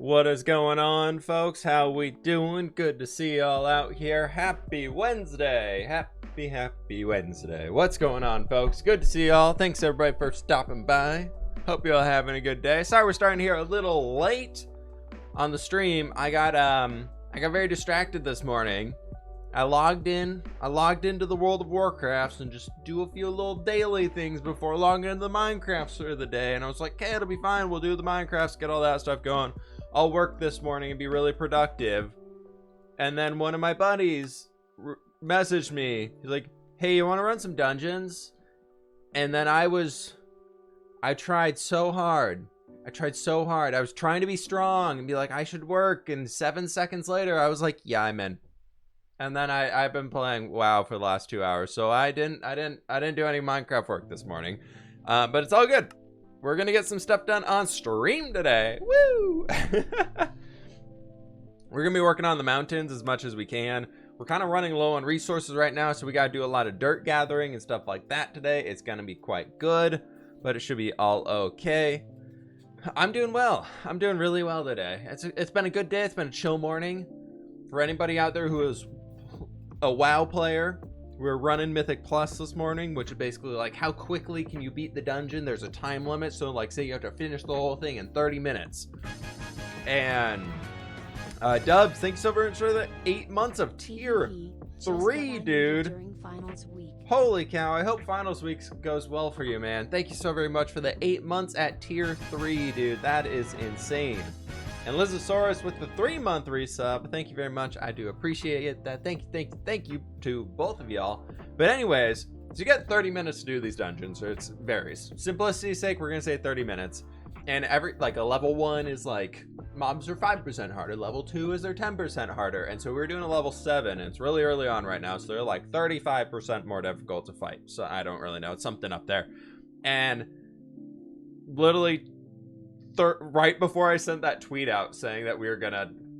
What is going on, folks? How we doing? Good to see y'all out here. Happy Wednesday. Happy Wednesday. What's going on, folks? Good to see y'all. Thanks everybody for stopping by. Hope y'all having a good day. Sorry we're starting here a little late on the stream. I got very distracted this morning. I logged into the World of Warcrafts and just do a few little daily things before logging into the Minecrafts for the day. And I was like, okay, it'll be fine. We'll do the Minecrafts, get all that stuff going. I'll work this morning and be really productive. And then one of my buddies messaged me. He's like, hey, you want to run some dungeons? And then I tried so hard. I was trying to be strong and be like, I should work. And 7 seconds later, I was like, yeah, I'm in. And then I've been playing WoW for the last 2 hours. So I didn't do any Minecraft work this morning. But it's all good. We're going to get some stuff done on stream today. Woo! We're going to be working on the mountains as much as we can. We're kind of running low on resources right now, so we got to do a lot of dirt gathering and stuff like that today. It's going to be quite good, but it should be all okay. I'm doing well. I'm doing really well today. It's been a good day. It's been a chill morning. For anybody out there who is a WoW player, we're running Mythic Plus this morning, which is basically like how quickly can you beat the dungeon. There's a time limit, so like say you have to finish the whole thing in 30 minutes. And Dubs, thanks so much for the 8 months of tier 3, dude. Holy cow, I hope finals week goes well for you, man. Thank you so very much for the 8 months at tier 3, dude. That is insane. And Lizosaurus with the 3-month resub. Thank you very much. I do appreciate it. Thank you to both of y'all. But anyways, so you get 30 minutes to do these dungeons. So it varies. Simplicity's sake, we're gonna say 30 minutes. And a level 1 is like mobs are 5% harder. Level 2 is they're 10% harder. And so we're doing a level 7. And it's really early on right now. So they're like 35% more difficult to fight. So I don't really know. It's something up there. And literally right before I sent that tweet out saying that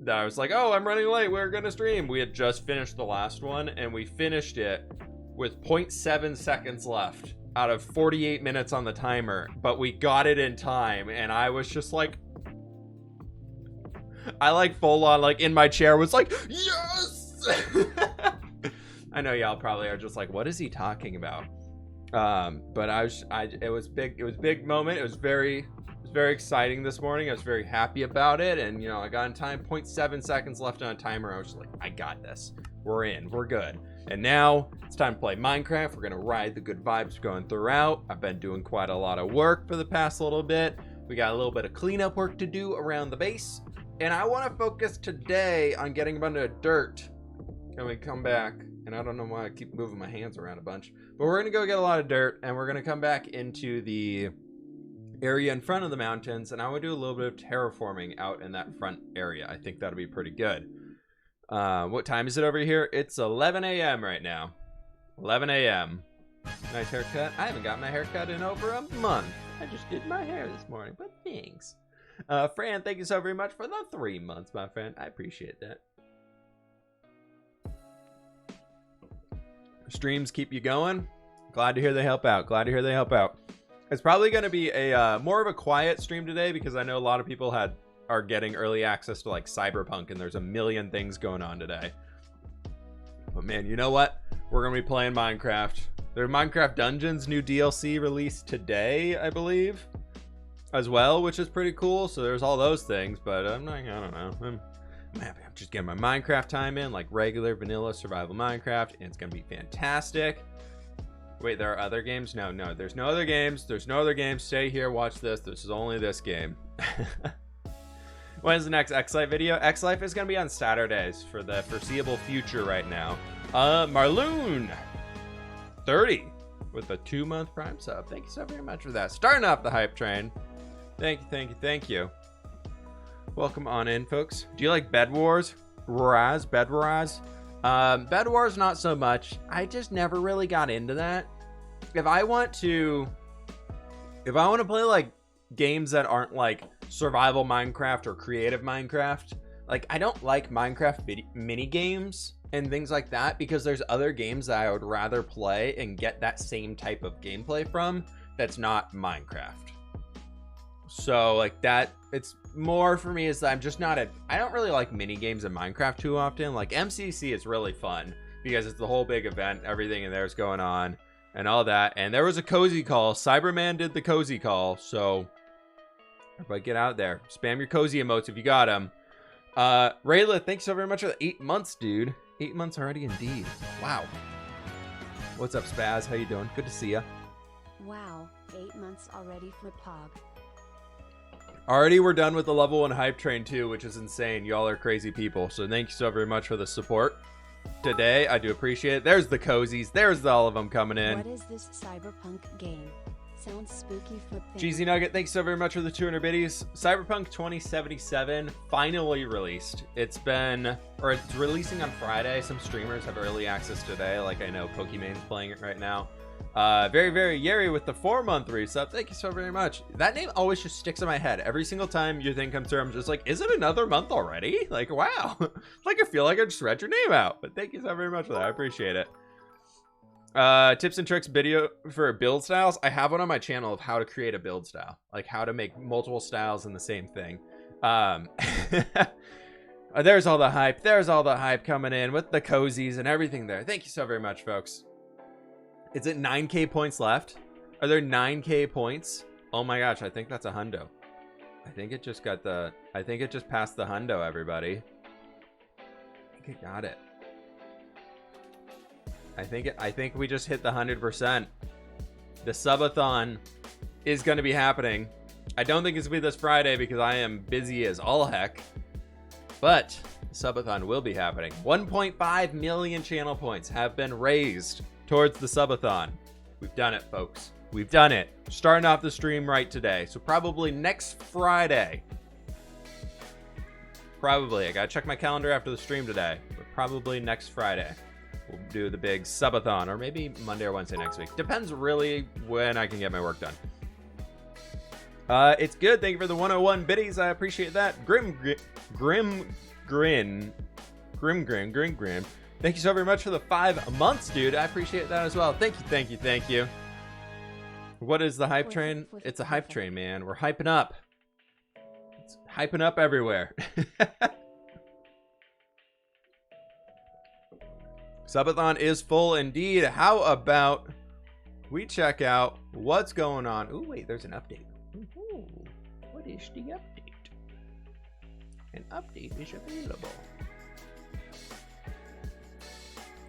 I was like, oh, I'm running late, we're gonna stream, we had just finished the last one, and we finished it with 0.7 seconds left out of 48 minutes on the timer, but we got it in time. And I was just like, I like full on like in my chair was like, yes. I know y'all probably are just like, what is he talking about? But it was big moment. It was very exciting this morning. I was very happy about it, and I got in time. 0.7 seconds left on a timer. I was just like, I got this. We're in. We're good. And now it's time to play Minecraft. We're gonna ride the good vibes going throughout. I've been doing quite a lot of work for the past little bit. We got a little bit of cleanup work to do around the base, and I want to focus today on getting a bunch of dirt. Can we come back? And I don't know why I keep moving my hands around a bunch, but we're gonna go get a lot of dirt, and we're gonna come back into the area in front of the mountains, and I would do a little bit of terraforming out in that front area. I think that'll be pretty good. What time is it over here? It's 11 a.m. right now. 11 a.m. Nice haircut. I haven't got my haircut in over a month. I just did my hair this morning, but thanks. Fran, thank you so very much for the 3 months, my friend. I appreciate that. Streams keep you going. Glad to hear they help out. It's probably going to be a more of a quiet stream today, because I know a lot of people are getting early access to like Cyberpunk, and there's a million things going on today. But man, you know what? We're going to be playing Minecraft. There's Minecraft Dungeons new DLC released today, I believe, as well, which is pretty cool. So there's all those things, but I don't know. I'm happy. I'm just getting my Minecraft time in, like regular vanilla survival Minecraft, and it's going to be fantastic. Wait, there are other games? No, there's no other games. Stay here, watch this. This is only this game. When is the next Xlife video? Xlife is going to be on Saturdays for the foreseeable future right now. Marloon 30 with a 2-month Prime sub. Thank you so very much for that. Starting off the hype train. Thank you. Welcome on in, folks. Do you like Bed Wars? Bed Wars? Bed Wars, not so much. I just never really got into that. If I want to play like games that aren't like survival Minecraft or creative Minecraft, like I don't like Minecraft mini games and things like that, because there's other games that I would rather play and get that same type of gameplay from that's not Minecraft. So like that, it's more for me is that I'm just not I don't really like mini games in Minecraft too often. Like MCC is really fun because it's the whole big event, everything in there is going on and all that. And there was a cozy call. Cyberman did the cozy call. So everybody get out there, spam your cozy emotes if you got them. Rayla, thanks so very much for the 8 months, dude. 8 months already indeed. Wow. What's up, Spaz? How you doing? Good to see ya. Wow, 8 months already for Pog. Already we're done with the level 1 hype train too, which is insane. Y'all are crazy people. So thank you so very much for the support today. I do appreciate it. There's the cozies. There's all of them coming in. What is this cyberpunk game? Sounds spooky. Flip thing. Cheesy Nugget, thanks so very much for the 200 biddies. Cyberpunk 2077 finally released. It's releasing on Friday. Some streamers have early access today. Like I know Pokemon's playing it right now. Very, very Yeri with the 4-month resub. Thank you so very much. That name always just sticks in my head. Every single time your thing comes through, I'm just like, is it another month already? Like, wow. Like I feel like I just read your name out. But thank you so very much for that. I appreciate it. Tips and tricks video for build styles. I have one on my channel of how to create a build style, like how to make multiple styles in the same thing. There's all the hype. There's all the hype coming in with the cozies and everything there. Thank you so very much, folks. Is it 9k points left? Are there 9k points? Oh my gosh, I think that's a hundo. I think it just passed the hundo, everybody. I think it got it. I think we just hit the 100%. The subathon is going to be happening. I don't think it's going to be this Friday because I am busy as all heck. But the subathon will be happening. 1.5 million channel points have been raised towards the subathon. We've done it, folks. We've done it. Starting off the stream right today. So probably next Friday. Probably. I got to check my calendar after the stream today. But probably next Friday. We'll do the big subathon, or maybe Monday or Wednesday next week. Depends really when I can get my work done. It's good. Thank you for the 101 biddies. I appreciate that. Grim. Thank you so very much for the 5 months, dude. I appreciate that as well. Thank you. What is the hype train? It's a hype train, man. We're hyping up. It's hyping up everywhere. Subathon is full indeed. How about we check out what's going on? Oh, wait, there's an update. Ooh, what is the update? An update is available.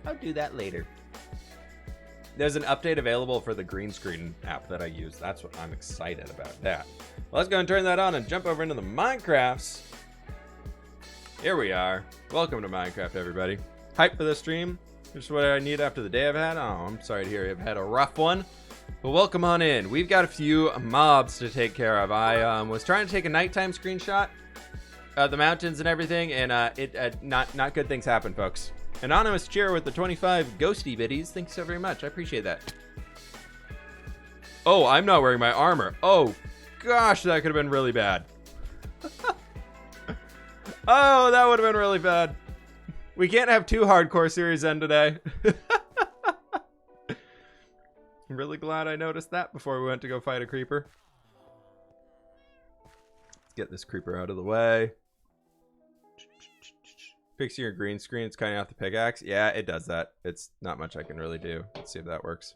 I'll do that later. There's an update available for the green screen app that I use. That's what I'm excited about that. Well, let's go and turn that on and jump over into the Minecrafts. Here we are. Welcome to Minecraft, everybody. Hype for the stream. Just what I need after the day I've had. Oh, I'm sorry to hear you've had a rough one. But welcome on in. We've got a few mobs to take care of. I was trying to take a nighttime screenshot of the mountains and everything, and not good things happen, folks. Anonymous Cheer with the 25 ghosty biddies. Thanks so very much. I appreciate that. Oh, I'm not wearing my armor. Oh, gosh, that could have been really bad. Oh, that would have been really bad. We can't have 2 hardcore series end today. I'm really glad I noticed that before we went to go fight a creeper. Let's get this creeper out of the way. Fixing your green screen, it's cutting off the pickaxe. Yeah, it does that. It's not much I can really do. Let's see if that works.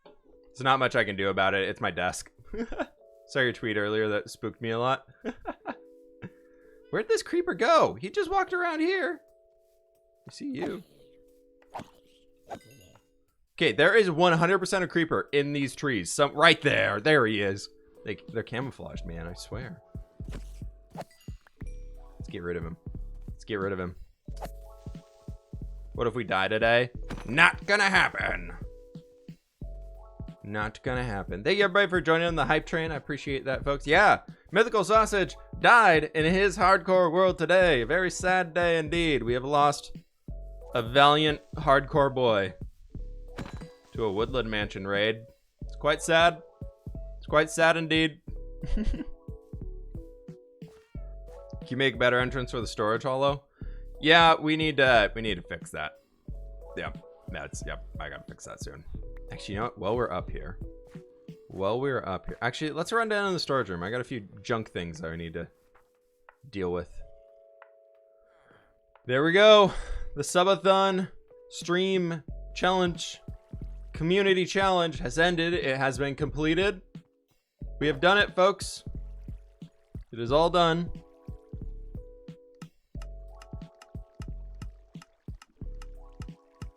There's not much I can do about it. It's my desk. Saw your tweet earlier that spooked me a lot. Where'd this creeper go? He just walked around here. I see you. Okay, there is 100% a creeper in these trees. Right there. There he is. They're camouflaged, man. I swear. Let's get rid of him. Let's get rid of him. What if we die today? Not gonna happen. Not gonna happen. Thank you everybody for joining on the hype train. I appreciate that, folks. Yeah, Mythical Sausage died in his hardcore world today. A very sad day indeed. We have lost a valiant hardcore boy to a Woodland Mansion raid. It's quite sad. It's quite sad indeed. Can you make a better entrance for the storage hollow? Yeah, we need to fix that. Yeah, I gotta fix that soon. Actually, you know what? While we're up here, while we're up here. Actually, let's run down in the storage room. I got a few junk things that I need to deal with. There we go. The subathon stream challenge, community challenge has ended. It has been completed. We have done it, folks. It is all done.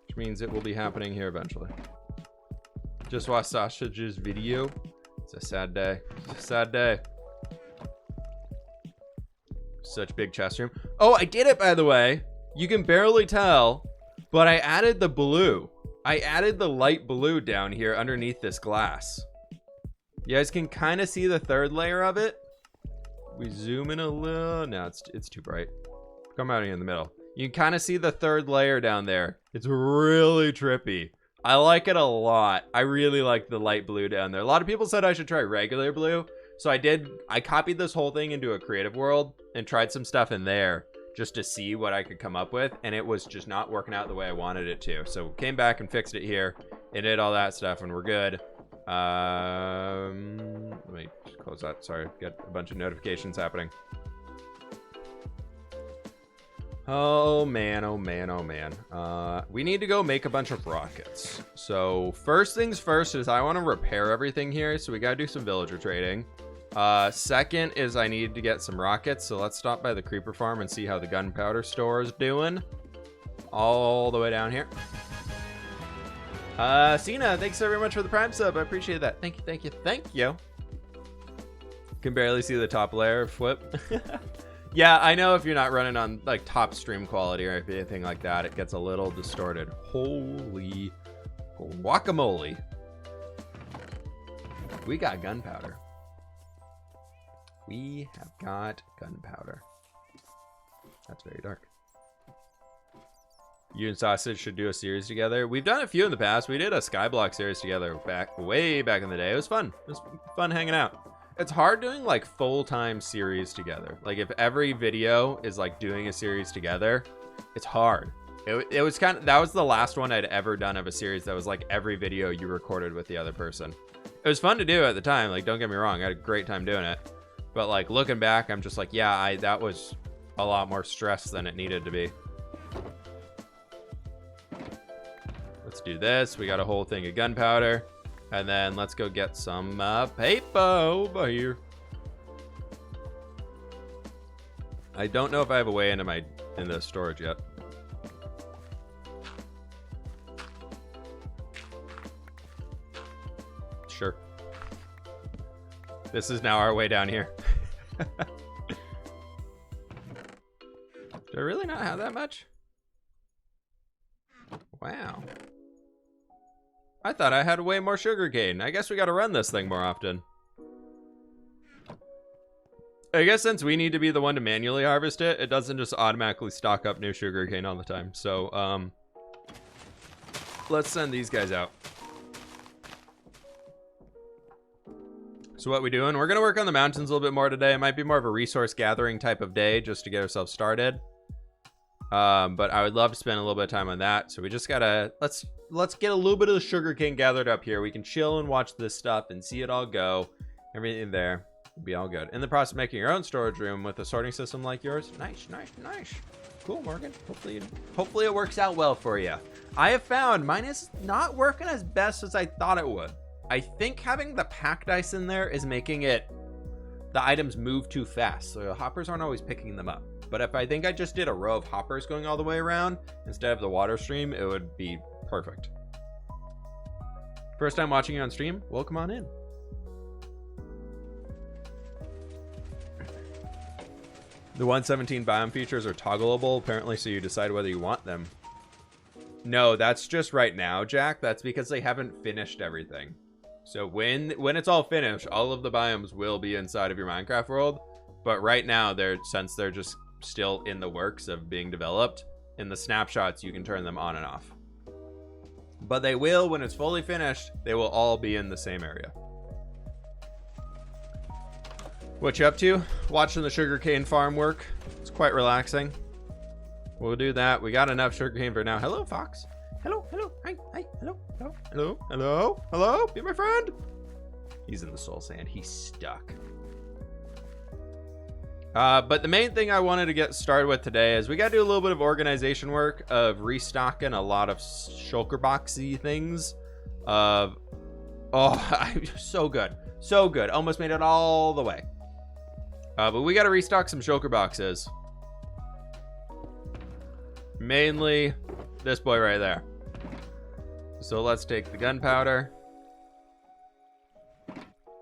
Which means it will be happening here eventually. Just watched Sausage's video. It's a sad day. It's a sad day. Such big chest room. Oh, I did it, by the way. You can barely tell, but I added the blue. I added the light blue down here underneath this glass. You guys can kind of see the third layer of it. We zoom in a little. No, it's too bright. Come out here in the middle. You can kind of see the third layer down there. It's really trippy. I like it a lot. I really like the light blue down there. A lot of people said I should try regular blue. So I did. I copied this whole thing into a creative world and tried some stuff in there just to see what I could come up with. And it was just not working out the way I wanted it to. So came back and fixed it here and did all that stuff and we're good. Let me just close that. Sorry, got a bunch of notifications happening. Oh man, oh man, oh man. We need to go make a bunch of rockets. So first things first is I want to repair everything here. So we got to do some villager trading. Second is I need to get some rockets. So let's stop by the creeper farm and see how the gunpowder store is doing. All the way down here. Cena, thanks so very much for the Prime sub. I appreciate that. Thank you, thank you, thank you. Can barely see the top layer of Flip. Yeah, I know if you're not running on like top stream quality or anything like that, it gets a little distorted. Holy guacamole. We got gunpowder. We have got gunpowder. That's very dark. You and Sausage should do a series together. We've done a few in the past. We did a Skyblock series together way back in the day. It was fun. It was fun hanging out. It's hard doing like full-time series together. Like if every video is like doing a series together, it's hard. It was kind of, that was the last one I'd ever done of a series that was like every video you recorded with the other person. It was fun to do at the time. Like, don't get me wrong. I had a great time doing it. But like looking back, I'm just like, yeah, that was a lot more stress than it needed to be. Let's do this. We got a whole thing of gunpowder. And then let's go get some paper over here. I don't know if I have a way into the storage yet. Sure. This is now our way down here. Do I really not have that much? Wow. I thought I had way more sugarcane. I guess we got to run this thing more often. I guess since we need to be the one to manually harvest it, it doesn't just automatically stock up new sugarcane all the time. So, let's send these guys out. So what we doing? We're going to work on the mountains a little bit more today. It might be more of a resource gathering type of day just to get ourselves started. But I would love to spend a little bit of time on that. So we just gotta, let's get a little bit of the sugarcane gathered up here. We can chill and watch this stuff and see it all go. Everything there will be all good. In the process of making your own storage room with a sorting system like yours. Nice, nice, nice. Cool, Morgan. Hopefully it works out well for you. I have found mine is not working as best as I thought it would. I think having the packed ice in there is making the items move too fast. So the hoppers aren't always picking them up. But if I think I just did a row of hoppers going all the way around instead of the water stream, it would be perfect. First time watching you on stream? Welcome on in. The 117 biome features are toggleable, apparently, so you decide whether you want them. No, that's just right now, Jack. That's because they haven't finished everything. So when it's all finished, all of the biomes will be inside of your Minecraft world. But right now, since they're just still in the works of being developed, in the snapshots you can turn them on and off, but they will, when it's fully finished, they will all be in the same area. What you up to? Watching the sugarcane farm work. It's quite relaxing. We'll do that. We got enough sugarcane for now. Hello, Fox. Hello, hello, hi, hi, hello, hello, hello, hello, hello, be my friend. He's in the soul sand. He's stuck. But the main thing I wanted to get started with today is we got to do a little bit of organization work of restocking a lot of shulker boxy things. So good. So good. Almost made it all the way. But we got to restock some shulker boxes. Mainly this boy right there. So let's take the gunpowder.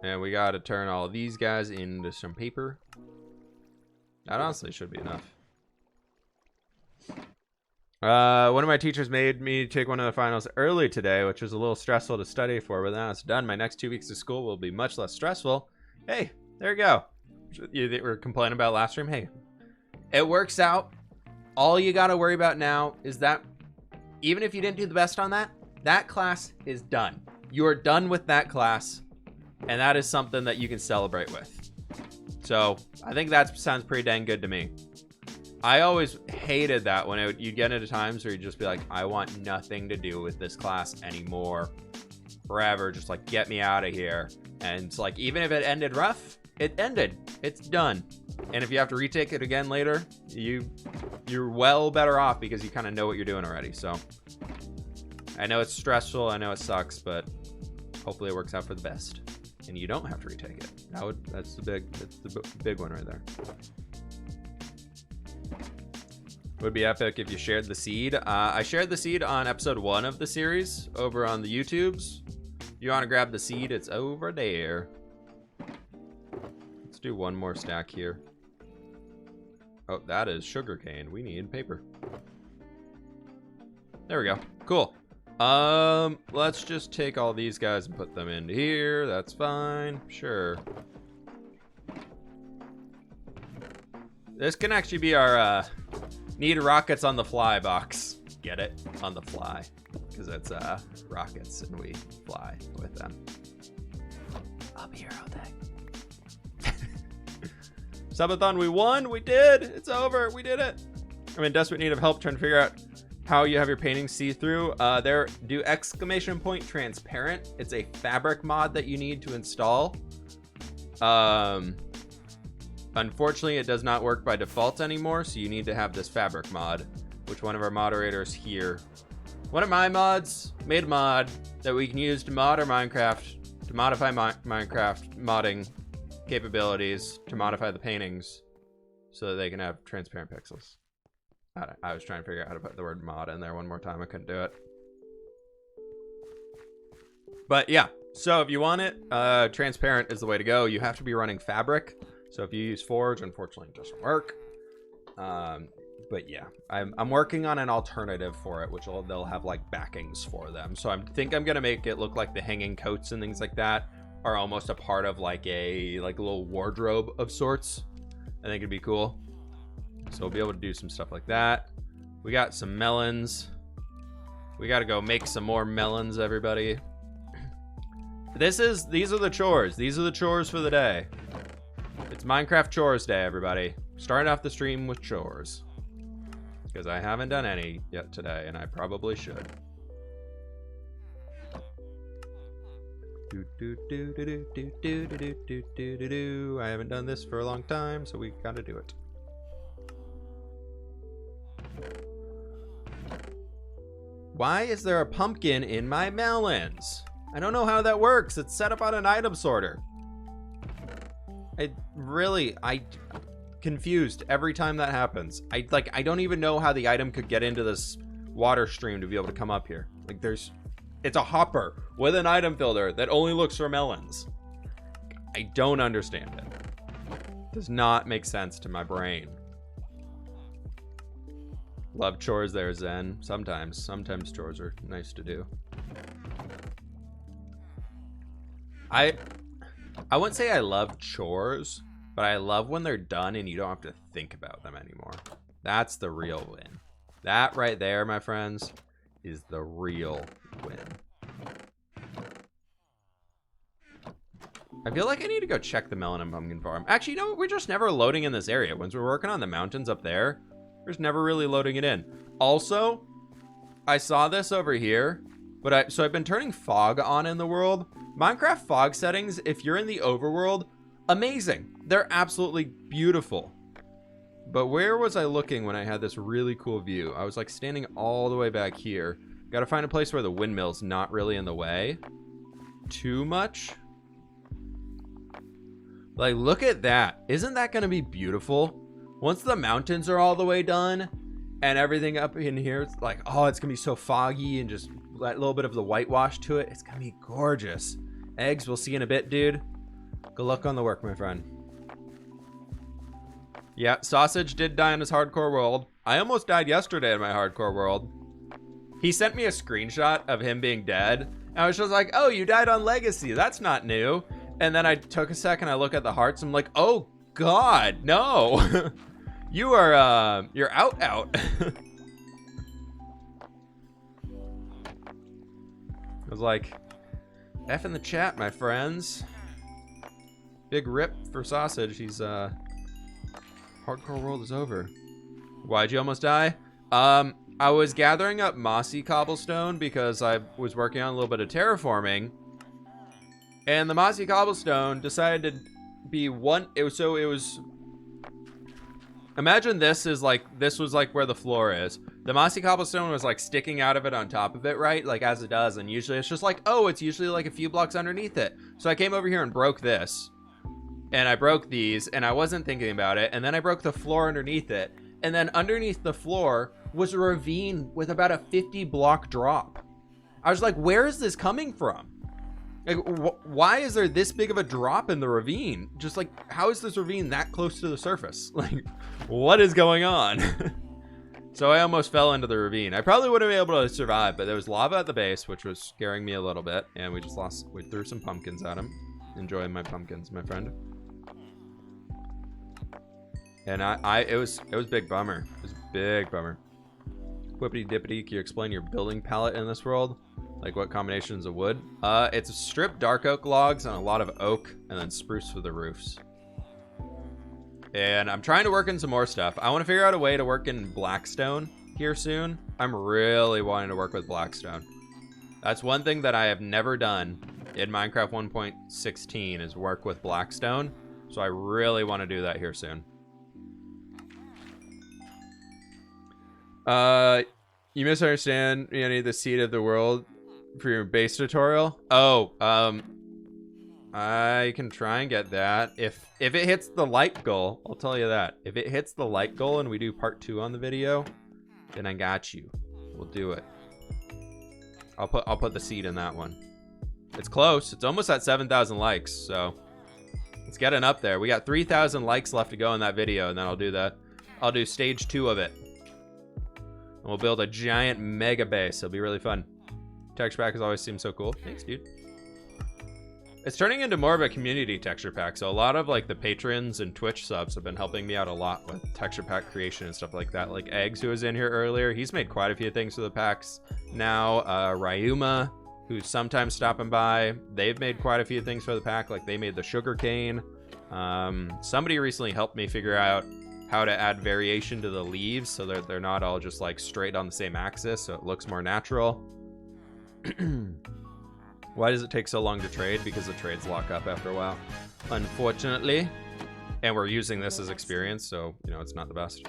And we got to turn all of these guys into some paper. That honestly should be enough. One of my teachers made me take one of the finals early today, which was a little stressful to study for, but now it's done. My next 2 weeks of school will be much less stressful. Hey, there you go. You were complaining about last stream? Hey, it works out. All you got to worry about now is that even if you didn't do the best on that, that class is done. You are done with that class, and that is something that you can celebrate with. So I think that sounds pretty dang good to me. I always hated that when you'd get into times where you'd just be like, I want nothing to do with this class anymore. Forever, just like, get me out of here. And it's like, even if it ended rough, it ended. It's done. And if you have to retake it again later, you're well better off because you kind of know what you're doing already. So I know it's stressful. I know it sucks, but hopefully it works out for the best. And you don't have to retake it. That's the big one right there. Would be epic if you shared the seed. I shared the seed on episode 1 of the series over on the YouTubes. If you want to grab the seed, it's over there. Let's do one more stack here. Oh, that is sugarcane. We need paper. There we go. Cool. Let's just take all these guys and put them in here. That's fine. Sure. This can actually be our, need rockets on the fly box. Get it? On the fly. Because it's, rockets and we fly with them. I'll be here all day. Subathon, we won. We did. It's over. We did it. I'm in desperate need of help trying to figure out how you have your paintings see-through. Do exclamation point transparent. It's a fabric mod that you need to install. Unfortunately, it does not work by default anymore, so you need to have this fabric mod, which one of our moderators here, one of my mods, made a mod that we can use to mod our Minecraft, to modify Minecraft modding capabilities, to modify the paintings, so that they can have transparent pixels. I was trying to figure out how to put the word mod in there one more time. I couldn't do it. But yeah, so if you want it, transparent is the way to go. You have to be running fabric. So if you use Forge, unfortunately it doesn't work. But yeah, I'm working on an alternative for it, which they'll have like backings for them. So I think I'm going to make it look like the hanging coats and things like that are almost a part of like a little wardrobe of sorts. I think it'd be cool. So we'll be able to do some stuff like that. We got some melons. We got to go make some more melons, everybody. These are the chores. These are the chores for the day. It's Minecraft chores day, everybody. Starting off the stream with chores. Because I haven't done any yet today, and I probably should. I haven't done this for a long time, so we gotta do it. Why is there a pumpkin in my melons? I don't know how that works. It's set up on an item sorter. I confused every time that happens. I don't even know how the item could get into this water stream to be able to come up here. Like it's a hopper with an item filter that only looks for melons. I don't understand it. Does not make sense to my brain. Love chores there, Zen. Sometimes chores are nice to do. I wouldn't say I love chores, but I love when they're done and you don't have to think about them anymore. That's the real win. That right there, my friends, is the real win. I feel like I need to go check the melon and pumpkin farm. Actually, you know what? We're just never loading in this area. Once we're working on the mountains up there, we're just never really loading it in. Also, I saw this over here, but so I've been turning fog on in the world, Minecraft fog settings, if you're in the overworld, amazing. They're absolutely beautiful. But where was I looking when I had this really cool view? I was like standing all the way back here. Gotta find a place where the windmill's not really in the way too much. Like, look at that. Isn't that gonna be beautiful? Once the mountains are all the way done and everything up in here, it's like, oh, it's gonna be so foggy and just that little bit of the whitewash to it. It's gonna be gorgeous. Eggs, we'll see you in a bit, dude. Good luck on the work, my friend. Yeah, Sausage did die in his hardcore world. I almost died yesterday in my hardcore world. He sent me a screenshot of him being dead. And I was just like, oh, you died on Legacy. That's not new. And then I took a second, I look at the hearts, I'm like, oh God, no. You're out. I was like, F in the chat, my friends. Big rip for Sausage. He's hardcore world is over. Why'd you almost die? I was gathering up mossy cobblestone because I was working on a little bit of terraforming. And the mossy cobblestone decided to be one. It was. Imagine this was like where the floor is. The mossy cobblestone was like sticking out of it on top of it, right? Like as it does. And usually it's just like, oh, it's usually like a few blocks underneath it. So I came over here and broke this. And I broke these and I wasn't thinking about it. And then I broke the floor underneath it. And then underneath the floor was a ravine with about a 50 block drop. I was like, where is this coming from? Like, why is there this big of a drop in the ravine? Just like, how is this ravine that close to the surface? Like, what is going on? So I almost fell into the ravine. I probably would have been able to survive, but there was lava at the base, which was scaring me a little bit. And we threw some pumpkins at him. Enjoying my pumpkins, my friend. And it was big bummer. It was a big bummer. Whippity dippity, can you explain your building palette in this world? Like what combinations of wood? It's stripped dark oak logs and a lot of oak and then spruce for the roofs. And I'm trying to work in some more stuff. I want to figure out a way to work in blackstone here soon. I'm really wanting to work with blackstone. That's one thing that I have never done in Minecraft 1.16 is work with blackstone. So I really want to do that here soon. You misunderstand any of the seed of the world for your base tutorial. Oh, I can try and get that. If it hits the like goal, I'll tell you that. If it hits the like goal and we do part 2 on the video, then I got you. We'll do it. I'll put the seed in that one. It's close. It's almost at 7,000 likes, so it's getting up there. We got 3,000 likes left to go in that video, and then I'll do stage 2 of it. And we'll build a giant mega base. It'll be really fun. Texture pack has always seemed so cool. Thanks, dude. It's turning into more of a community texture pack. So a lot of like the patrons and Twitch subs have been helping me out a lot with texture pack creation and stuff like that. Like Eggs, who was in here earlier, he's made quite a few things for the packs. Now Ryuma, who's sometimes stopping by, they've made quite a few things for the pack. Like they made the sugar cane. Somebody recently helped me figure out how to add variation to the leaves so that they're not all just like straight on the same axis, so it looks more natural. Why does it take so long to trade? Because the trades lock up after a while, unfortunately. And we're using this as experience, so you know it's not the best.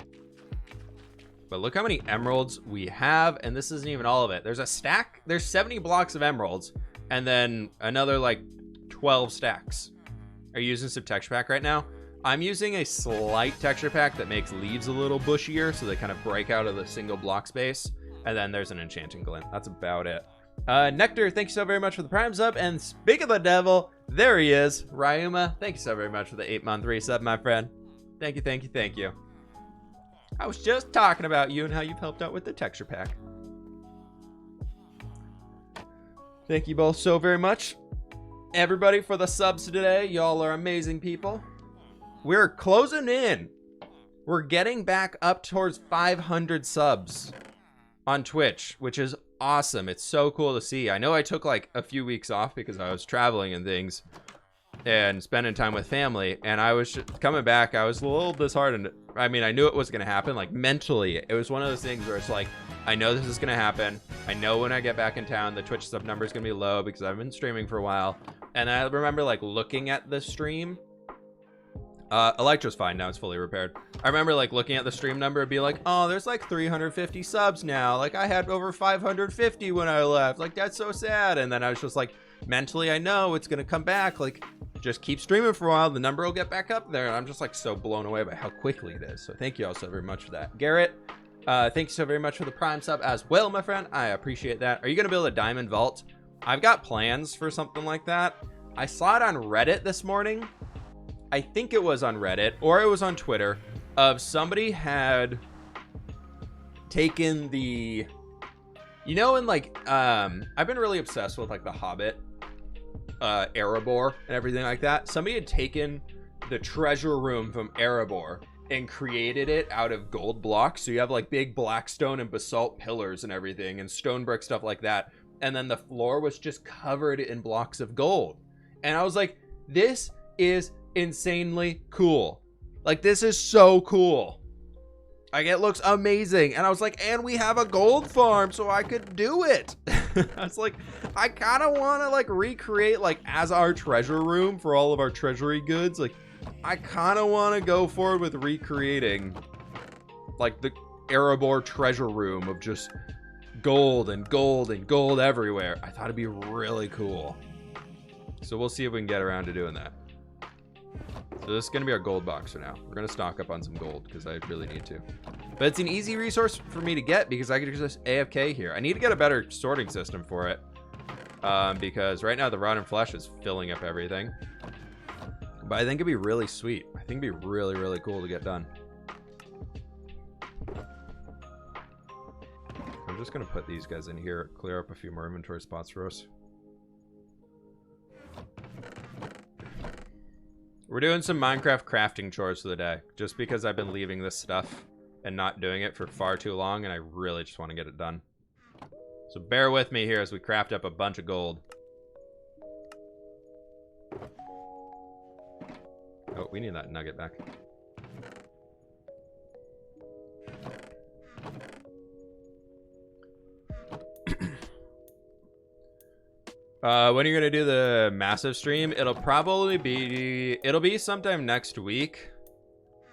But look how many emeralds we have, and this isn't even all of it. There's a stack. There's 70 blocks of emeralds, and then another like 12 stacks. Are you using some texture pack right now? I'm using a slight texture pack that makes leaves a little bushier, so they kind of break out of the single block space. And then there's an enchanting glint. That's about it. Nectar, thank you so very much for the Prime sub. And speak of the devil, there he is. Ryuma, thank you so very much for the 8-month resub, my friend. Thank you, thank you, thank you. I was just talking about you and how you've helped out with the texture pack. Thank you both so very much. Everybody for the subs today. Y'all are amazing people. We're closing in. We're getting back up towards 500 subs on Twitch, which is awesome. It's so cool to see. I know I took like a few weeks off because I was traveling and things and spending time with family, and I was just coming back. I was a little disheartened. I mean, I knew it was going to happen. Like mentally, it was one of those things where it's like, I know this is going to happen. I know when I get back in town, the Twitch sub number is going to be low because I've been streaming for a while. And I remember like looking at the stream. Electra's fine now. It's fully repaired. I remember like looking at the stream number and be like, oh, there's like 350 subs now. Like I had over 550 when I left. Like that's so sad. And then I was just like, mentally, I know it's going to come back. Like just keep streaming for a while. The number will get back up there. And I'm just like so blown away by how quickly it is. So thank you all so very much for that. Garrett, thank you so very much for the Prime sub as well, my friend. I appreciate that. Are you going to build a diamond vault? I've got plans for something like that. I saw it on Reddit this morning. I think it was on Reddit or it was on Twitter of somebody had taken the, you know, in like, I've been really obsessed with like the Hobbit, Erebor and everything like that. Somebody had taken the treasure room from Erebor and created it out of gold blocks. So you have like big blackstone and basalt pillars and everything and stone brick stuff like that. And then the floor was just covered in blocks of gold. And I was like, this is insanely cool. Like this is so cool. Like it looks amazing. And I was like, and we have a gold farm, so I could do it. I was like, I kind of want to like recreate like as our treasure room for all of our treasury goods. Like I kind of want to go forward with recreating like the Erebor treasure room of just gold and gold and gold everywhere. I thought it'd be really cool. So we'll see if we can get around to doing that. So this is going to be our gold box for now. We're going to stock up on some gold because I really need to. But it's an easy resource for me to get because I could just AFK here. I need to get a better sorting system for it. Because right now the rotten flesh is filling up everything. But I think it'd be really sweet. I think it'd be really, really cool to get done. I'm just going to put these guys in here, clear up a few more inventory spots for us. We're doing some Minecraft crafting chores for the day, just because I've been leaving this stuff and not doing it for far too long, and I really just want to get it done. So bear with me here as we craft up a bunch of gold. Oh, we need that nugget back. When are you gonna do the massive stream? It'll be sometime next week.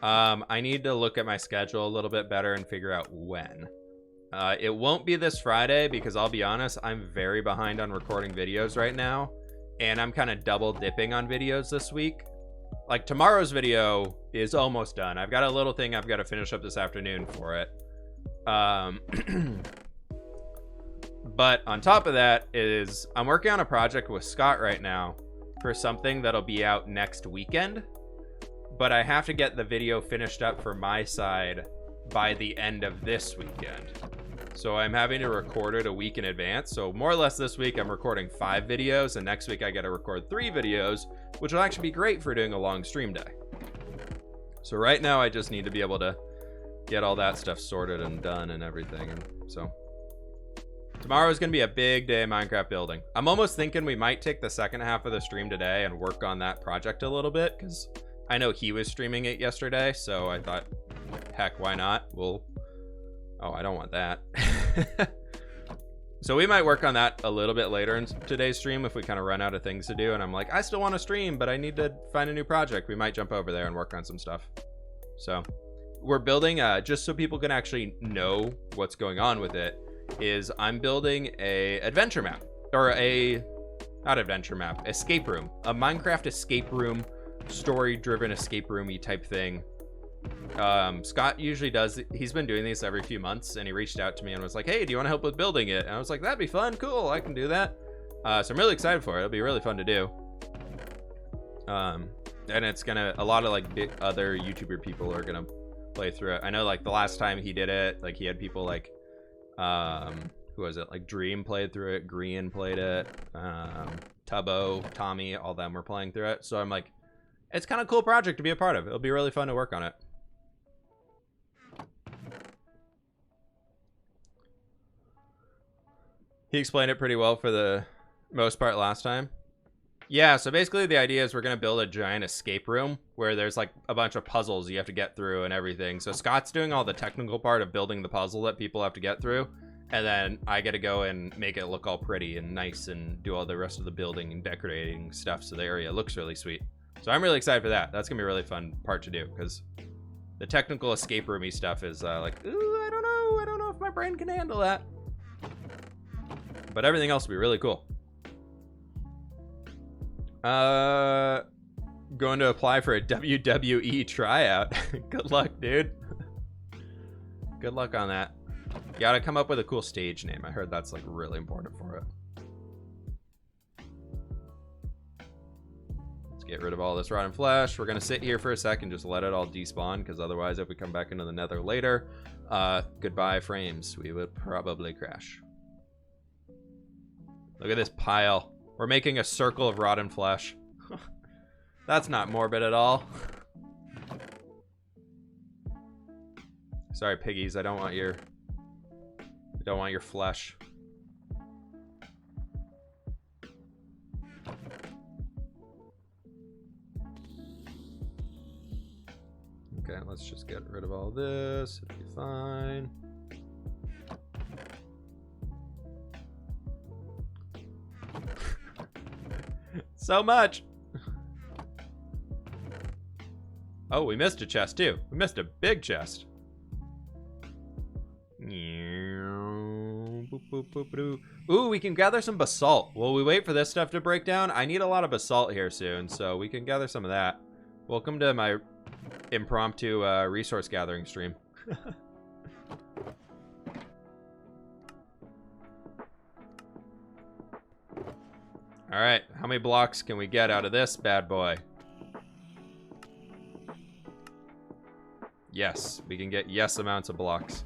I need to look at my schedule a little bit better and figure out when. It won't be this Friday because I'll be honest, I'm very behind on recording videos right now, and I'm kind of double dipping on videos this week. Like tomorrow's video is almost done. I've got a little thing I've got to finish up this afternoon for it. But on top of that is I'm working on a project with Scott right now for something that'll be out next weekend. But I have to get the video finished up for my side by the end of this weekend. So I'm having to record it a week in advance. So more or less this week I'm recording 5 videos, and next week I got to record 3 videos, which will actually be great for doing a long stream day. So right now I just need to be able to get all that stuff sorted and done and everything. And so tomorrow is going to be a big day of Minecraft building. I'm almost thinking we might take the second half of the stream today and work on that project a little bit, because I know he was streaming it yesterday, so I thought, heck, why not? Oh, I don't want that. So we might work on that a little bit later in today's stream if we kind of run out of things to do, and I'm like, I still want to stream, but I need to find a new project. We might jump over there and work on some stuff. So we're building, just so people can actually know what's going on with it, is I'm building a adventure map, or not adventure map, escape room, a Minecraft escape room, story-driven escape roomy type thing. Scott usually does, he's been doing these every few months, and he reached out to me and was like, hey, do you want to help with building it? And I was like, that'd be fun, cool, I can do that. So I'm really excited for it. It'll be really fun to do. And it's gonna, a lot of like other YouTuber people are gonna play through it. I know like the last time he did it, like he had people like who was it, like Dream played through it, Green played it, Tubbo, Tommy, all them were playing through it. So I'm like, it's kind of a cool project to be a part of. It'll be really fun to work on it. He explained it pretty well for the most part last time. Yeah, so basically the idea is we're going to build a giant escape room where there's like a bunch of puzzles you have to get through and everything. So Scott's doing all the technical part of building the puzzle that people have to get through. And then I get to go and make it look all pretty and nice and do all the rest of the building and decorating stuff so the area looks really sweet. So I'm really excited for that. That's going to be a really fun part to do because the technical escape roomy stuff is like, ooh, I don't know. I don't know if my brain can handle that. But everything else will be really cool. Going to apply for a WWE tryout. Good luck, dude. Good luck on that. You gotta come up with a cool stage name. I heard that's like really important for it. Let's get rid of all this rotten flesh. We're gonna sit here for a second, just let it all despawn, because otherwise if we come back into the nether later, goodbye frames. We would probably crash. Look at this pile. We're making a circle of rotten flesh. That's not morbid at all. Sorry, piggies. I don't want your flesh. Okay, let's just get rid of all this. It'll be fine. So much. Oh, we missed a chest too. We missed a big chest. Ooh, we can gather some basalt. While we wait for this stuff to break down, I need a lot of basalt here soon, so we can gather some of that. Welcome to my impromptu resource gathering stream. All right, how many blocks can we get out of this bad boy? Yes, we can get yes amounts of blocks.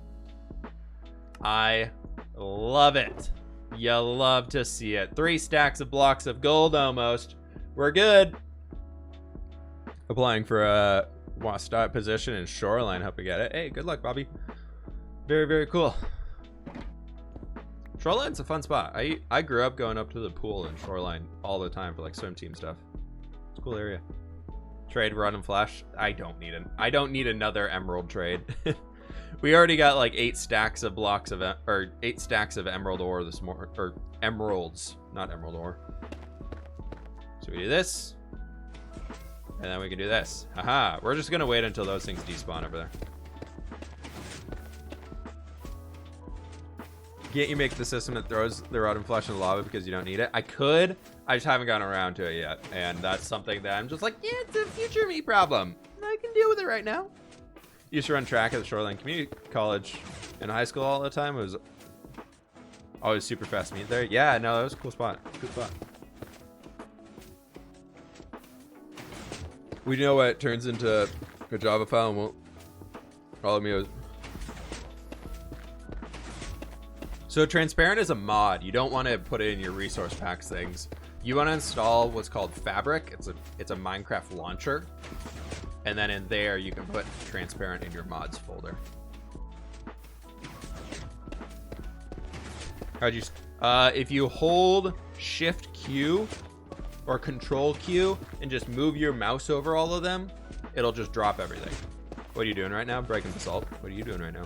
I love it. You love to see it. 3 stacks of blocks of gold almost. We're good. Applying for a start position in Shoreline. Hope we get it. Hey, good luck, Bobby. Very, very cool. Shoreline's a fun spot. I grew up going up to the pool in Shoreline all the time for like swim team stuff. It's a cool area. Trade run and flash. I don't need another emerald trade. We already got like 8 stacks of blocks of 8 stacks of emerald ore this morning, or emeralds, not emerald ore. So we do this, and then we can do this. Haha! We're just gonna wait until those things despawn over there. Can't you make the system that throws the rotten flesh in the lava because you don't need it? I could. I just haven't gotten around to it yet, and that's something that I'm just like, yeah, it's a future me problem. I can deal with it right now. Used to run track at the Shoreline Community College in high school all the time. It was always super fast meet there. Yeah, no, that was a cool spot. Good spot. We know what turns into a Java file and won't follow me. So transparent is a mod. You don't want to put it in your resource packs things. You want to install what's called Fabric. It's a Minecraft launcher. And then in there, you can put transparent in your mods folder. If you hold Shift Q or Control Q and just move your mouse over all of them, it'll just drop everything. What are you doing right now? Breaking basalt. What are you doing right now?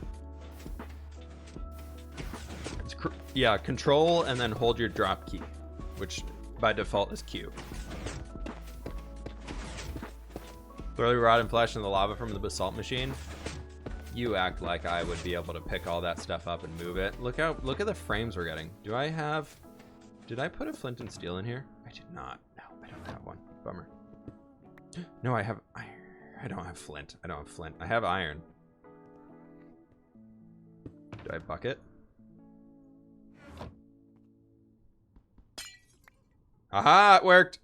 Yeah, Control and then hold your drop key, which by default is Q. Throw the rotten flesh in the lava from the basalt machine. You act like I would be able to pick all that stuff up and move it. Look at the frames we're getting. Did I put a flint and steel in here? I did not. No, I don't have one. Bummer. No, I have iron. I don't have flint. I have iron. Do I bucket? Aha, it worked.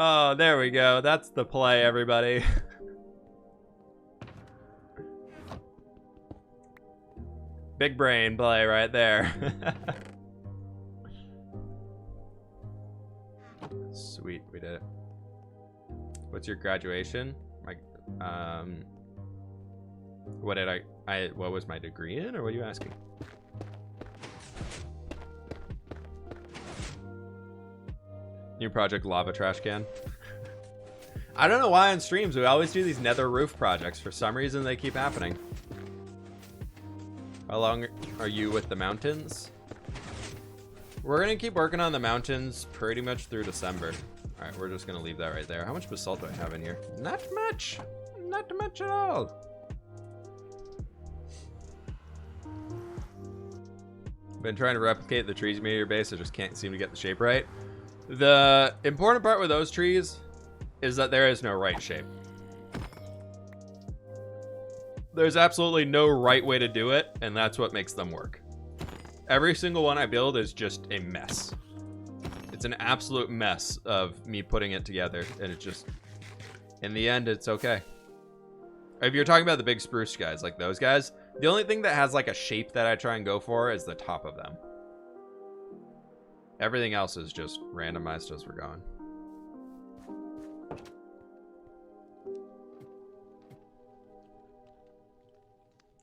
Oh, there we go. That's the play, everybody. Big brain play right there. Sweet, we did it. What's your graduation? What was my degree in, or what are you asking? New project, lava trash can. I don't know why on streams we always do these nether roof projects. For some reason they keep happening. How long are you with the mountains? We're gonna keep working on the mountains pretty much through December. All right, we're just gonna leave that right there. How much basalt do I have in here? Not much. Not much at all. Been trying to replicate the trees made your base. I just can't seem to get the shape right. The important part with those trees is that there is no right shape. There's absolutely no right way to do it, and that's what makes them work. Every single one I build is just a mess. It's an absolute mess of me putting it together, and it's just, in the end, it's okay. If you're talking about the big spruce guys, like those guys, the only thing that has like a shape that I try and go for is the top of them. Everything else is just randomized as we're going.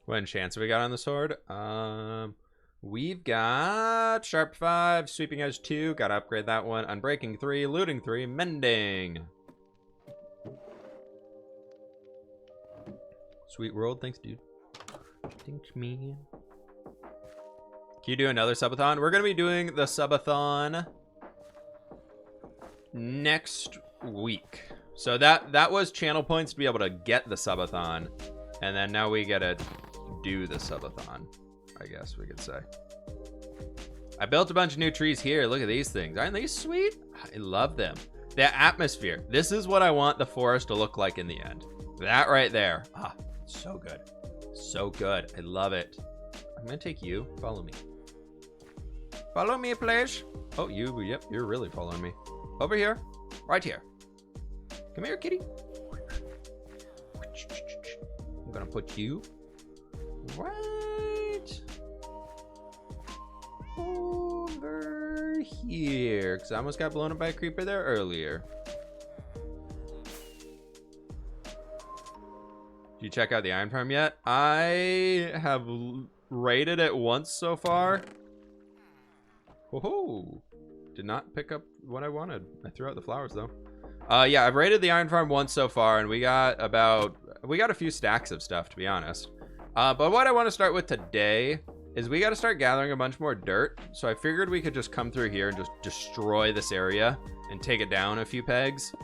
What enchants have we got on the sword? We've got Sharp 5, Sweeping Edge 2, gotta upgrade that one, Unbreaking 3, Looting 3, Mending. Sweet world, thanks dude. Thanks man. Can you do another subathon? We're gonna be doing the subathon next week. So that was channel points to be able to get the subathon, and then now we gotta do the subathon, I guess we could say. I built a bunch of new trees here. Look at these things. Aren't they sweet? I love them. The atmosphere. This is what I want the forest to look like in the end. That right there. Ah, so good. So good. I love it. I'm gonna take you. Follow me. Follow me, please. Oh, you. Yep, you're really following me. Over here. Right here. Come here, kitty. I'm gonna put you right over here, because I almost got blown up by a creeper there earlier. Did you check out the iron farm yet? I have raided it once so far. Whoa! Did not pick up what I wanted. I threw out the flowers though. Yeah, I've raided the iron farm once so far, and we got a few stacks of stuff, to be honest. But what I want to start with today is we got to start gathering a bunch more dirt. So I figured we could just come through here and just destroy this area and take it down a few pegs.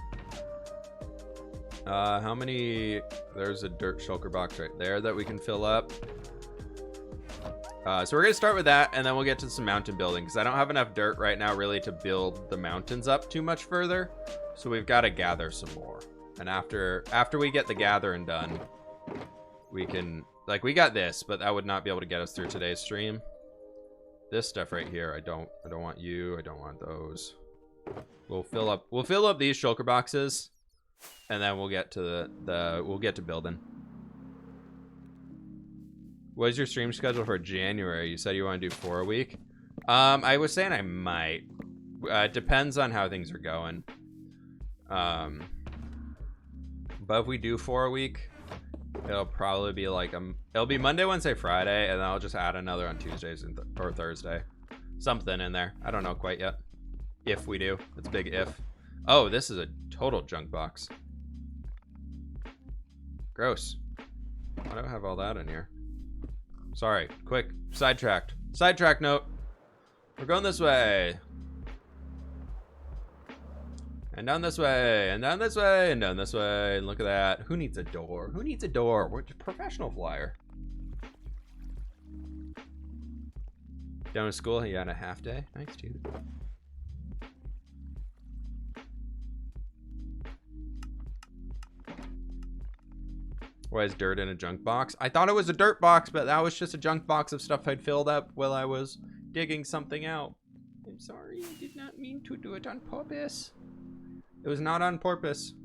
How many? There's a dirt shulker box right there that we can fill up. So we're gonna start with that, and then we'll get to some mountain building, because I don't have enough dirt right now really to build the mountains up too much further. So we've got to gather some more. And after we get the gathering done, we can, like, we got this, but that would not be able to get us through today's stream. This stuff right here, I don't want you, I don't want those. We'll fill up these shulker boxes, and then we'll get to we'll get to building. What is your stream schedule for January? You said you want to do 4 a week. I was saying I might. It depends on how things are going. But if we do 4 a week, it'll probably be like it'll be Monday, Wednesday, Friday, and then I'll just add another on Tuesdays or Thursday. Something in there. I don't know quite yet. If we do. It's a big if. Oh, this is a total junk box. Gross. Why do I have all that in here? Sorry. Quick. Sidetracked. Sidetrack note. We're going this way. And down this way. And down this way. And down this way. And look at that. Who needs a door? Who needs a door? We're a professional flyer. Down to school? Yeah, on a half day. Nice, dude. Why is dirt in a junk box? I thought it was a dirt box, but that was just a junk box of stuff I'd filled up while I was digging something out. I'm sorry, I did not mean to do it on purpose. It was not on purpose.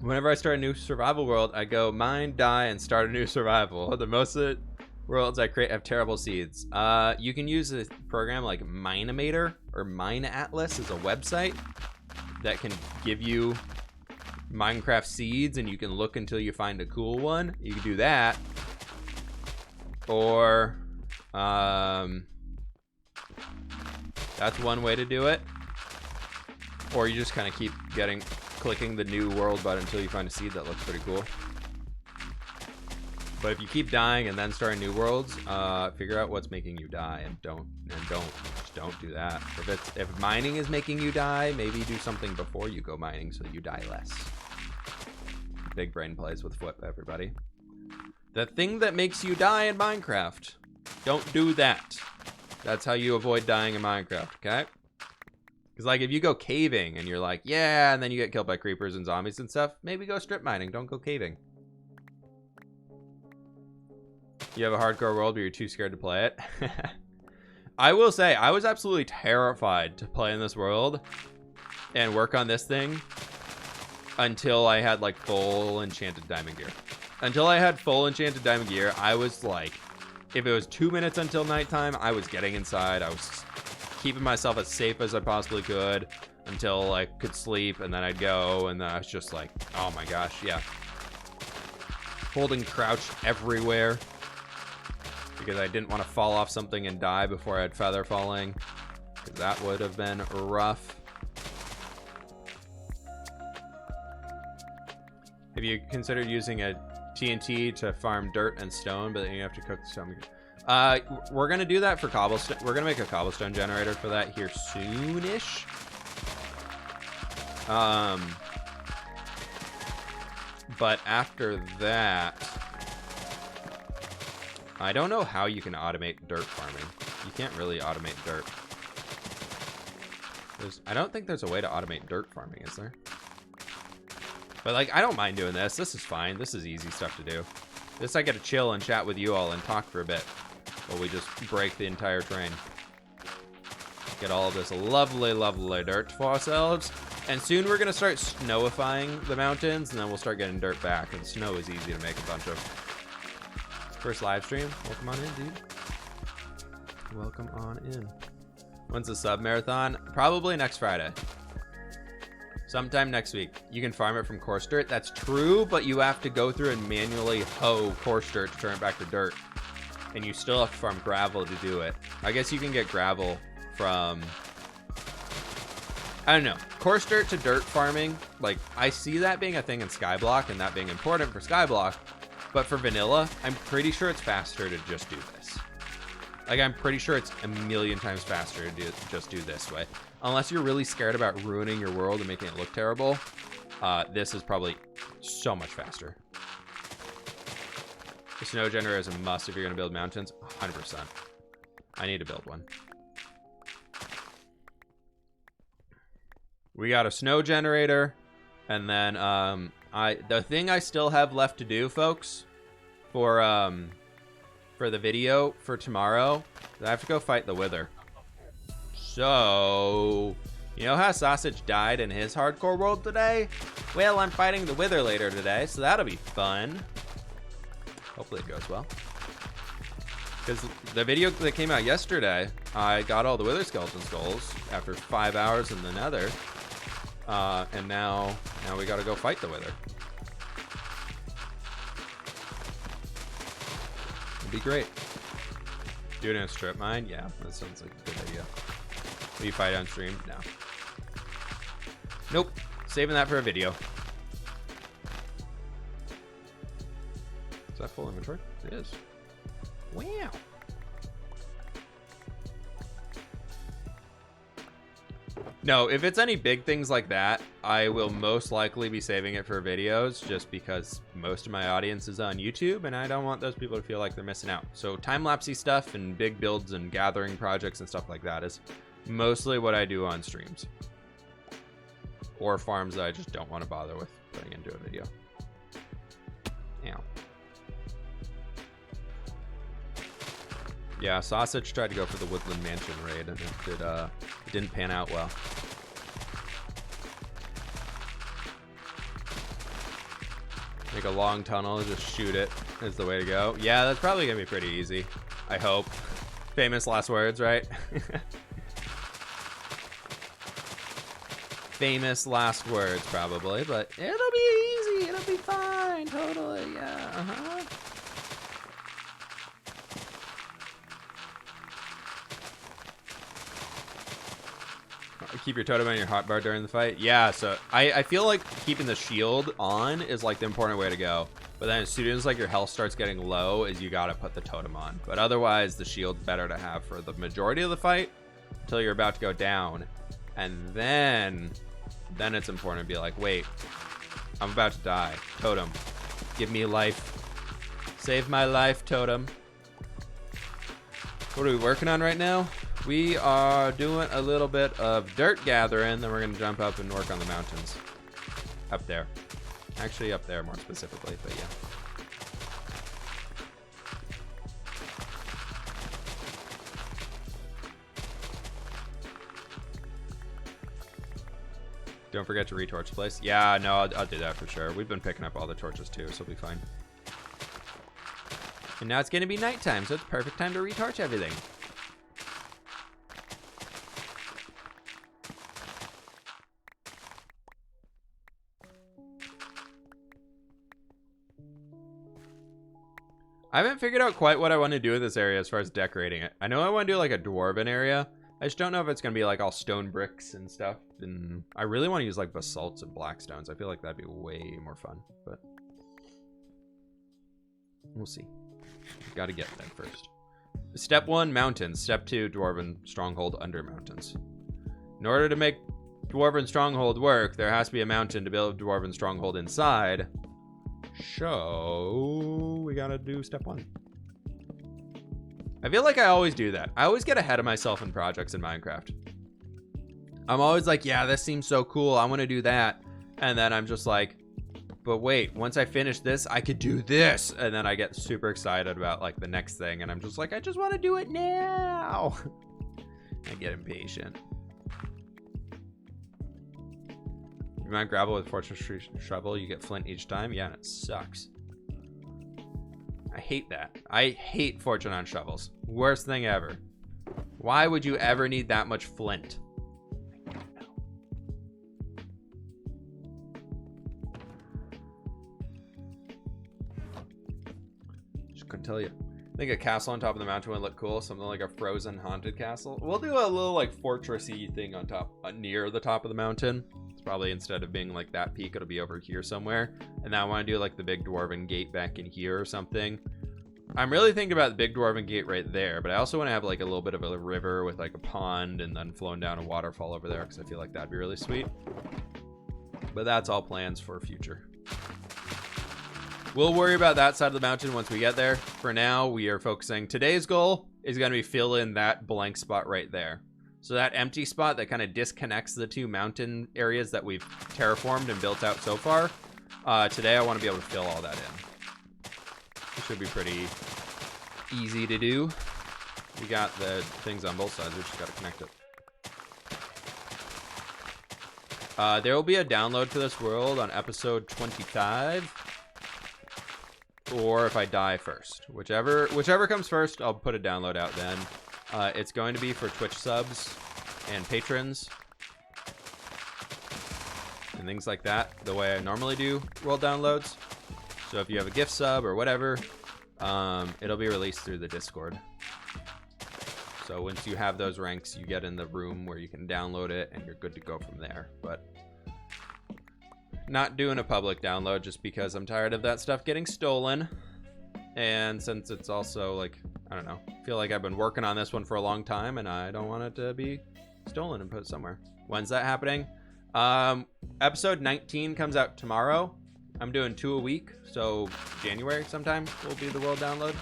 Whenever I start a new survival world, I go mine, die, and start a new survival. The most of the worlds I create have terrible seeds. You can use a program like Minimator or Mine Atlas as a website that can give you Minecraft seeds, and you can look until you find a cool one. You can do that, or That's one way to do it. Or you just kind of keep clicking the new world button until you find a seed that looks pretty cool. But if you keep dying and then starting new worlds, figure out what's making you die, and don't do that. If mining is making you die, maybe do something before you go mining so that you die less. Big brain plays with Flip, everybody. The thing that makes you die in Minecraft, don't do that. That's how you avoid dying in Minecraft, okay? Because like if you go caving and you're like, yeah, and then you get killed by creepers and zombies and stuff, maybe go strip mining, don't go caving. You have a hardcore world but you're too scared to play it. I will say, I was absolutely terrified to play in this world and work on this thing until I had like full enchanted diamond gear. Until I had full enchanted diamond gear, I was like, if it was 2 minutes until nighttime, I was getting inside. I was keeping myself as safe as I possibly could until I could sleep, and then I'd go, and then I was just like, oh my gosh, yeah. Holding crouch everywhere because I didn't want to fall off something and die before I had feather falling, because that would have been rough. Have you considered using a TNT to farm dirt and stone, but then you have to cook the stone? We're gonna do that for cobblestone. We're gonna make a cobblestone generator for that here soonish. But after that, I don't know how you can automate dirt farming. You can't really automate dirt. I don't think there's a way to automate dirt farming, is there? But like, I don't mind doing this. This is fine. This is easy stuff to do. This I get to chill and chat with you all and talk for a bit while we just break the entire terrain. Get all of this lovely, lovely dirt for ourselves. And soon we're gonna start snowifying the mountains, and then we'll start getting dirt back. And snow is easy to make a bunch of. First live stream. Welcome on in, dude. Welcome on in. When's the sub marathon? Probably next Friday. Sometime next week. You can farm it from coarse dirt. That's true, but you have to go through and manually hoe coarse dirt to turn it back to dirt. And you still have to farm gravel to do it. I guess you can get gravel from... I don't know. Coarse dirt to dirt farming, like, I see that being a thing in Skyblock and that being important for Skyblock. But for vanilla, I'm pretty sure it's faster to just do this. Like, I'm pretty sure it's a million times faster to just do this way. Unless you're really scared about ruining your world and making it look terrible, this is probably so much faster. The snow generator is a must if you're going to build mountains. 100%. I need to build one. We got a snow generator. And then the thing I still have left to do, folks, for the video for tomorrow, I have to go fight the Wither. So, you know how Sausage died in his hardcore world today? Well, I'm fighting the Wither later today, so that'll be fun. Hopefully it goes well. Because the video that came out yesterday, I got all the Wither skeleton skulls after 5 hours in the Nether. And now we gotta go fight the Wither. It'd be great. Do it in a strip mine? Yeah, that sounds like a good idea. Will you fight on stream? No. Nope. Saving that for a video. Is that full inventory? It is. Wow. No, if it's any big things like that, I will most likely be saving it for videos just because most of my audience is on YouTube and I don't want those people to feel like they're missing out. So time-lapsey stuff and big builds and gathering projects and stuff like that is mostly what I do on streams. Or farms that I just don't want to bother with putting into a video. Ow. Yeah, Sausage tried to go for the Woodland Mansion raid and it didn't pan out well. Make a long tunnel, just shoot it is the way to go. Yeah, that's probably gonna be pretty easy. I hope. Famous last words, right? Famous last words, probably, but it'll be easy. It'll be fine. Totally, yeah. Uh-huh. Keep your totem on your hotbar during the fight. Yeah, so I feel like keeping the shield on is like the important way to go. But then as soon as like your health starts getting low, is you gotta put the totem on. But otherwise, the shield's better to have for the majority of the fight until you're about to go down, and then it's important to be like, wait, I'm about to die. Totem, give me life. Save my life, totem. What are we working on right now? We are doing a little bit of dirt gathering, then we're gonna jump up and work on the mountains. Up there. Actually up there more specifically, but yeah. Don't forget to retorch the place. Yeah, no, I'll do that for sure. We've been picking up all the torches too, so it'll be fine. And now it's gonna be nighttime, so it's perfect time to retorch everything. I haven't figured out quite what I want to do with this area as far as decorating it. I know I want to do like a dwarven area. I just don't know if it's going to be like all stone bricks and stuff. And I really want to use like basalts and blackstones. I feel like that'd be way more fun, but we'll see. Got to get there first. Step 1, mountains. Step 2, dwarven stronghold under mountains. In order to make dwarven stronghold work, there has to be a mountain to build a dwarven stronghold inside. So we gotta do step 1. I feel like I always do that. I always get ahead of myself in projects in Minecraft. I'm always like, yeah, this seems so cool, I want to do that. And then I'm just like, but wait, once I finish this, I could do this. And then I get super excited about like the next thing, and I'm just like, I just want to do it now. I get impatient. You mine gravel with fortune shovel, you get flint each time. Yeah, and it sucks. I hate that. I hate fortune on shovels. Worst thing ever. Why would you ever need that much flint? I don't know. Just couldn't tell you. I think a castle on top of the mountain would look cool. Something like a frozen haunted castle. We'll do a little like fortressy thing on top, near the top of the mountain. Probably instead of being like that peak, it'll be over here somewhere. And now I want to do like the big dwarven gate back in here or something. I'm really thinking about the big dwarven gate right there, but I also want to have like a little bit of a river with like a pond and then flowing down a waterfall over there, because I feel like that'd be really sweet. But that's all plans for future. We'll worry about that side of the mountain once we get there. For now, we are focusing. Today's goal is going to be fill in that blank spot right there. So that empty spot that kind of disconnects the two mountain areas that we've terraformed and built out so far. Today I want to be able to fill all that in. It should be pretty easy to do. We got the things on both sides, we just got to connect it. There will be a download for this world on episode 25. Or if I die first. Whichever comes first, I'll put a download out then. It's going to be for Twitch subs and patrons and things like that, the way I normally do world downloads. So if you have a gift sub or whatever, it'll be released through the Discord. So once you have those ranks, you get in the room where you can download it and you're good to go from there. But not doing a public download just because I'm tired of that stuff getting stolen. And since it's also like, I don't know, I feel like I've been working on this one for a long time and I don't want it to be stolen and put somewhere. When's that happening? Episode 19 comes out tomorrow. I'm doing 2 a week, so January sometime will be the world download.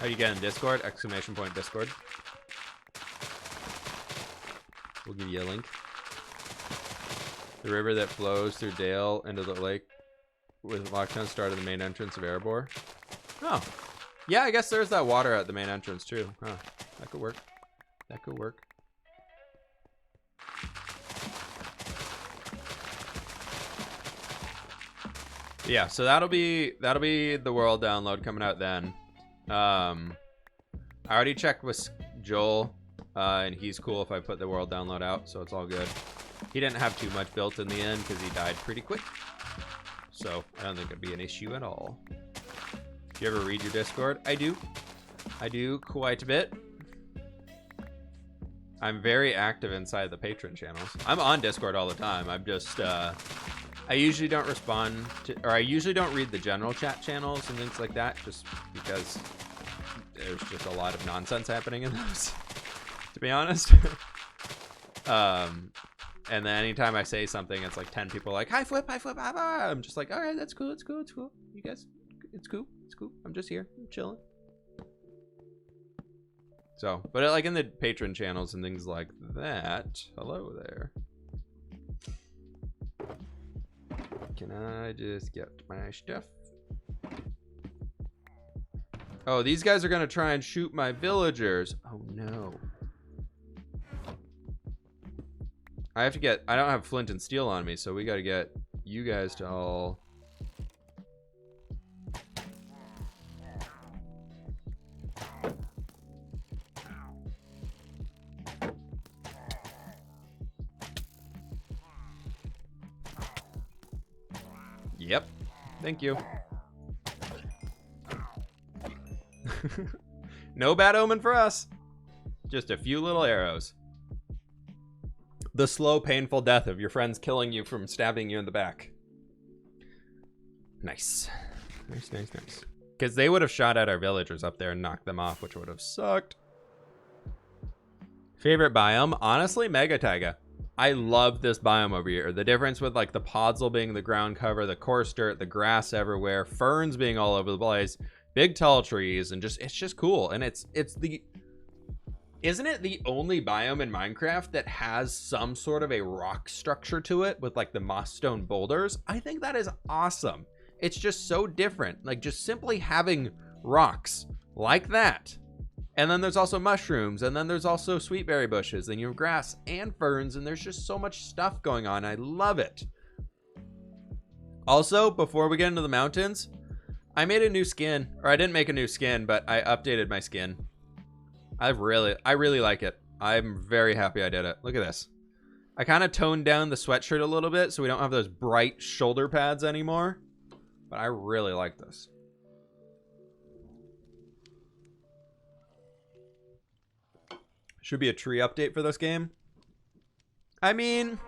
How you get in Discord? Exclamation point Discord. We'll give you a link. The river that flows through Dale into the lake with Lockdown started the main entrance of Erebor. Oh, yeah, I guess there's that water at the main entrance too. Huh, that could work. That could work. Yeah, so that'll be the world download coming out then. I already checked with Joel, and he's cool if I put the world download out, so it's all good. He didn't have too much built in the end because he died pretty quick. So I don't think it'd be an issue at all. Do you ever read your Discord? I do. I do quite a bit. I'm very active inside the patron channels. I'm on Discord all the time. I'm just, I usually don't respond to, or I usually don't read the general chat channels and things like that, just because there's just a lot of nonsense happening in those, to be honest. And then anytime I say something, it's like 10 people like, hi Flip, ah, ah. I'm just like, all right, that's cool, it's cool, it's cool. You guys, it's cool, it's cool. I'm just here, I'm chilling. So, but like in the patron channels and things like that, hello there. Can I just get my stuff? Oh, these guys are gonna try and shoot my villagers. Oh no. I have to get, I don't have flint and steel on me, so we gotta get you guys to all... Yep. Thank you. No bad omen for us. Just a few little arrows. The slow, painful death of your friends killing you from stabbing you in the back. Nice. Nice, nice, nice. Because they would have shot at our villagers up there and knocked them off, which would have sucked. Favorite biome? Honestly, Mega Taiga. I love this biome over here. The difference with like the podzol being the ground cover, the coarse dirt, the grass everywhere, ferns being all over the place, big tall trees, and just, it's just cool. And it's the, isn't it the only biome in Minecraft that has some sort of a rock structure to it with like the moss stone boulders? I think that is awesome. It's just so different. Like just simply having rocks like that. And then there's also mushrooms, and then there's also sweetberry bushes, and you have grass and ferns, and there's just so much stuff going on. I love it. Also, before we get into the mountains, I made a new skin, or I didn't make a new skin, but I updated my skin. I really like it. I'm very happy I did it. Look at this. I kind of toned down the sweatshirt a little bit, so we don't have those bright shoulder pads anymore, but I really like this. Should be a tree update for this game. I mean,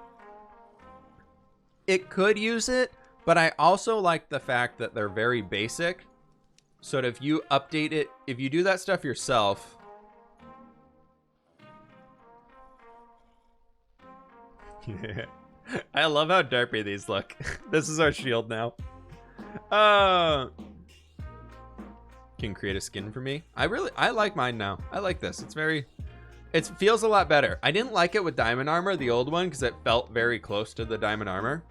it could use it, but I also like the fact that they're very basic. So that if you update it, if you do that stuff yourself. Yeah. I love how derpy these look. This is our shield now. Can create a skin for me. I like mine now. I like this. It's very... It feels a lot better. I didn't like it with diamond armor, the old one, because it felt very close to the diamond armor.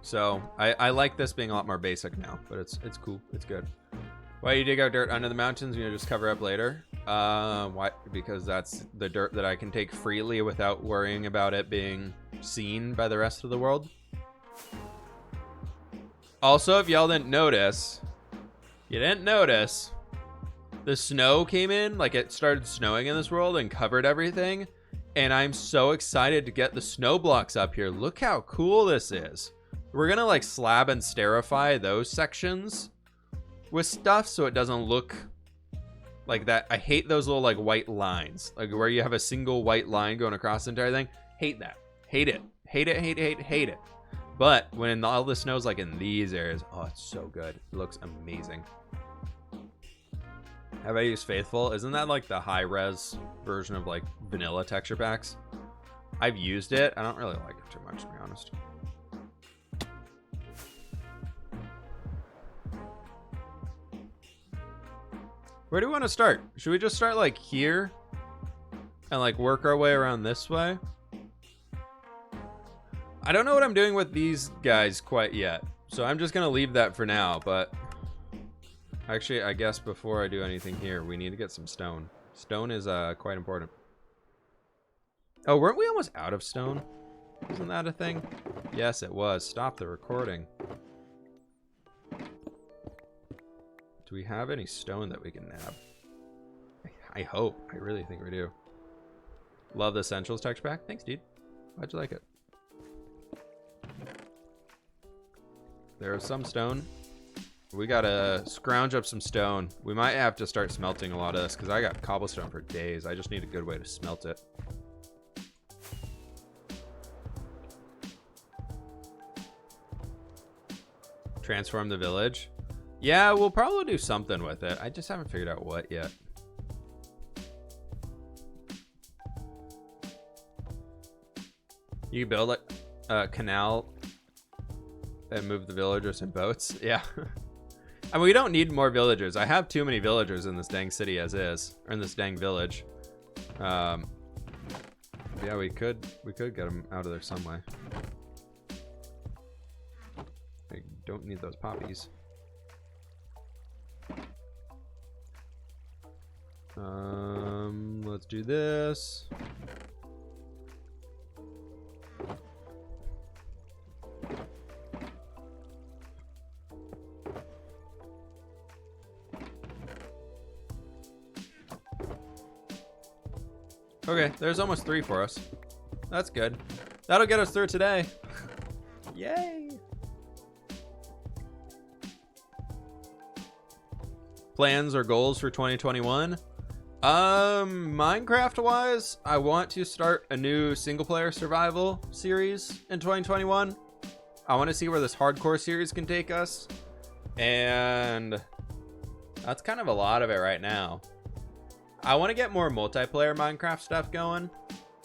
So I like this being a lot more basic now, but it's cool. It's good. Why do you dig out dirt under the mountains? You know, just cover up later. Why? Because that's the dirt that I can take freely without worrying about it being seen by the rest of the world. Also, if y'all didn't notice, the snow came in, like it started snowing in this world and covered everything. And I'm so excited to get the snow blocks up here. Look how cool this is. We're gonna like slab and sterify those sections with stuff so it doesn't look like that. I hate those little like white lines, like where you have a single white line going across the entire thing. Hate that. Hate it. Hate it, hate it, hate it. But when all the snow's like in these areas, oh, it's so good. It looks amazing. Have I used Faithful? Isn't that like the high res version of like vanilla texture packs? I've used it. I don't really like it too much, to be honest. Where do we want to start? Should we just start like here and like work our way around this way? I don't know what I'm doing with these guys quite yet, so I'm just gonna leave that for now. But actually, I guess before I do anything here, we need to get some stone. Stone is quite important. Oh, weren't we almost out of stone? Isn't that a thing? Yes, it was. Stop the recording. Do we have any stone that we can nab? I hope. I really think we do. Love the Essentials texture pack. Thanks, dude. How'd you like it? There is some stone. We gotta scrounge up some stone. We might have to start smelting a lot of this because I got cobblestone for days. I just need a good way to smelt it. Transform the village. Yeah, we'll probably do something with it. I just haven't figured out what yet. You build a canal and move the villagers in boats. Yeah. I mean, we don't need more villagers. I have too many villagers in this dang city as is, or in this dang village. Yeah, we could get them out of there some way. I don't need those poppies. Let's do this. Okay, there's almost 3 for us. That's good. That'll get us through today. Yay! Plans or goals for 2021? Minecraft wise, I want to start a new single player survival series in 2021. I want to see where this hardcore series can take us. And that's kind of a lot of it right now. I want to get more multiplayer Minecraft stuff going,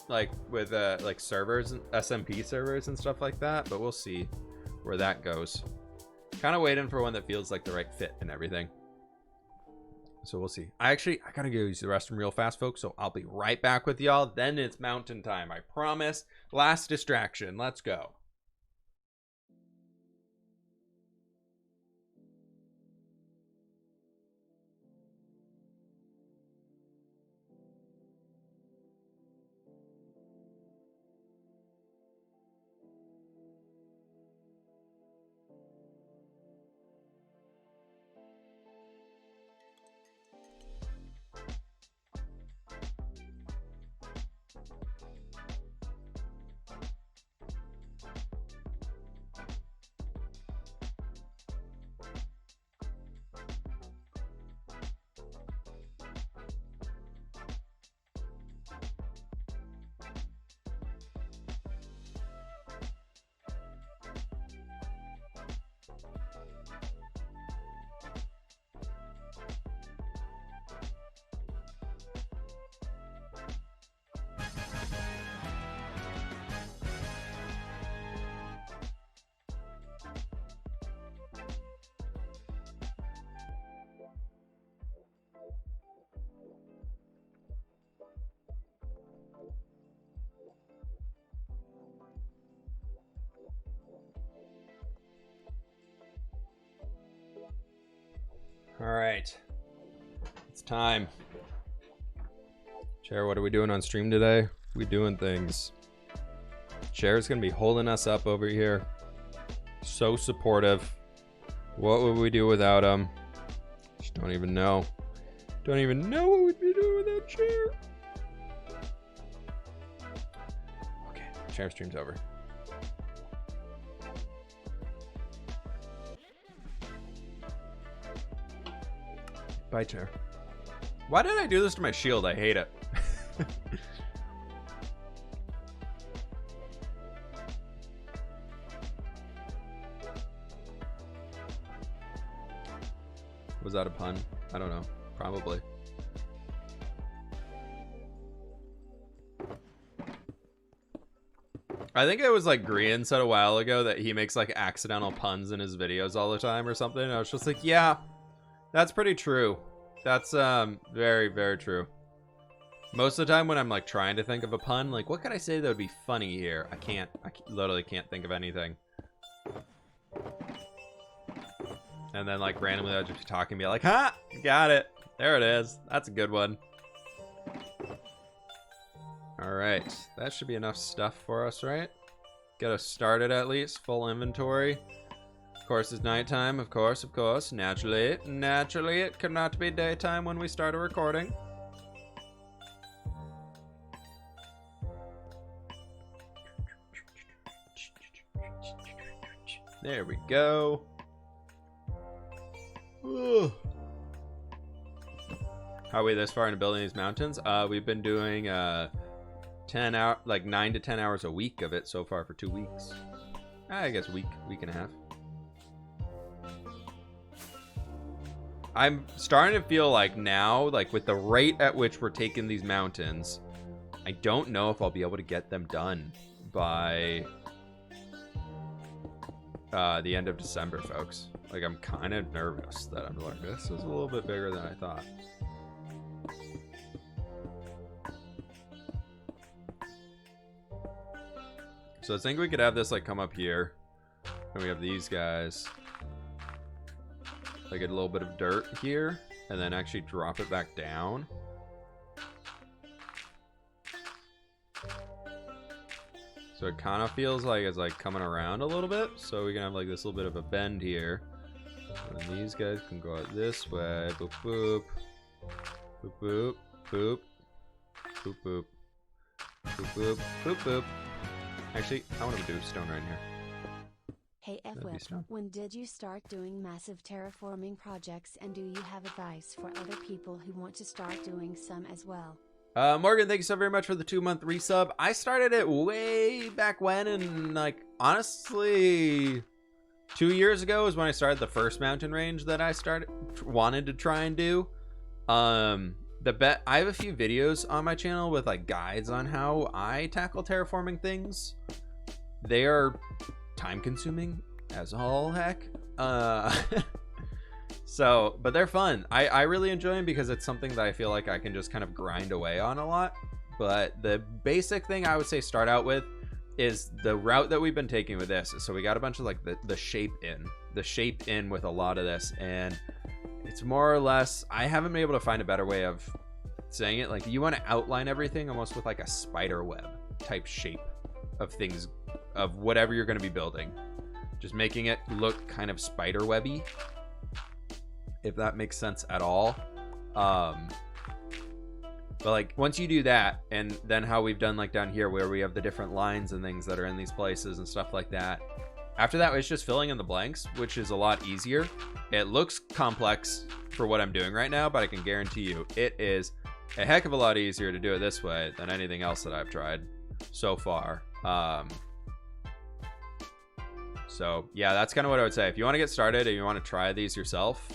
like with like servers and SMP servers and stuff like that, but we'll see where that goes. Kind of waiting for one that feels like the right fit and everything. So we'll see. I gotta go use the restroom real fast, folks, so I'll be right back with y'all. Then it's mountain time, I promise. Last distraction. Let's go. All right, it's time. Chair, what are we doing on stream today? We doing things. Chair's gonna be holding us up over here. So supportive. What would we do without him? Just don't even know. Don't even know what we'd be doing without Chair. Okay, Chair stream's over. Bye, Chair. Why did I do this to my shield? I hate it. Was that a pun? I don't know. Probably. I think it was like Grian said a while ago that he makes like accidental puns in his videos all the time or something. I was just like, yeah. That's pretty true. That's very, very true. Most of the time when I'm like trying to think of a pun, like what could I say that would be funny here? I literally can't think of anything. And then like randomly I'll just be talking and be like, ha! Got it. There it is. That's a good one. Alright. That should be enough stuff for us, right? Get us started at least. Full inventory. Of course, it's nighttime. Of course. Naturally, it cannot be daytime when we start a recording. There we go. Ugh. How are we this far into building these mountains? We've been doing 9 to 10 hours a week of it so far for 2 weeks. I guess week and a half. I'm starting to feel like now, like with the rate at which we're taking these mountains, I don't know if I'll be able to get them done by the end of December, folks. Like, I'm kind of nervous that I'm like, this is a little bit bigger than I thought. So I think we could have this like come up here, and we have these guys. Like a little bit of dirt here, and then actually drop it back down. So it kind of feels like it's like coming around a little bit. So we can have like this little bit of a bend here. And these guys can go out this way. Boop, boop. Boop, boop. Boop. Boop, boop. Boop, boop. Boop, boop. Actually, I want to do stone right here. Hey Xlife, when did you start doing massive terraforming projects, and do you have advice for other people who want to start doing some as well? Morgan, thank you so very much for the 2-month resub. I started it way back when, and like honestly 2 years ago is when I started the first mountain range that I wanted to try and do. I have a few videos on my channel with like guides on how I tackle terraforming things. They are time consuming as all heck. So, but they're fun. I really enjoy them because it's something that I feel like I can just kind of grind away on a lot. But the basic thing I would say start out with is the route that we've been taking with this. So we got a bunch of like the shape in with a lot of this, and it's more or less, I haven't been able to find a better way of saying it. Like, you want to outline everything almost with like a spider web type shape of things, of whatever you're going to be building, just making it look kind of spider webby, if that makes sense at all. But like once you do that, and then how we've done like down here where we have the different lines and things that are in these places and stuff like that, after that it's just filling in the blanks, which is a lot easier. It looks complex for what I'm doing right now, but I can guarantee you it is a heck of a lot easier to do it this way than anything else that I've tried so far. So yeah, that's kind of what I would say. If you want to get started and you want to try these yourself,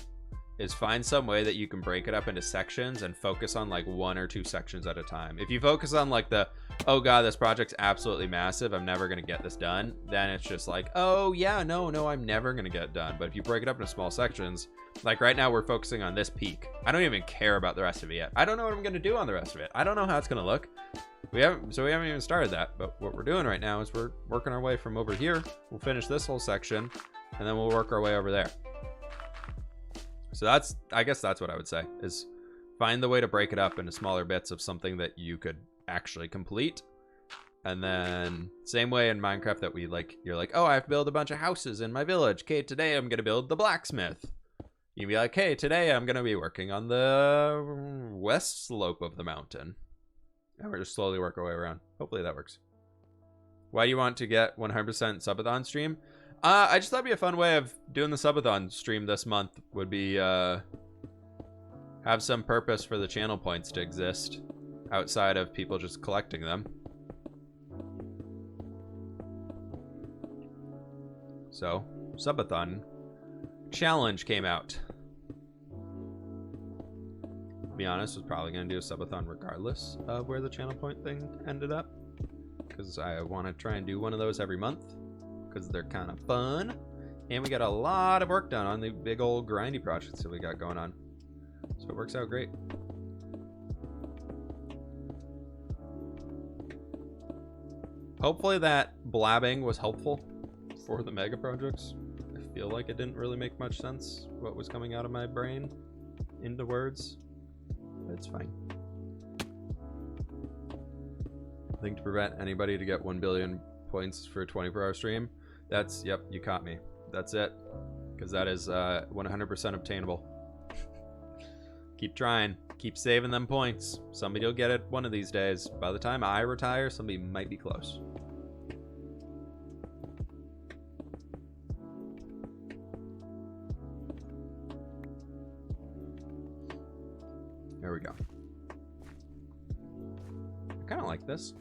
is find some way that you can break it up into sections and focus on like 1 or 2 sections at a time. If you focus on like oh god, this project's absolutely massive, I'm never gonna get this done, then it's just like, oh yeah, no, I'm never gonna get it done. But if you break it up into small sections, like right now we're focusing on this peak. I don't even care about the rest of it yet. I don't know what I'm gonna do on the rest of it. I don't know how it's gonna look. We haven't even started that. But what we're doing right now is we're working our way from over here. We'll finish this whole section, and then we'll work our way over there. So I guess that's what I would say, is find the way to break it up into smaller bits of something that you could actually complete. And then same way in Minecraft that you're like, oh, I have to build a bunch of houses in my village. Okay, today I'm going to build the blacksmith. You'd be like, hey, today I'm going to be working on the west slope of the mountain. And we're just slowly work our way around. Hopefully that works. Why do you want to get 100% subathon stream? I just thought it'd be a fun way of doing the subathon stream this month would be have some purpose for the channel points to exist outside of people just collecting them. So, subathon challenge came out. To be honest, was probably going to do a subathon regardless of where the channel point thing ended up, because I want to try and do one of those every month, because they're kind of fun, and we got a lot of work done on the big old grindy projects that we got going on, so it works out great. Hopefully that blabbing was helpful for the mega projects. I feel like it didn't really make much sense what was coming out of my brain into words, but it's fine. I think to prevent anybody to get 1 billion points for a 24-hour stream, yep, you caught me. That's it, because that is 100% obtainable. Keep trying, keep saving them points. Somebody will get it one of these days. By the time I retire, somebody might be close. There we go. I kind of like this.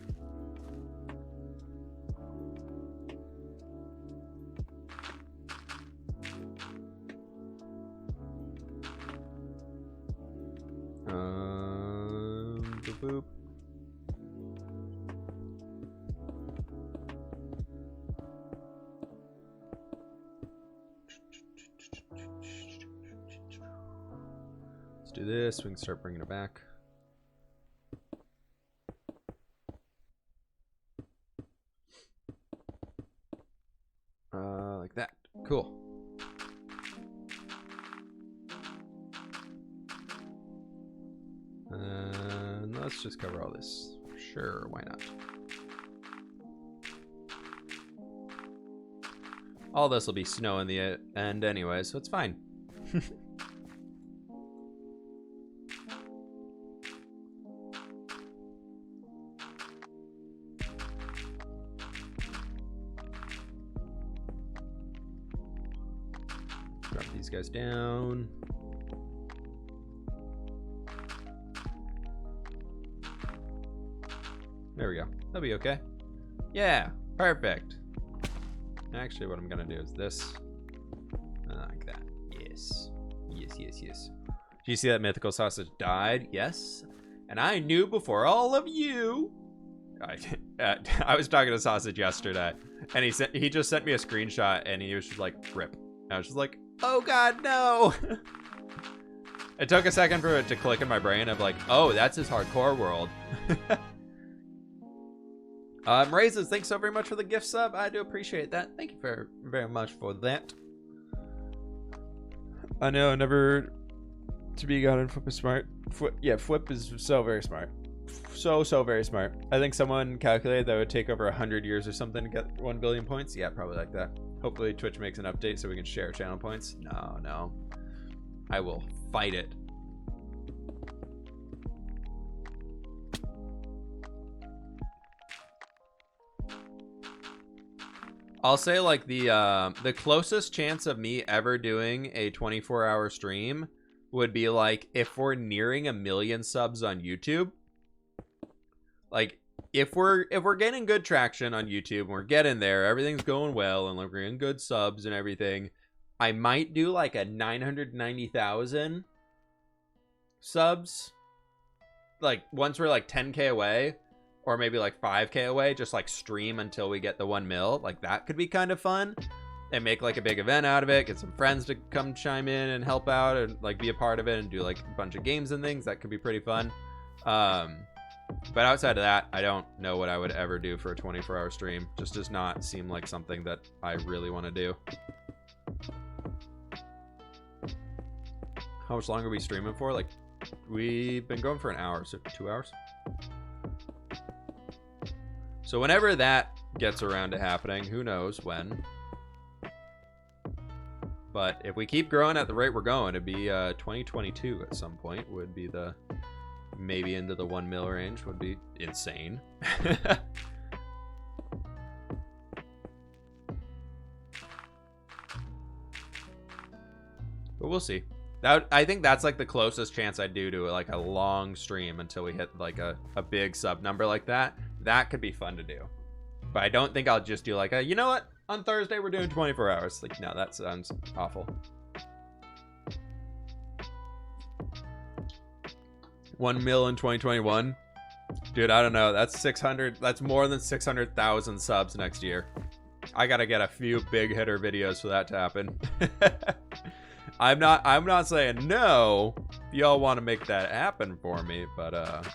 Boop, boop. Let's do this. We can start bringing it back. Like that. Cool. Let's just cover all this. Sure, why not? All this will be snow in the end anyway, so it's fine. Drop these guys down. There we go. That'll be okay. Yeah, perfect. Actually, what I'm gonna do is this. Like that. Yes. Yes, yes, yes. Do you see that mythical sausage died? Yes. And I knew before all of you. I was talking to Sausage yesterday, and he just sent me a screenshot, and he was just like, rip. I was just like, oh god, no. It took a second for it to click in my brain of like, oh, that's his hardcore world. Raises, thanks so very much for the gift sub. I do appreciate that. Thank you very, very much for that. I know, never to be gotten. Flip is smart. Flip is so very smart. So very smart. I think someone calculated that would take over 100 years or something to get 1 billion points. Yeah, probably like that. Hopefully Twitch makes an update so we can share channel points. No. I will fight it. I'll say like the closest chance of me ever doing a 24-hour stream would be like if we're nearing 1 million subs on YouTube. Like if we're getting good traction on YouTube and we're getting there, everything's going well, and like we're getting good subs and everything, I might do like a 990,000 subs. Like once we're like 10K away. Or maybe like 5K away, just like stream until we get the 1 mil. Like that could be kind of fun. And make like a big event out of it. Get some friends to come chime in and help out and like be a part of it and do like a bunch of games and things. That could be pretty fun. But outside of that, I don't know what I would ever do for a 24-hour stream. Just does not seem like something that I really want to do. How much longer are we streaming for? Like we've been going for an hour, so 2 hours. So whenever that gets around to happening, who knows when. But if we keep growing at the rate we're going, it'd be 2022 at some point would be the maybe into the 1 mil range would be insane. But we'll see. I think that's like the closest chance I'd do to like a long stream until we hit like a big sub number like that. That could be fun to do. But I don't think I'll just do like you know what? On Thursday, we're doing 24 hours. Like, no, that sounds awful. 1 mil in 2021. Dude, I don't know. That's 600. That's more than 600,000 subs next year. I got to get a few big hitter videos for that to happen. I'm not saying no. If y'all want to make that happen for me, but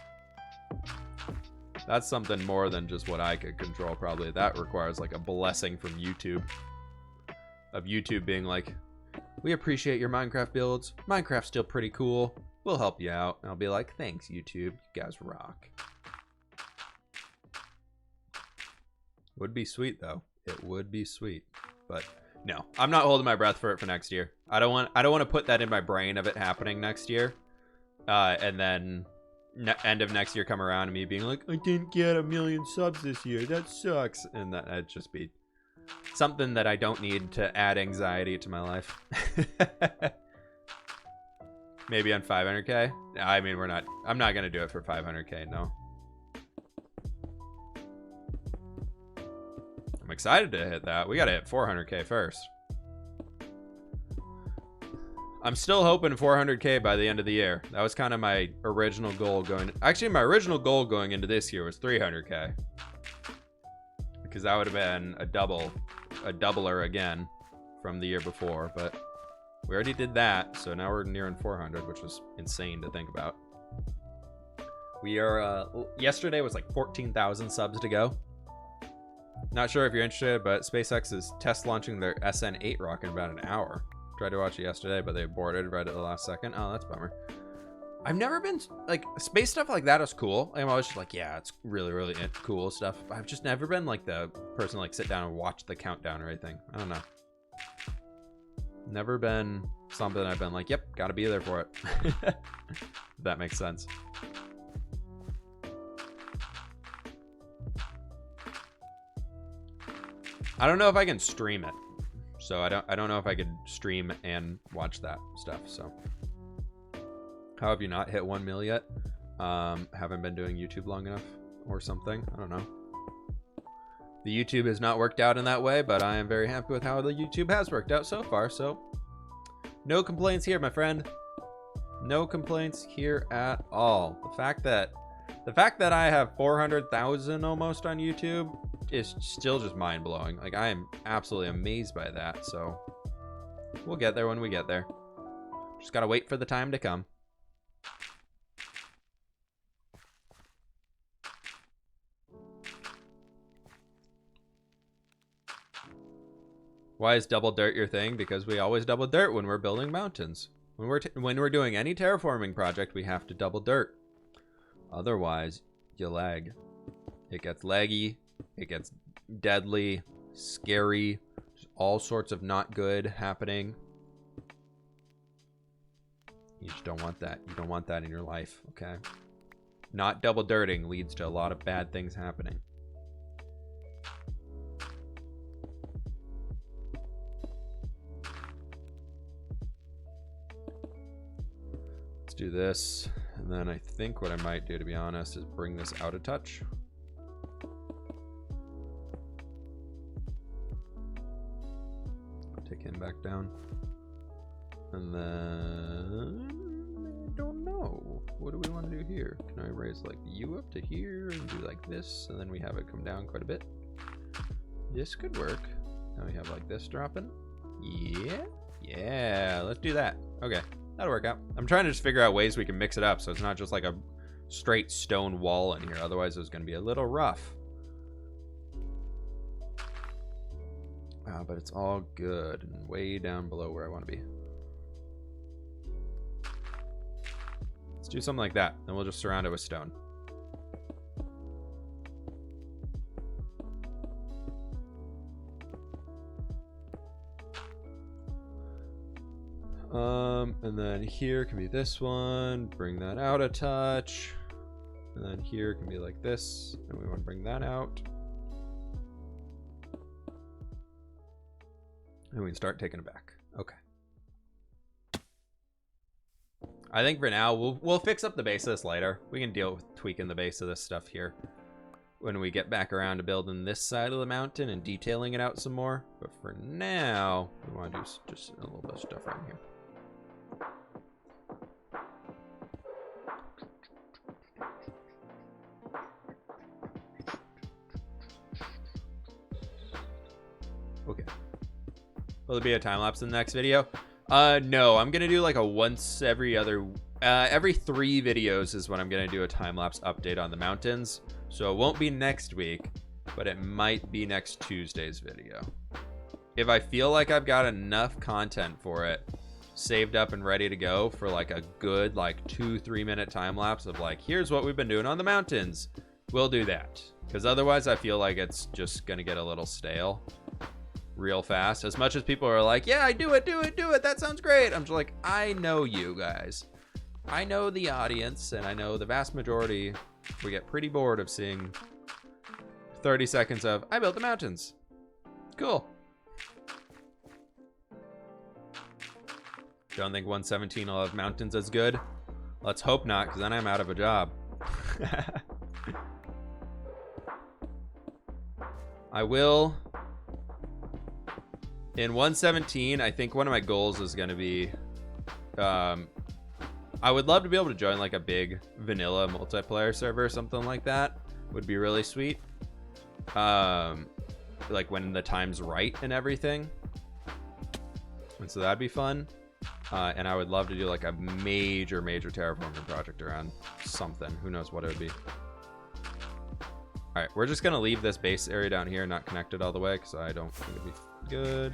that's something more than just what I could control. Probably that requires like a blessing from YouTube, of YouTube being like, we appreciate your Minecraft builds. Minecraft's still pretty cool. We'll help you out. And I'll be like, thanks YouTube, you guys rock. Would be sweet though. It would be sweet, but no, I'm not holding my breath for it for next year. I don't want to put that in my brain of it happening next year, and then end of next year come around and me being like, I didn't get 1 million subs this year. That sucks. And that'd just be something that I don't need to add anxiety to my life. Maybe on 500k. I mean, I'm not gonna do it for 500k. No. I'm excited to hit that. We gotta hit 400k first. I'm still hoping 400k by the end of the year. That was kind of my original goal going. Actually, my original goal going into this year was 300k, because that would have been a doubler again from the year before. But we already did that, so now we're nearing 400, which was insane to think about. We are yesterday was like 14,000 subs to go. Not sure if you're interested, but SpaceX is test launching their SN8 rocket in about an hour. Tried to watch it yesterday, but they aborted right at the last second. Oh, that's a bummer. I've never been, like, space stuff like that is cool. I'm always just like, yeah, it's really, really cool stuff. I've just never been like the person like sit down and watch the countdown or anything. I don't know. Never been something I've been like, yep, gotta be there for it. If that makes sense. I don't know if I can stream it. So I don't know if I could stream and watch that stuff. So how have you not hit 1 mil yet? Haven't been doing YouTube long enough or something. I don't know. The YouTube has not worked out in that way, but I am very happy with how the YouTube has worked out so far. So no complaints here, my friend. No complaints here at all. The fact that I have 400,000 almost on YouTube is still just mind-blowing. Like, I am absolutely amazed by that. So we'll get there when we get there. Just gotta wait for the time to come. Why is double dirt your thing? Because we always double dirt when we're building mountains. When we're doing any terraforming project, we have to double dirt. Otherwise, you lag. It gets laggy. It gets deadly, scary. There's all sorts of not good happening. You just don't want that. You don't want that in your life, okay? Not double dirting leads to a lot of bad things happening. Let's do this. And then I think what I might do, to be honest, is bring this out a touch. Take him back down. And then I don't know. What do we want to do here? Can I raise like you up to here and do like this? And then we have it come down quite a bit. This could work. Now we have like this dropping. Yeah. Yeah, let's do that. Okay, that'll work out. I'm trying to just figure out ways we can mix it up so it's not just like a straight stone wall in here. Otherwise it's going to be a little rough. But it's all good and way down below where I want to be. Let's do something like that. Then we'll just surround it with stone. And then here can be this one. Bring that out a touch. And then here can be like this. And we want to bring that out. And we can start taking it back. Okay. I think for now, we'll fix up the base of this later. We can deal with tweaking the base of this stuff here when we get back around to building this side of the mountain and detailing it out some more. But for now, we want to do just a little bit of stuff right here. Okay. Will there be a time lapse in the next video? No, I'm gonna do like a once every 3 videos is when I'm gonna do a time lapse update on the mountains. So it won't be next week, but it might be next Tuesday's video. If I feel like I've got enough content for it saved up and ready to go for like a good like 2-3 minute time lapse of like, here's what we've been doing on the mountains, we'll do that. Because otherwise I feel like it's just gonna get a little stale real fast. As much as people are like, yeah, do it, that sounds great, I'm just like, I know you guys, I know the audience, and I know the vast majority, we get pretty bored of seeing 30 seconds of I built the mountains. Cool. Don't think 117 will have mountains as good. Let's hope not, because then I'm out of a job. I will. In 117, I think one of my goals is going to be... I would love to be able to join like a big vanilla multiplayer server or something like that. Would be really sweet. Like when the time's right and everything. And so that'd be fun. And I would love to do like a major terraforming project around something. Who knows what it would be. All right, we're just gonna leave this base area down here not connected all the way because I don't think it'd be good.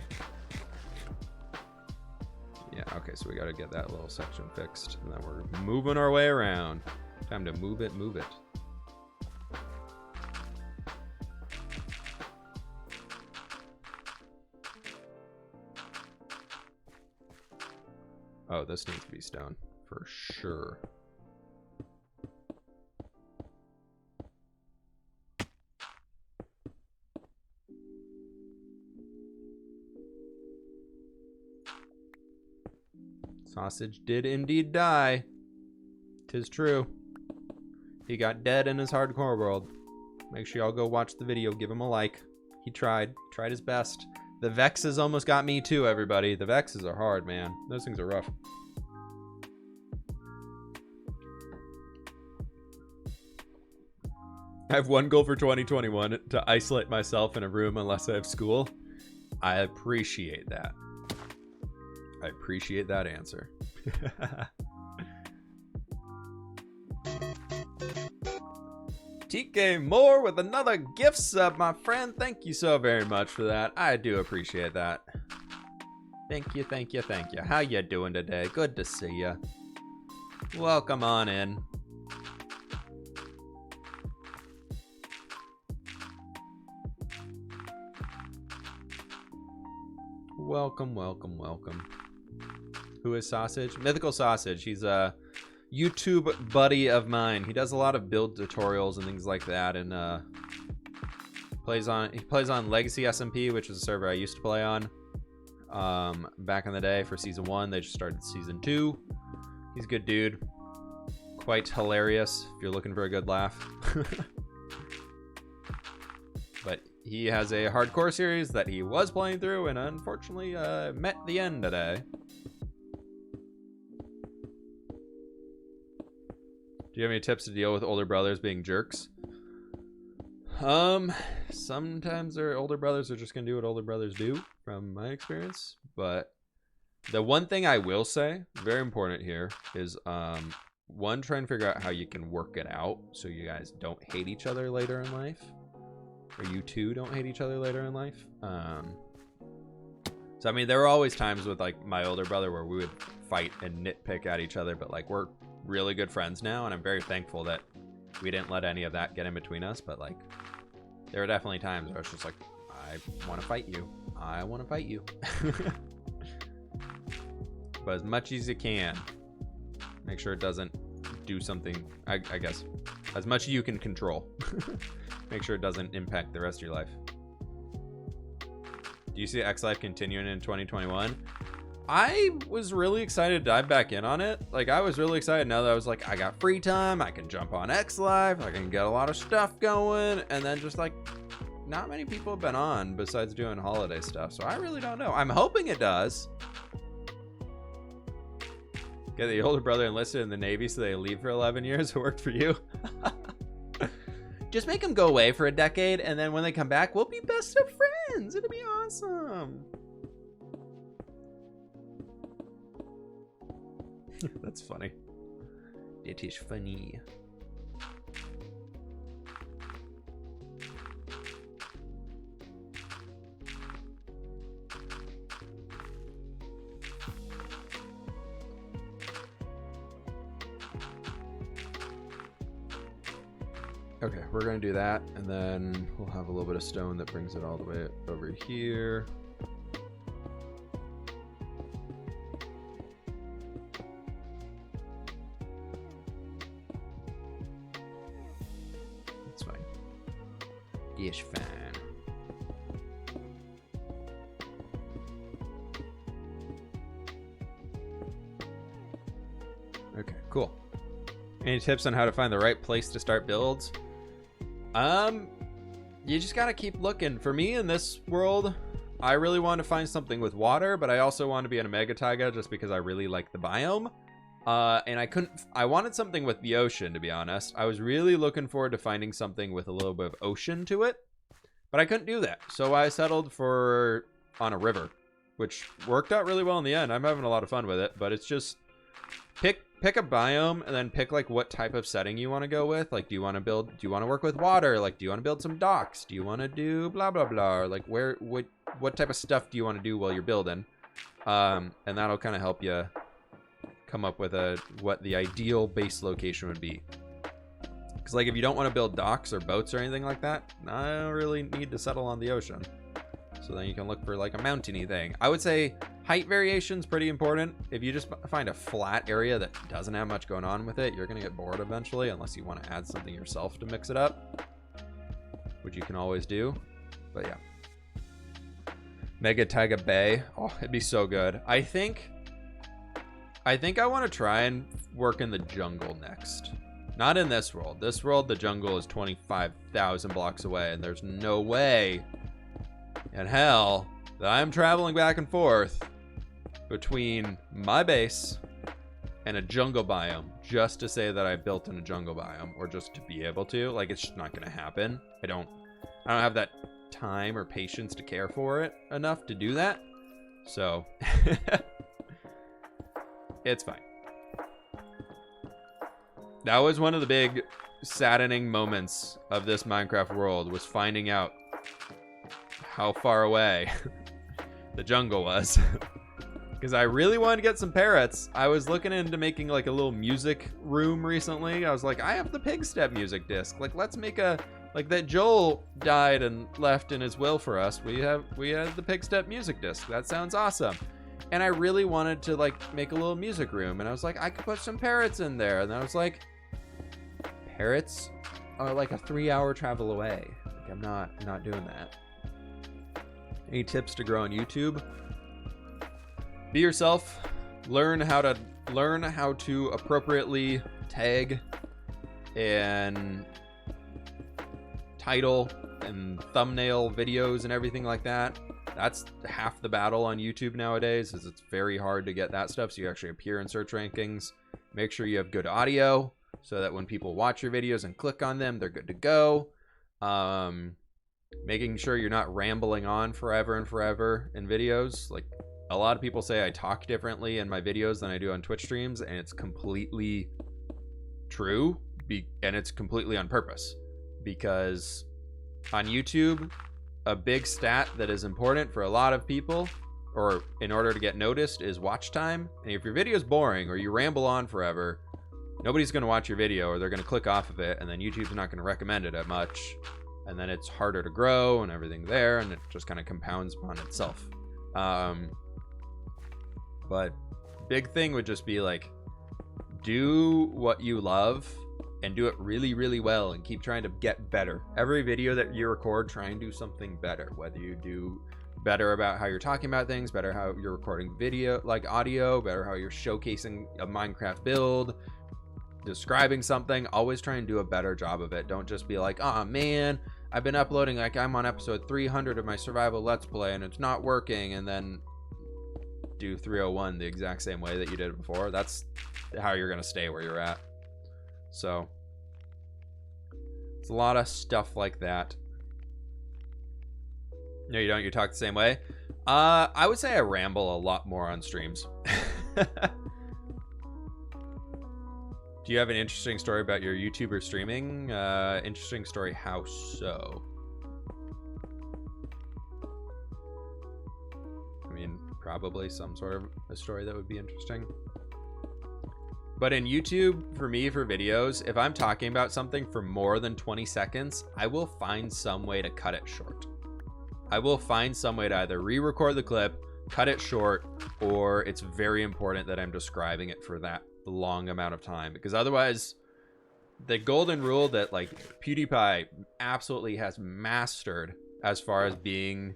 Yeah, okay, so we gotta get that little section fixed, and then we're moving our way around. Time to move it, move it. Oh, this needs to be stone for sure. Sausage did indeed die. 'Tis true. He got dead in his hardcore world. Make sure y'all go watch the video. Give him a like. He tried his best. The Vexes almost got me too, everybody. The Vexes are hard, man. Those things are rough. I have one goal for 2021 to isolate myself in a room unless I have school. I appreciate that. I appreciate that answer. TK Moore with another gift sub, my friend. Thank you so very much for that. I do appreciate that. Thank you, thank you, thank you. How you doing today? Good to see you. Welcome on in. Welcome, welcome, welcome. Who is Sausage? Mythical Sausage. He's a YouTube buddy of mine. He does a lot of build tutorials and things like that, and he plays on Legacy SMP, which is a server I used to play on back in the day for season 1. They just started season 2. He's a good dude. Quite hilarious if you're looking for a good laugh. But he has a hardcore series that he was playing through and unfortunately met the end today. Do you have any tips to deal with older brothers being jerks? Sometimes their older brothers are just gonna do what older brothers do, from my experience. But the one thing I will say, very important here, is one, try and figure out how you can work it out so you guys don't hate each other later in life. Or you two don't hate each other later in life. So I mean, there were always times with like my older brother where we would fight and nitpick at each other, but like we're really good friends now, and I'm very thankful that we didn't let any of that get in between us. But like, there were definitely times where I was just like, I want to fight you. I want to fight you. But as much as you can, make sure it doesn't do something, I guess, as much as you can control. Make sure it doesn't impact the rest of your life. Do you see Xlife continuing in 2021? I was really excited to dive back in on it. Like, I was really excited now that I was like, I got free time. I can jump on Xlife. I can get a lot of stuff going. And then just like, not many people have been on besides doing holiday stuff. So I really don't know. I'm hoping it does. Get the older brother enlisted in the Navy so they leave for 11 years. It worked for you. Just make them go away for a decade, and then when they come back, we'll be best of friends. It'll be awesome. That's funny. It is funny. Okay, we're gonna do that, and then we'll have a little bit of stone that brings it all the way over here. That's fine. Yes, fine. Okay, cool. Any tips on how to find the right place to start builds? You just gotta keep looking. For me in this world, I really want to find something with water, but I also want to be in a mega taiga just because I really like the biome. And I wanted something with the ocean, to be honest. I was really looking forward to finding something with a little bit of ocean to it, but I couldn't do that. So I settled on a river, which worked out really well in the end. I'm having a lot of fun with it, but it's just pick a biome and then pick like what type of setting you want to go with. Like, do you want to work with water? Like, do you want to build some docks? Do you want to do blah, blah, blah? Or like what type of stuff do you want to do while you're building? And that'll kind of help you come up with what the ideal base location would be. Because like if you don't want to build docks or boats or anything like that, I don't really need to settle on the ocean. So then you can look for like a mountainy thing. I would say height variation is pretty important. If you just find a flat area that doesn't have much going on with it, you're going to get bored eventually unless you want to add something yourself to mix it up, which you can always do. But yeah. Mega Taiga Bay. Oh, it'd be so good. I think I want to try and work in the jungle next. Not in this world. This world, the jungle is 25,000 blocks away, and there's no way in hell that I'm traveling back and forth between my base and a jungle biome just to say that I built in a jungle biome, or just to be able to. Like, it's just not going to happen. I don't have that time or patience to care for it enough to do that. So it's fine. That was one of the big saddening moments of this Minecraft world, was finding out how far away the jungle was. Because I really wanted to get some parrots. I was looking into making like a little music room recently. I was like, I have the pig step music disc. Like, let's make like that Joel died and left in his will for us. We had the pig step music disc. That sounds awesome. And I really wanted to like make a little music room. And I was like, I could put some parrots in there. And I was like, parrots are like a 3-hour travel away. Like, I'm not doing that. Any tips to grow on YouTube? Be yourself. Learn how to appropriately tag and title and thumbnail videos and everything like that. That's half the battle on YouTube nowadays, is it's very hard to get that stuff so you actually appear in search rankings. Make sure you have good audio so that when people watch your videos and click on them, they're good to go. Making sure you're not rambling on forever and forever in videos. Like, a lot of people say I talk differently in my videos than I do on Twitch streams, and it's completely true, and it's completely on purpose. Because on YouTube, a big stat that is important for a lot of people, or in order to get noticed, is watch time. And if your video is boring or you ramble on forever, nobody's going to watch your video, or they're going to click off of it, and then YouTube's not going to recommend it as much. And then it's harder to grow and everything there, and it just kind of compounds upon itself. But big thing would just be like, do what you love and do it really, really well, and keep trying to get better. Every video that you record, try and do something better. Whether you do better about how you're talking about things, better how you're recording video, like audio, better how you're showcasing a Minecraft build, describing something, always try and do a better job of it. Don't just be like, oh man, I've been uploading, like I'm on episode 300 of my survival let's play and it's not working, and then do 301 the exact same way that you did it before. That's how you're going to stay where you're at. So it's a lot of stuff like that. No, you don't. You talk the same way. I would say I ramble a lot more on streams. Do you have an interesting story about your YouTuber streaming? Interesting story, how so? I mean, probably some sort of a story that would be interesting. But in YouTube, for me, for videos, if I'm talking about something for more than 20 seconds, I will find some way to cut it short. I will find some way to either re-record the clip, cut it short, or it's very important that I'm describing it for that long amount of time, because otherwise the golden rule that like PewDiePie absolutely has mastered as far as being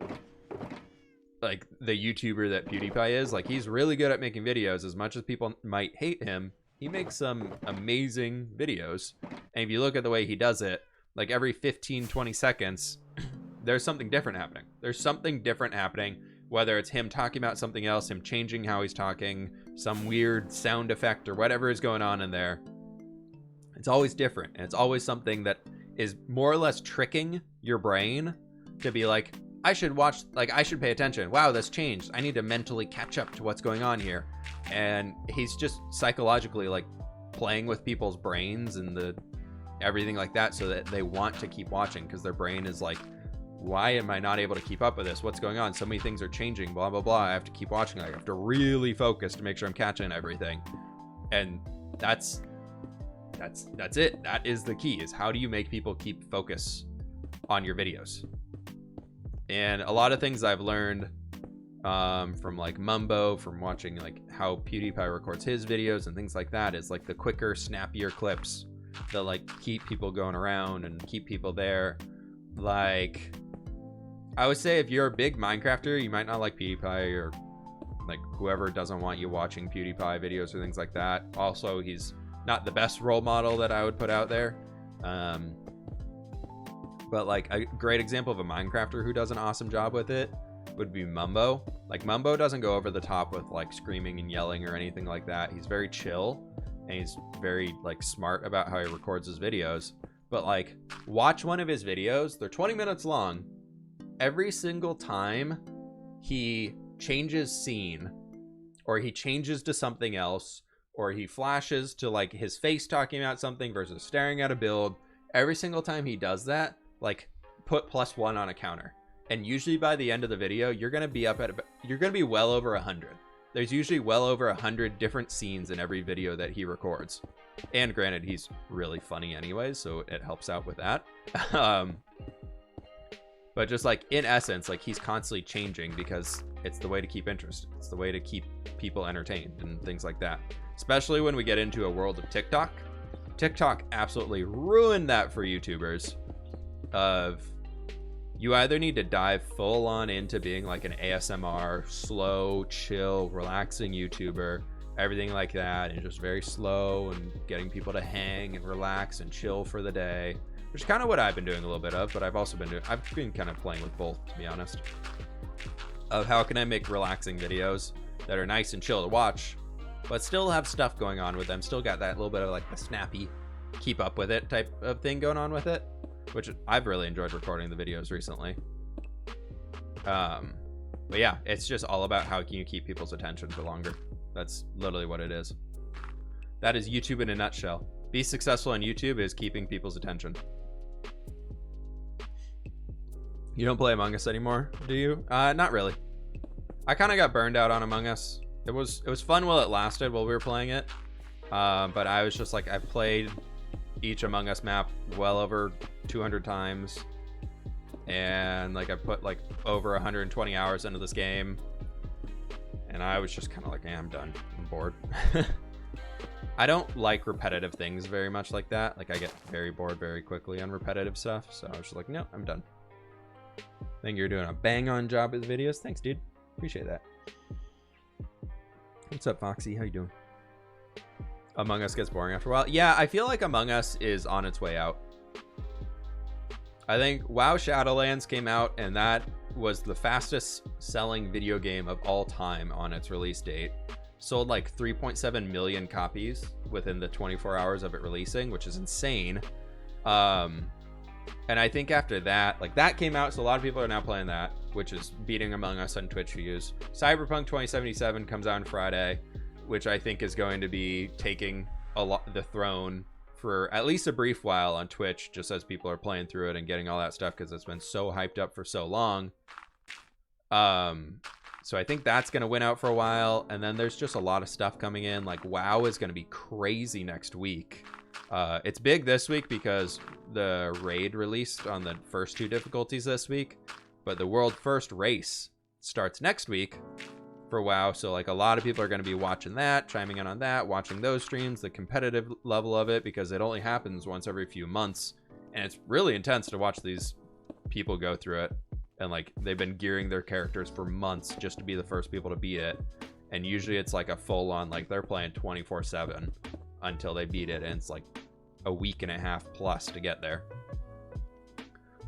like the YouTuber that PewDiePie is, like he's really good at making videos. As much as people might hate him, he makes some amazing videos. And if you look at the way he does it, like every 15-20 seconds there's something different happening. There's something different happening, whether it's him talking about something else, him changing how he's talking, some weird sound effect or whatever is going on in there. It's always different, and it's always something that is more or less tricking your brain to be like, I should watch, like, I should pay attention. Wow, that's changed. I need to mentally catch up to what's going on here. And he's just psychologically, like, playing with people's brains and the everything like that so that they want to keep watching, because their brain is like, why am I not able to keep up with this? What's going on? So many things are changing, blah, blah, blah. I have to keep watching. I have to really focus to make sure I'm catching everything. And that's it. That is the key, is how do you make people keep focus on your videos? And a lot of things I've learned from like Mumbo, from watching like how PewDiePie records his videos and things like that, is like the quicker, snappier clips that like keep people going around and keep people there. Like, I would say if you're a big Minecrafter, you might not like PewDiePie, or like whoever doesn't want you watching PewDiePie videos or things like that. Also, he's not the best role model that I would put out there. But like a great example of a Minecrafter who does an awesome job with it would be Mumbo. Like, Mumbo doesn't go over the top with like screaming and yelling or anything like that. He's very chill, and he's very like smart about how he records his videos. But like, watch one of his videos. They're 20 minutes long. Every single time he changes scene, or he changes to something else, or he flashes to like his face talking about something versus staring at a build, every single time he does that, like, put +1 on a counter. And usually by the end of the video, you're going to be well over 100. There's usually well over 100 different scenes in every video that he records. And granted, he's really funny anyways, so it helps out with that. But just like, in essence, like, he's constantly changing because it's the way to keep interest. It's the way to keep people entertained and things like that. Especially when we get into a world of TikTok. TikTok absolutely ruined that for YouTubers. Of, you either need to dive full on into being like an ASMR, slow, chill, relaxing YouTuber, everything like that, and just very slow and getting people to hang and relax and chill for the day, which is kind of what I've been doing a little bit of. But I've been kind of playing with both, to be honest, of how can I make relaxing videos that are nice and chill to watch, but still have stuff going on with them, still got that little bit of like the snappy keep up with it type of thing going on with it, which I've really enjoyed recording the videos recently. But yeah, it's just all about how can you keep people's attention for longer. That's literally what it is. That is YouTube in a nutshell. Be successful on YouTube is keeping people's attention. You don't play Among Us anymore, do you? Not really. I kind of got burned out on Among Us. It was fun while it lasted, while we were playing it. But I was just like, I played each Among Us map well over 200 times, and like I put like over 120 hours into this game, and I was just kind of like, I'm done, I'm bored. I don't like repetitive things very much like that. Like, I get very bored very quickly on repetitive stuff, so I was just like, no, I'm done. I think you're doing a bang on job with the videos. Thanks, dude, appreciate that. What's up, Foxy? How you doing? Among Us gets boring after a while. Yeah, I feel like Among Us is on its way out. I think WoW Shadowlands came out, and that was the fastest selling video game of all time on its release date. Sold like 3.7 million copies within the 24 hours of it releasing, which is insane. And I think after that, like, that came out, so a lot of people are now playing that, which is beating Among Us on Twitch views. Cyberpunk 2077 comes out on Friday, which I think is going to be taking the throne for at least a brief while on Twitch, just as people are playing through it and getting all that stuff, because it's been so hyped up for so long. So I think that's going to win out for a while, and then there's just a lot of stuff coming in. Like, WoW is going to be crazy next week. It's big this week because the raid released on the first 2 difficulties this week, but the world first race starts next week for WoW, so like a lot of people are going to be watching that, chiming in on that, watching those streams, the competitive level of it, because it only happens once every few months, and it's really intense to watch these people go through it. And like, they've been gearing their characters for months just to be the first people to beat it, and usually it's like a full-on, like, they're playing 24/7. until they beat it, and it's like a week and a half plus to get there.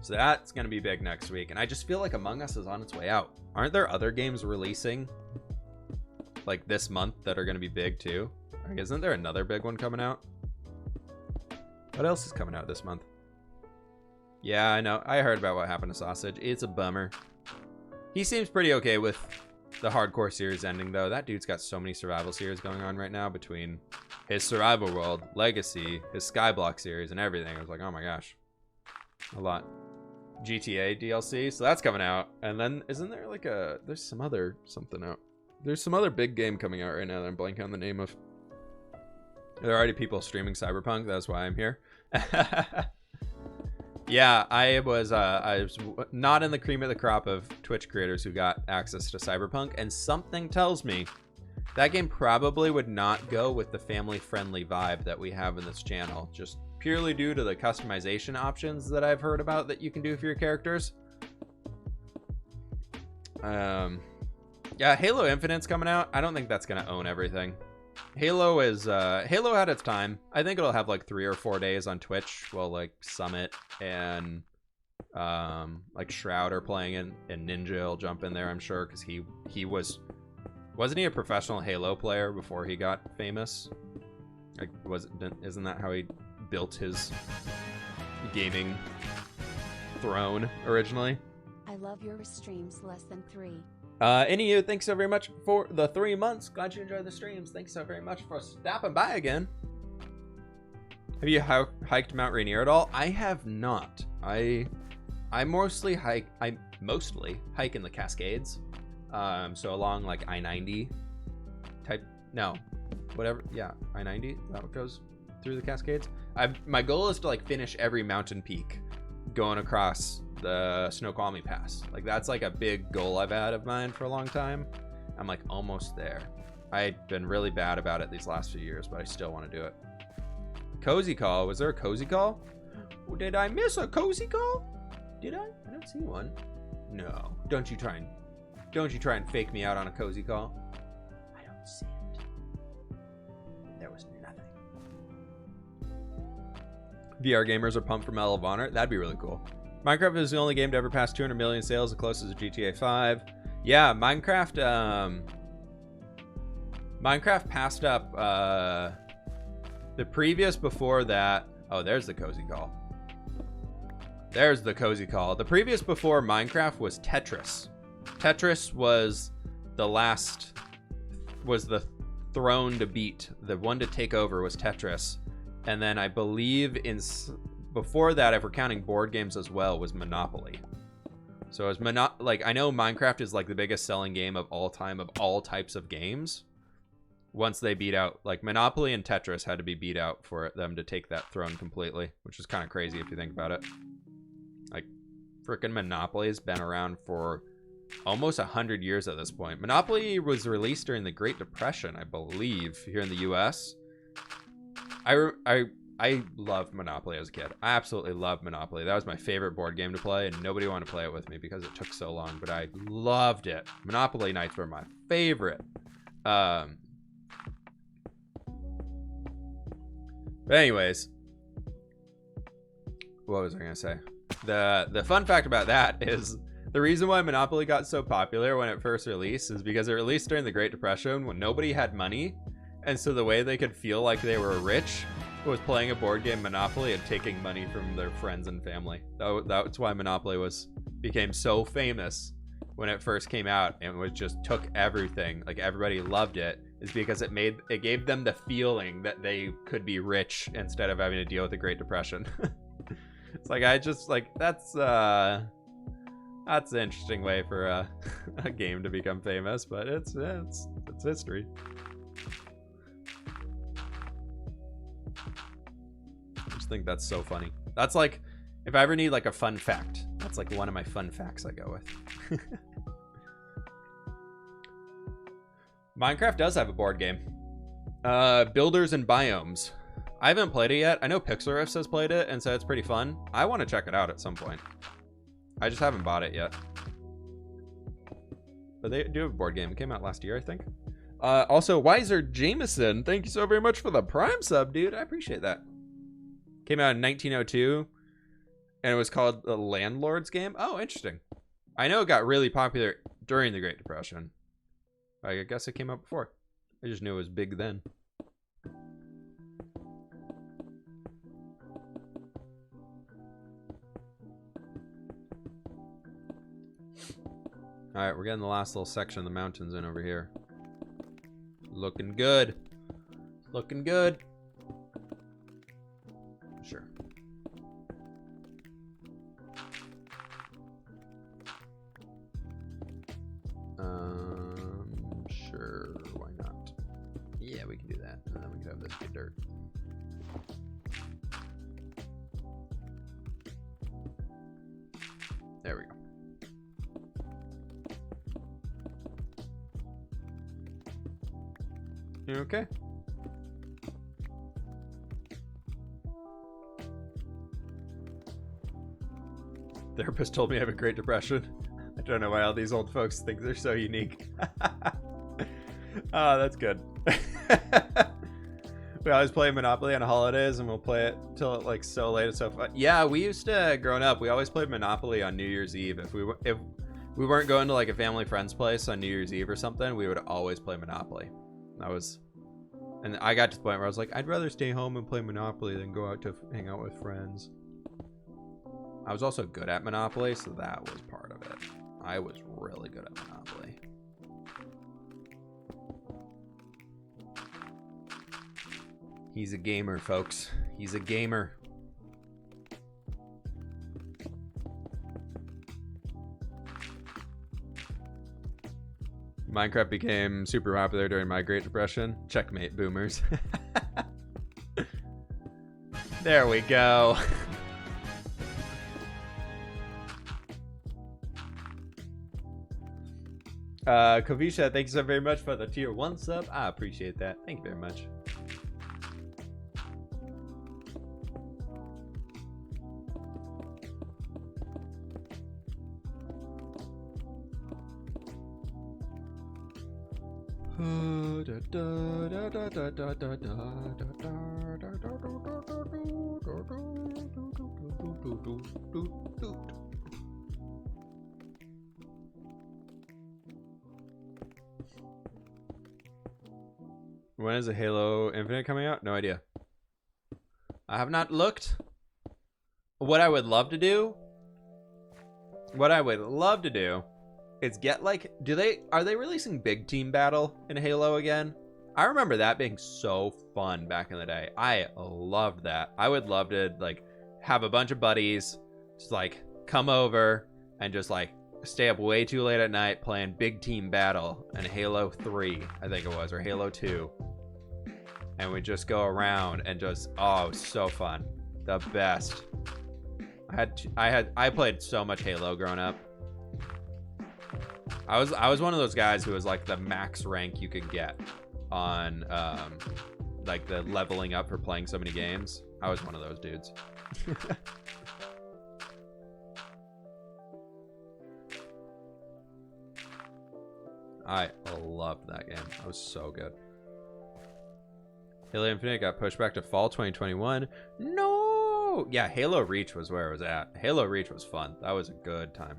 So that's going to be big next week. And I just feel like Among Us is on its way out. Aren't there other games releasing like this month that are going to be big too? Like, isn't there another big one coming out? What else is coming out this month? Yeah, I know. I heard about what happened to Sausage. It's a bummer. He seems pretty okay with the hardcore series ending, though. That dude's got so many survival series going on right now between his Survival World, Legacy, his Skyblock series, and everything. I was like, oh my gosh. A lot. GTA DLC, so that's coming out. And then isn't there like there's some other something out. There's some other big game coming out right now that I'm blanking on the name of. There are already people streaming Cyberpunk. That's why I'm here. Yeah, I was not in the cream of the crop of Twitch creators who got access to Cyberpunk, and something tells me that game probably would not go with the family-friendly vibe that we have in this channel, just purely due to the customization options that I've heard about that you can do for your characters. Yeah, Halo Infinite's coming out. I don't think that's gonna own everything. Halo had its time. I think it'll have like 3 or 4 days on Twitch while like Summit and like Shroud are playing and Ninja will jump in there, I'm sure, because he wasn't he a professional Halo player before he got famous? Like, isn't that how he built his gaming throne originally? I love your streams less than 3. Any of you, thanks so very much for the 3 months. Glad you enjoyed the streams. Thanks so very much for stopping by again. Have you hiked Mount Rainier at all? I have not. I mostly hike in the Cascades. So along like I-90 type, no, whatever. Yeah, I-90, that goes through the Cascades. My goal is to like finish every mountain peak going across the Snoqualmie Pass. Like, that's like a big goal I've had of mine for a long time. I'm like almost there. I've been really bad about it these last few years, but I still want to do it. Cozy call. Was there a cozy call? Did I miss a cozy call? Did I? I don't see one. No. Don't you try and fake me out on a cozy call. I don't see it. There was nothing. VR gamers are pumped for Medal of Honor. That'd be really cool. Minecraft is the only game to ever pass 200 million sales, the closest to GTA 5. Yeah, Minecraft passed up the previous before that. Oh, there's the cozy call. There's the cozy call. The previous before Minecraft was Tetris. Tetris was the throne to beat. The one to take over was Tetris. And then I believe before that, if we're counting board games as well, was Monopoly. So as I know Minecraft is like the biggest selling game of all time of all types of games. Once they beat out, like, Monopoly and Tetris had to be beat out for them to take that throne completely, which is kind of crazy if you think about it. Like, frickin' Monopoly has been around for almost 100 years at this point. Monopoly was released during the Great Depression, I believe, here in the US. I loved Monopoly as a kid. I absolutely loved Monopoly. That was my favorite board game to play, and nobody wanted to play it with me because it took so long, but I loved it. Monopoly nights were my favorite. But anyways, what was I gonna say? The fun fact about that is the reason why Monopoly got so popular when it first released is because it released during the Great Depression when nobody had money, and so the way they could feel like they were rich was playing a board game Monopoly and taking money from their friends and family. That's why Monopoly became so famous when it first came out, and it just took everything. Like, everybody loved it, is because it gave them the feeling that they could be rich instead of having to deal with the Great Depression. It's like, that's an interesting way for a game to become famous, but it's history. I just think that's so funny. That's like, if I ever need like a fun fact, that's like one of my fun facts I go with. Minecraft does have a board game. Builders and Biomes. I haven't played it yet. I know Pixelriffs has played it and said it's pretty fun. I want to check it out at some point. I just haven't bought it yet. But they do have a board game. It came out last year, I think. Also, Wiser Jameson, thank you so very much for the Prime sub, dude. I appreciate that. Came out in 1902, and it was called the Landlord's Game. Oh, interesting. I know it got really popular during the Great Depression. I guess it came out before. I just knew it was big then. All right, we're getting the last little section of the mountains in over here. Looking good. Looking good. Sure. Sure, why not? Yeah, we can do that. And then we can have this get dirt. There we go. Okay. Therapist told me I have a Great Depression. I don't know why all these old folks think they're so unique. Oh, that's good. We always play Monopoly on holidays, and we'll play it till like so late. It's so fun. Yeah, we used to, growing up, we always played Monopoly on New Year's Eve. If we weren't going to like a family friend's place on New Year's Eve or something, we would always play Monopoly. And I got to the point where I was like, I'd rather stay home and play Monopoly than go out to hang out with friends. I was also good at Monopoly, so that was part of it. I was really good at Monopoly. He's a gamer, folks. He's a gamer. Minecraft became super popular during my Great Depression. Checkmate, boomers. There we go. Kovisha, thank you so very much for the tier 1 sub. I appreciate that. Thank you very much. When is a Halo Infinite coming out? No idea. I have not looked. What I would love to do is get like, are they releasing Big Team Battle in Halo again? I remember that being so fun back in the day. I loved that. I would love to like have a bunch of buddies just like come over and just like stay up way too late at night playing Big Team Battle and Halo 3, I think it was, or Halo 2. And we just go around and just, oh, it was so fun. The best. I played so much Halo growing up. I was one of those guys who was like the max rank you could get on like the leveling up for playing so many games. I was one of those dudes. I loved that game. It was so good. Halo Infinite got pushed back to fall 2021. No! Yeah, Halo Reach was where it was at. Halo Reach was fun. That was a good time.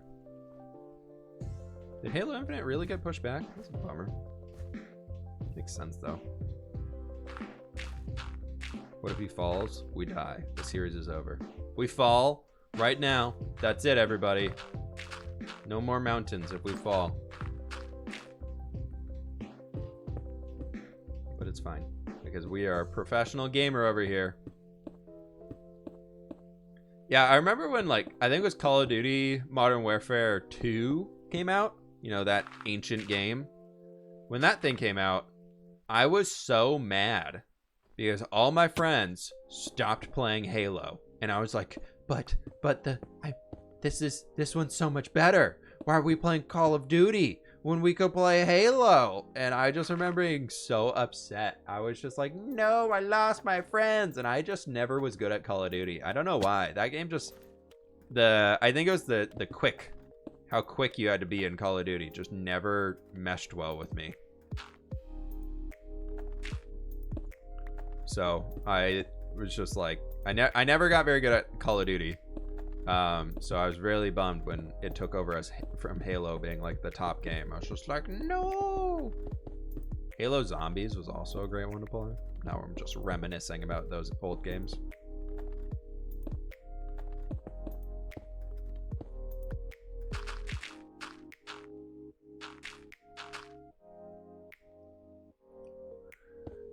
Did Halo Infinite really get pushed back? That's a bummer. Makes sense, though. What if he falls? We die. The series is over. We fall right now. That's it, everybody. No more mountains if we fall. But it's fine, because we are a professional gamer over here. Yeah, I remember when, like, I think it was Call of Duty Modern Warfare 2 came out. You know, that ancient game. When that thing came out, I was so mad because all my friends stopped playing Halo. And I was like, but this one's so much better. Why are we playing Call of Duty when we could play Halo? And I just remember being so upset. I was just like, no, I lost my friends. And I just never was good at Call of Duty. I don't know why. That game just, I think it was the quick. How quick you had to be in Call of Duty just never meshed well with me. So I was just like, I never got very good at Call of Duty. So I was really bummed when it took over as from Halo being like the top game. I was just like, no. Halo Zombies was also a great one to play. Now I'm just reminiscing about those old games.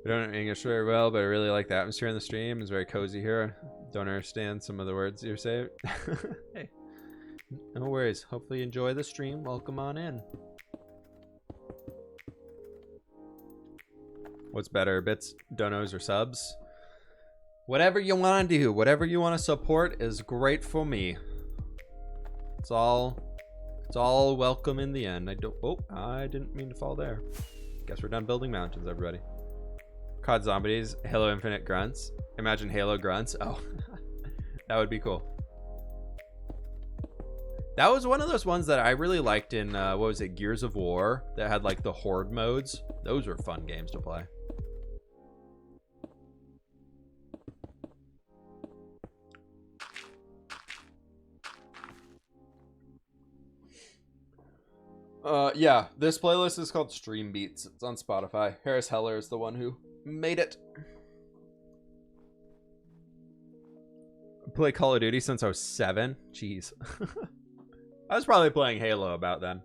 I don't know English very well, but I really like the atmosphere in the stream. It's very cozy here. Don't understand some of the words you're saying. Hey, no worries. Hopefully you enjoy the stream. Welcome on in. What's better, bits, donos, or subs? Whatever you want to do, whatever you want to support is great for me. It's all welcome in the end. I didn't mean to fall there. Guess we're done building mountains, everybody. COD Zombies, Halo Infinite grunts. Imagine Halo grunts. Oh, that would be cool. That was one of those ones that I really liked in, what was it, Gears of War, that had like the horde modes. Those were fun games to play. Yeah, this playlist is called Stream Beats. It's on Spotify. Harris Heller is the one who made it. I played Call of Duty since I was 7. Jeez. I was probably playing Halo about then.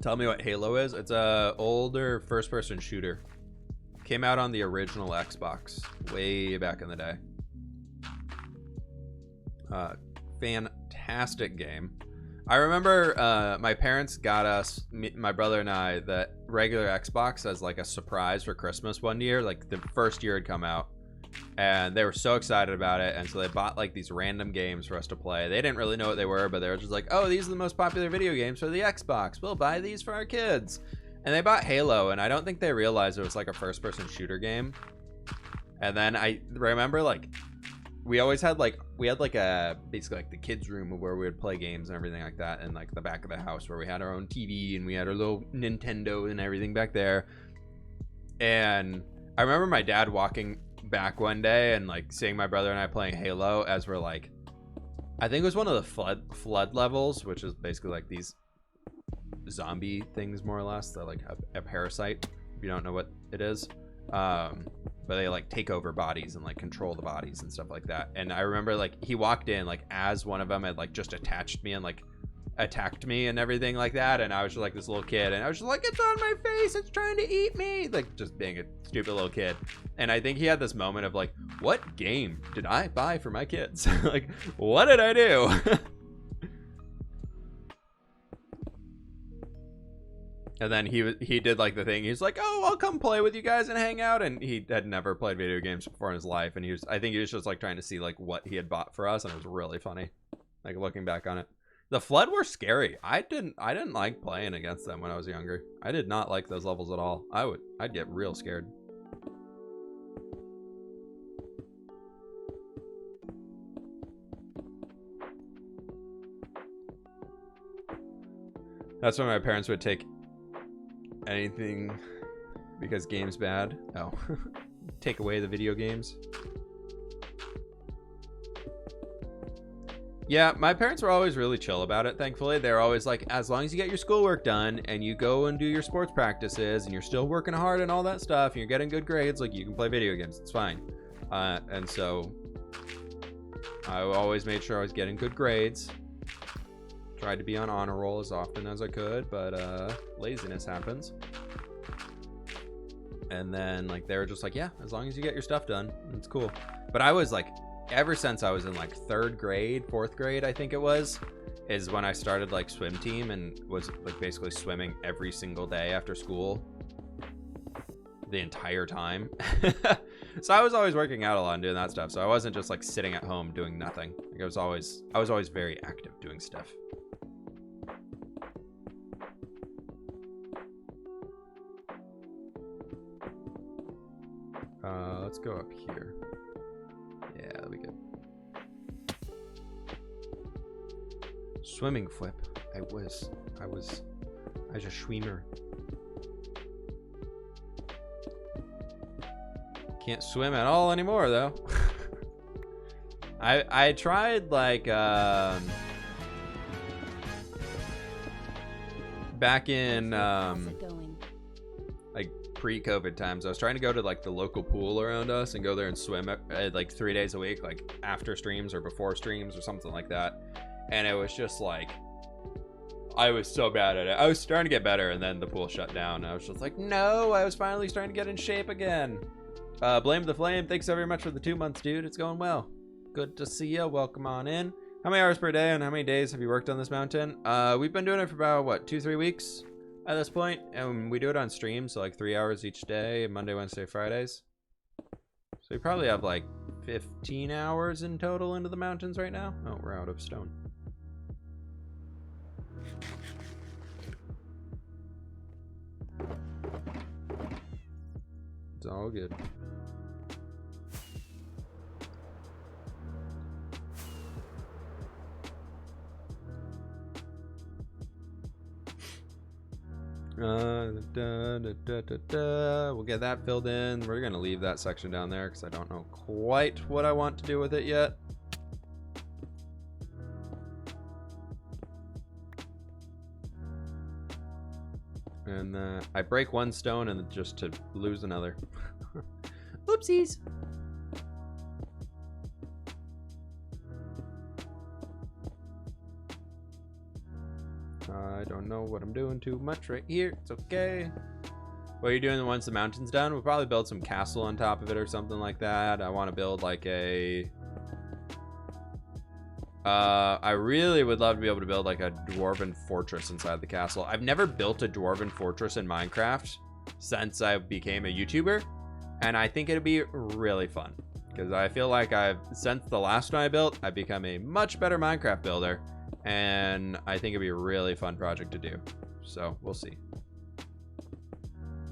Tell me what Halo is. It's a older first-person shooter. Came out on the original Xbox way back in the day. Fantastic game. I remember my parents got us, my brother and I, the regular Xbox as like a surprise for Christmas one year. Like the first year had come out, and they were so excited about it, and so they bought like these random games for us to play. They didn't really know what they were, but they were just like, oh, these are the most popular video games for the Xbox. We'll buy these for our kids. And they bought Halo, and I don't think they realized it was like a first-person shooter game. And then I remember like we always had like, we had like a basically like the kids room where we would play games and everything like that, and like the back of the house where we had our own TV and we had our little Nintendo and everything back there. And I remember my dad walking back one day and like seeing my brother and I playing Halo as we're like, I think it was one of the flood levels, which is basically like these zombie things more or less. They're like a parasite, if you don't know what it is. But they like take over bodies and like control the bodies and stuff like that. And I remember like he walked in like as one of them had like just attached me and like attacked me and everything like that, and I was just like this little kid, and I was just like, it's on my face, it's trying to eat me, like just being a stupid little kid. And I think he had this moment of like, what game did I buy for my kids? Like, what did I do? And then he did like the thing, he's like, oh, I'll come play with you guys and hang out. And he had never played video games before in his life, and I think he was just like trying to see like what he had bought for us, and it was really funny, like looking back on it. The flood were scary. I didn't like playing against them when I was younger. I did not like those levels at all. I'd get real scared. That's when my parents would take anything because game's bad. Oh, take away the video games. Yeah, my parents were always really chill about it, thankfully. They're always like, as long as you get your schoolwork done and you go and do your sports practices and you're still working hard and all that stuff and you're getting good grades, like you can play video games, it's fine. And so I always made sure I was getting good grades. Tried to be on honor roll as often as I could, but laziness happens. And then like they were just like, yeah, as long as you get your stuff done, it's cool. But I was like, ever since I was in like 3rd grade, 4th grade, I think it was, is when I started like swim team and was like basically swimming every single day after school the entire time. So I was always working out a lot and doing that stuff. So I wasn't just like sitting at home doing nothing. Like I was always very active doing stuff. Let's go up here. Yeah, that'll be good. Swimming flip. I was a swimmer. Can't swim at all anymore though. I tried like back in like pre-COVID times. I was trying to go to like the local pool around us and go there and swim like 3 days a week, like after streams or before streams or something like that. And it was just like, I was so bad at it. I was starting to get better, and then the pool shut down. I was just like, no, I was finally starting to get in shape again. Blame the Flame, thanks so very much for the 2 months, dude. It's going well. Good to see you. Welcome on in. How many hours per day and how many days have you worked on this mountain? We've been doing it for about, what, 2-3 weeks at this point, and we do it on stream, so like 3 hours each day, Monday, Wednesday, Fridays. So we probably have like 15 hours in total into the mountains right now. Oh, we're out of stone. It's all good. We'll get that filled in. We're gonna leave that section down there because I don't know quite what I want to do with it yet. And I break one stone and just to lose another. Oopsies. I don't know what I'm doing too much right here. It's okay. What are you doing once the mountain's done? We'll probably build some castle on top of it or something like that. I want to build like a... I really would love to be able to build like a dwarven fortress inside the castle. I've never built a dwarven fortress in Minecraft since I became a YouTuber, and I think it'd be really fun because I feel like since the last one I built, I've become a much better Minecraft builder, and I think it'd be a really fun project to do. So we'll see.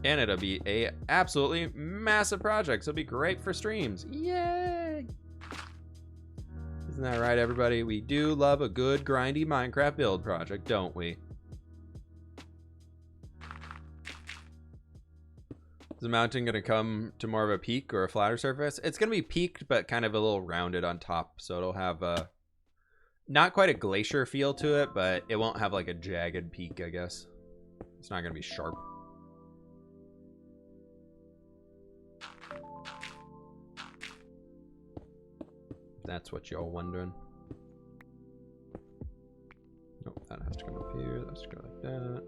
And it'll be a absolutely massive project, so it'll be great for streams. Yay! Isn't that right, everybody? We do love a good grindy Minecraft build project, don't we? Is the mountain gonna come to more of a peak or a flatter surface? It's gonna be peaked, but kind of a little rounded on top, so it'll have a not quite a glacier feel to it, but it won't have like a jagged peak, I guess. It's not gonna be sharp. That's what y'all wondering. Nope, that has to come up here. That's go like that.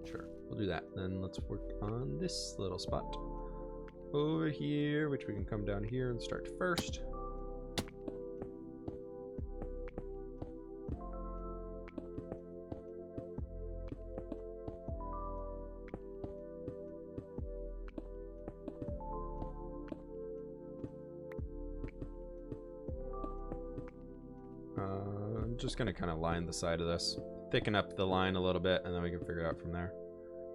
Sure, we'll do that. Then let's work on this little spot over here, which we can come down here and start first. I'm just gonna kind of line the side of this, thicken up the line a little bit, and then we can figure it out from there.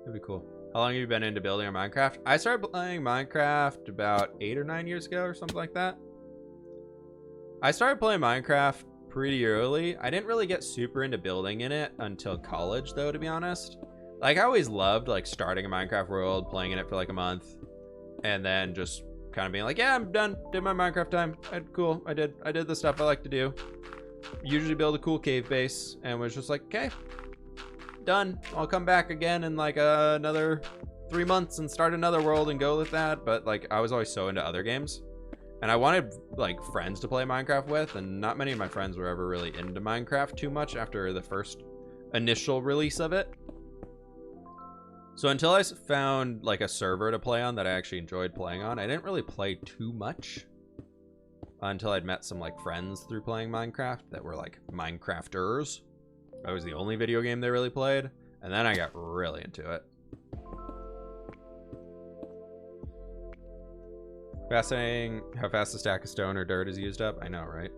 It'd be cool. How long have you been into building on Minecraft? I started playing Minecraft about 8 or 9 years ago or something like that. I started playing Minecraft pretty early. I didn't really get super into building in it until college, though, to be honest. Like, I always loved like starting a Minecraft world, playing in it for like a month, and then just kind of being like, yeah, I'm done. Did my Minecraft time. Cool. I did the stuff I like to do. Usually build a cool cave base, and was just like, okay, done. I'll come back again in like another 3 months and start another world and go with that. But like, I was always so into other games, and I wanted like friends to play Minecraft with, and not many of my friends were ever really into Minecraft too much after the first initial release of it. So until I found like a server to play on that I actually enjoyed playing on, I didn't really play too much until I'd met some like friends through playing Minecraft that were like Minecrafters. That was the only video game they really played, and then I got really into it. Fascinating how fast a stack of stone or dirt is used up. I know, right?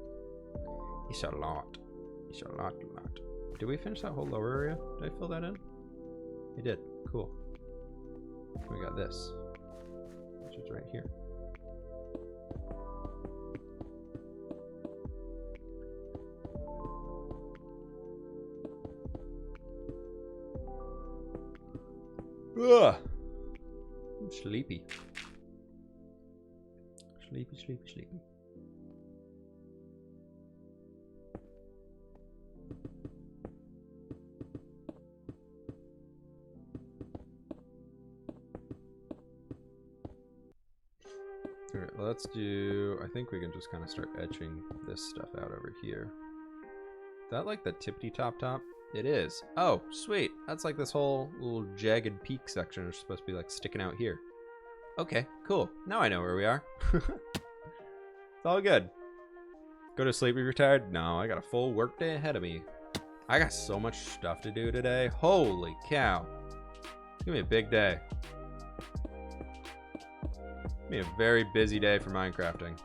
It's a lot. It's a lot. Did we finish that whole lower area? Did I fill that in? I did. Cool. We got this, which is right here. Ugh. sleepy. Sleepy, sleepy, sleepy. All right, let's do, I think we can just kind of start etching this stuff out over here. Is that like the tippity top? It is. Oh, sweet. That's like this whole little jagged peak section is supposed to be like sticking out here. Okay, cool. Now I know where we are. It's all good. Go to sleep if you're tired? No, I got a full work day ahead of me. I got so much stuff to do today. Holy cow. It's gonna be a big day. Be a very busy day for Minecrafting.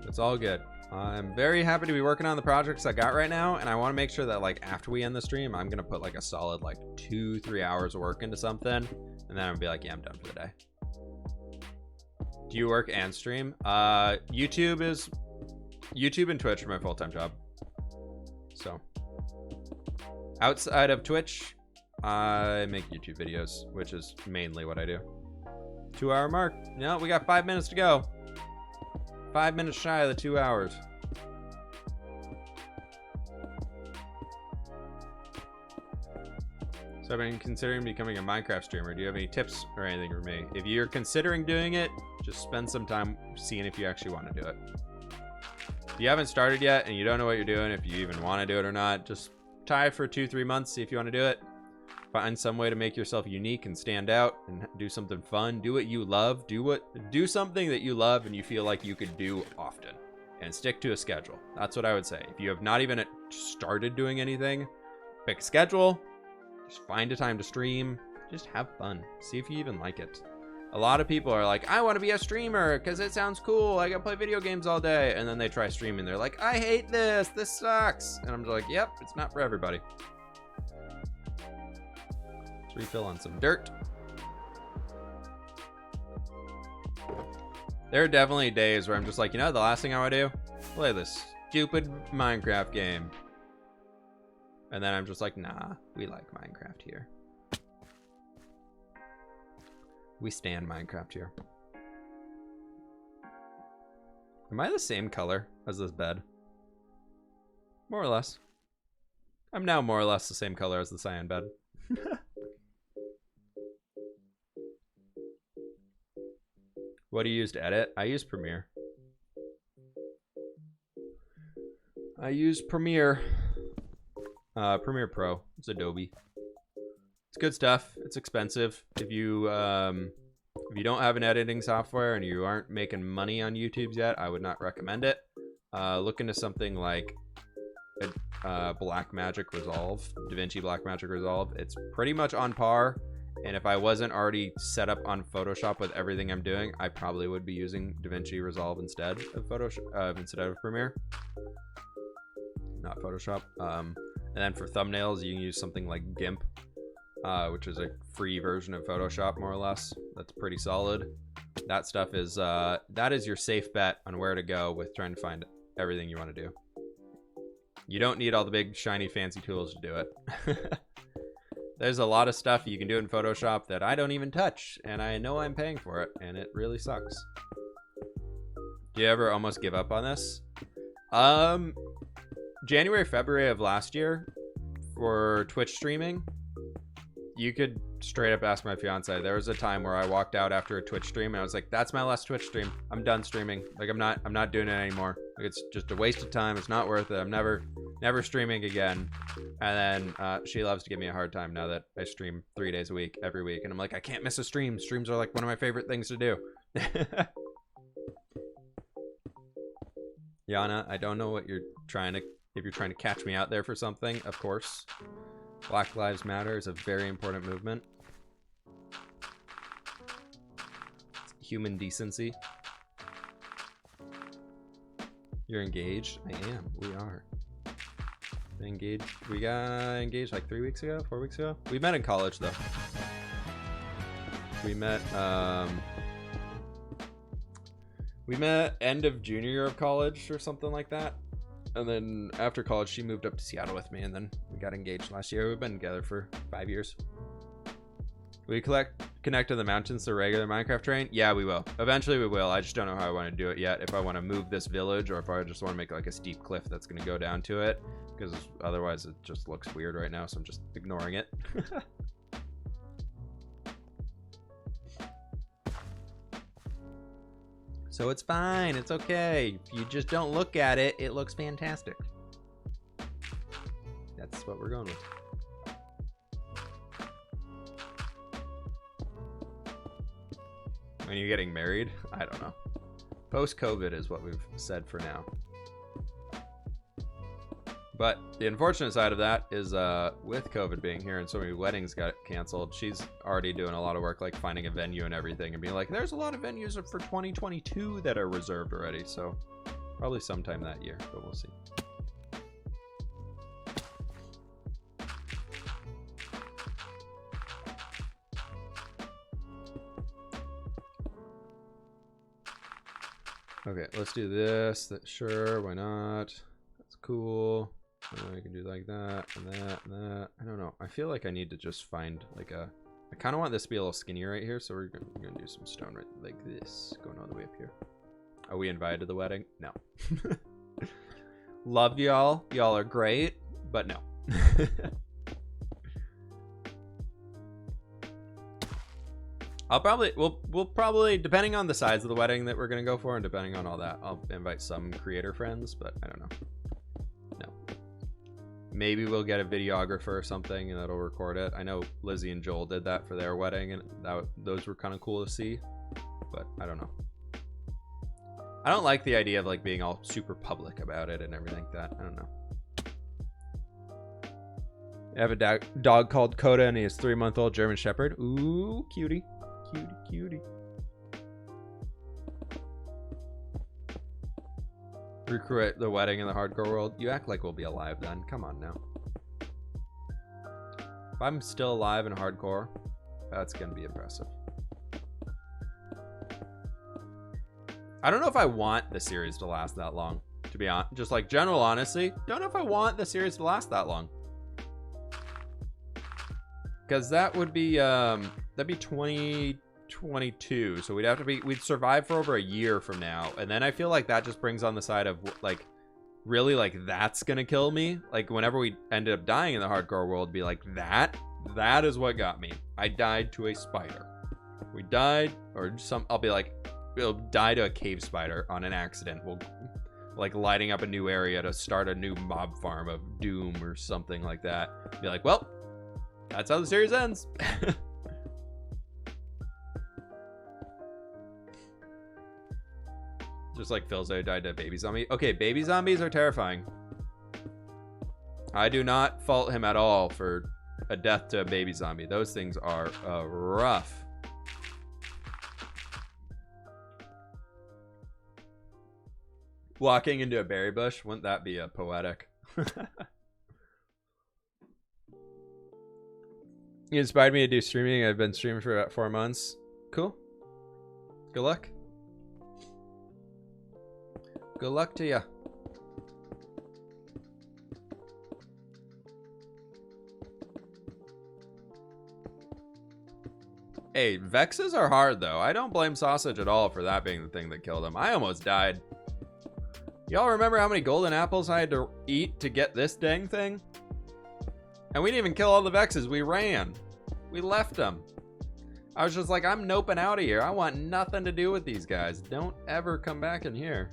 It's all good. I'm very happy to be working on the projects I got right now, and I want to make sure that like after we end the stream, I'm gonna put like a solid like 2-3 hours of work into something, and then I'm gonna be like, yeah, I'm done for the day. Do you work and stream? YouTube and Twitch are my full-time job. So outside of Twitch, I make YouTube videos, which is mainly what I do. 2-hour mark. No, we got 5 minutes to go. 5 minutes shy of the 2 hours. So I've been considering becoming a Minecraft streamer. Do you have any tips or anything for me? If you're considering doing it, just spend some time seeing if you actually want to do it. If you haven't started yet and you don't know what you're doing, if you even want to do it or not, just try for 2-3 months, see if you want to do it. Find some way to make yourself unique and stand out and do something fun. Do what you love. Do something that you love and you feel like you could do often, and stick to a schedule. That's what I would say. If you have not even started doing anything, pick a schedule. Just find a time to stream. Just have fun. See if you even like it. A lot of people are like, I want to be a streamer because it sounds cool. I can play video games all day. And then they try streaming. They're like, I hate this. This sucks. And I'm just like, yep, it's not for everybody. Let's refill on some dirt. There are definitely days where I'm just like, you know, the last thing I want to do? Play this stupid Minecraft game. And then I'm just like, nah, we like Minecraft here. We stand Minecraft here. Am I the same color as this bed? More or less. I'm now more or less the same color as the cyan bed. What do you use to edit? I use Premiere. I use Premiere. Premiere Pro. It's Adobe. It's good stuff. It's expensive. If you don't have an editing software and you aren't making money on YouTube yet, I would not recommend it. Look into something like Blackmagic Resolve, DaVinci Blackmagic Resolve. It's pretty much on par. And if I wasn't already set up on Photoshop with everything I'm doing, I probably would be using DaVinci Resolve instead of Photoshop, instead of Premiere. Not Photoshop. And then for thumbnails, you can use something like GIMP, which is a free version of Photoshop, more or less. That's pretty solid. That stuff is, that is your safe bet on where to go with trying to find everything you want to do. You don't need all the big, shiny, fancy tools to do it. There's a lot of stuff you can do in Photoshop that I don't even touch, and I know I'm paying for it, and it really sucks. Do you ever almost give up on this? January, February of last year, for Twitch streaming, you could straight up ask my fiance. There was a time where I walked out after a Twitch stream and I was like, that's my last Twitch stream. I'm done streaming. Like, I'm not doing it anymore. Like, it's just a waste of time. It's not worth it. I'm never streaming again. And then she loves to give me a hard time now that I stream 3 days a week, every week. And I'm like, I can't miss a stream. Streams are like one of my favorite things to do. Yana, I don't know what you're trying to, if you're trying to catch me out there for something, of course. Black Lives Matter is a very important movement. It's human decency. You're engaged? I am. We are. Engaged. We got engaged like 3 weeks ago, 4 weeks ago. We met in college though. We met end of junior year of college or something like that. And then after college, she moved up to Seattle with me, and then we got engaged last year. We've been together for 5 years. We connect to the mountains to regular Minecraft terrain? Yeah, we will. Eventually we will. I just don't know how I want to do it yet. If I want to move this village, or if I just want to make like a steep cliff that's going to go down to it. Because otherwise it just looks weird right now, so I'm just ignoring it. So it's fine. It's okay. If you just don't look at it, it looks fantastic. That's what we're going with. When you're getting married? I don't know. Post-COVID is what we've said for now. But the unfortunate side of that is with COVID being here and so many weddings got canceled, she's already doing a lot of work like finding a venue and everything and being like, there's a lot of venues for 2022 that are reserved already. So probably sometime that year, but we'll see. Okay, let's do this. Sure, why not? That's cool. I can do like that and that and that. I don't know. I feel like I need to just find like a... I kind of want this to be a little skinny right here, so we're gonna do some stone right like this, going all the way up here. Are we invited to the wedding? No. Love y'all. Y'all are great, but no. We'll probably, depending on the size of the wedding that we're gonna go for and depending on all that, I'll invite some creator friends, but I don't know. No. Maybe we'll get a videographer or something and that'll record it. I know Lizzie and Joel did that for their wedding and those were kind of cool to see, but I don't know. I don't like the idea of like being all super public about it and everything like that. I don't know. I have a dog called Coda and he is 3-month-old German Shepherd. Ooh, cutie. Cutie, cutie. Recreate the wedding in the hardcore world. You act like we'll be alive then. Come on now. If I'm still alive in hardcore, that's gonna be impressive. I don't know if I want the series to last that long, to be honest. Just like general honesty, don't know if I want the series to last that long. Because that would be that'd be 2022, so we'd survive for over a year from now, and then I feel like that just brings on the side of like really like that's gonna kill me. Like whenever we ended up dying in the hardcore world, be like that is what got me. I died to a spider. We died, or I'll be like, we'll die to a cave spider on an accident. We'll like lighting up a new area to start a new mob farm of doom or something like that. Be like, well, that's how the series ends. Just like Philzo died to a baby zombie. Okay, baby zombies are terrifying. I do not fault him at all for a death to a baby zombie. Those things are rough. Walking into a berry bush, wouldn't that be poetic? You inspired me to do streaming. I've been streaming for about 4 months. Cool. Good luck. Good luck to ya. Hey, Vexes are hard though. I don't blame Sausage at all for that being the thing that killed him. I almost died. Y'all remember how many golden apples I had to eat to get this dang thing? And we didn't even kill all the Vexes. We ran. We left them. I was just like, I'm noping out of here. I want nothing to do with these guys. Don't ever come back in here.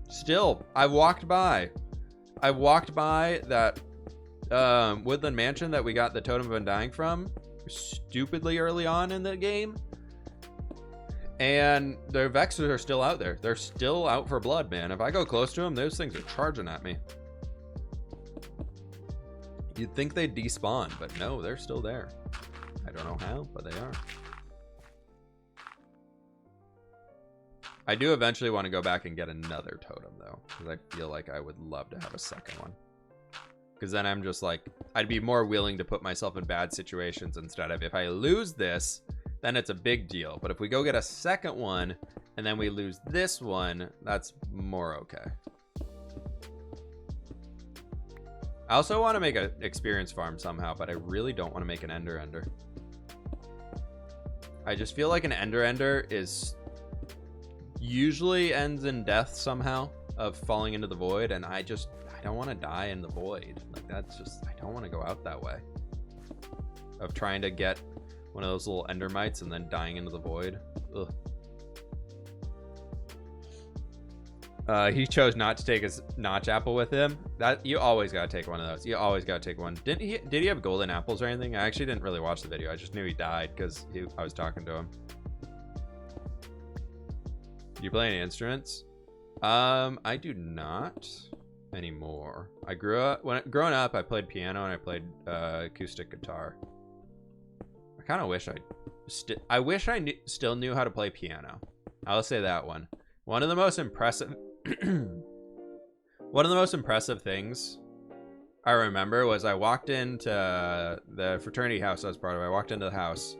Still, I walked by that Woodland mansion that we got the Totem of Undying from stupidly early on in the game. And the Vexes are still out there. They're still out for blood, man. If I go close to them, those things are charging at me. You'd think they'd despawn, but no, they're still there. I don't know how, but they are. I do eventually want to go back and get another totem though, because I feel like I would love to have a second one. Because then I'm just like, I'd be more willing to put myself in bad situations instead of, if I lose this, then it's a big deal. But if we go get a second one and then we lose this one, that's more okay. I also want to make an experience farm somehow, but I really don't want to make an ender. I just feel like an ender is usually ends in death somehow of falling into the void, and I don't want to die in the void. Like, that's just, I don't want to go out that way of trying to get one of those little ender mites and then dying into the void. Ugh. He chose not to take his notch apple with him. That, you always gotta take one of those. You always gotta take one. Did he have golden apples or anything? I actually didn't really watch the video. I just knew he died because I was talking to him. Do you play any instruments? I do not anymore. I growing up, I played piano and I played acoustic guitar. I kind of wish I wish I still knew how to play piano. I'll say that one. One of the most impressive things I remember was I walked into the fraternity house I was part of. I walked into the house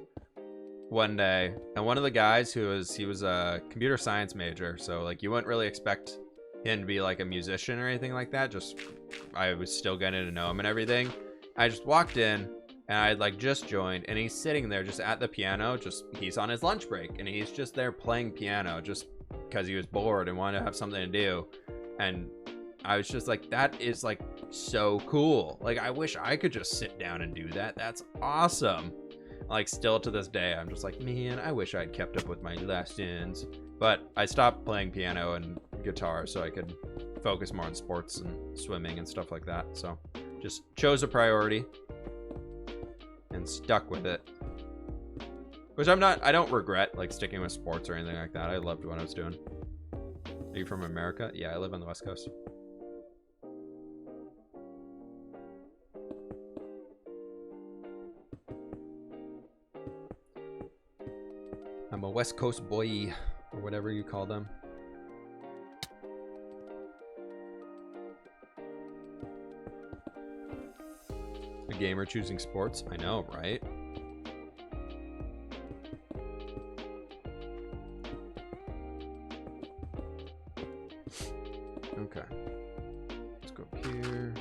one day, and one of the guys he was a computer science major, so like you wouldn't really expect him to be like a musician or anything like that. Just I was still getting to know him and everything. I just walked in and I'd like just joined, and he's sitting there just at the piano, he's on his lunch break and he's just there playing piano just because he was bored and wanted to have something to do. And I was just like, that is like so cool. Like, I wish I could just sit down and do that. That's awesome. Like, still to this day, I'm just like, man, I wish I'd kept up with my lessons. But I stopped playing piano and guitar so I could focus more on sports and swimming and stuff like that. So just chose a priority and stuck with it. Which I don't regret like sticking with sports or anything like that. I loved what I was doing. Are you from America? Yeah, I live on the West Coast. I'm a West Coast boy, or whatever you call them. A gamer choosing sports? I know, right? Okay. Let's go up here.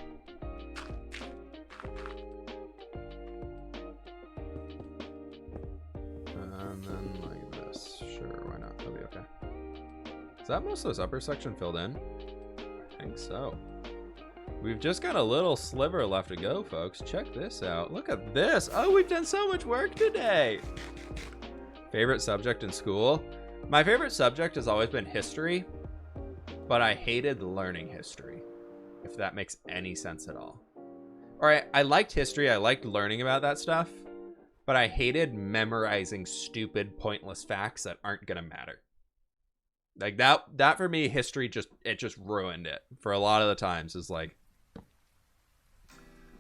And then like this. Sure, why not? That'll be okay. Is that most of this upper section filled in? I think so. We've just got a little sliver left to go, folks. Check this out. Look at this. Oh, we've done so much work today. Favorite subject in school? My favorite subject has always been history, but I hated learning history, if that makes any sense at all. All right, I liked history. I liked learning about that stuff, but I hated memorizing stupid, pointless facts that aren't gonna matter. Like that for me, history just ruined it for a lot of the times. Is like,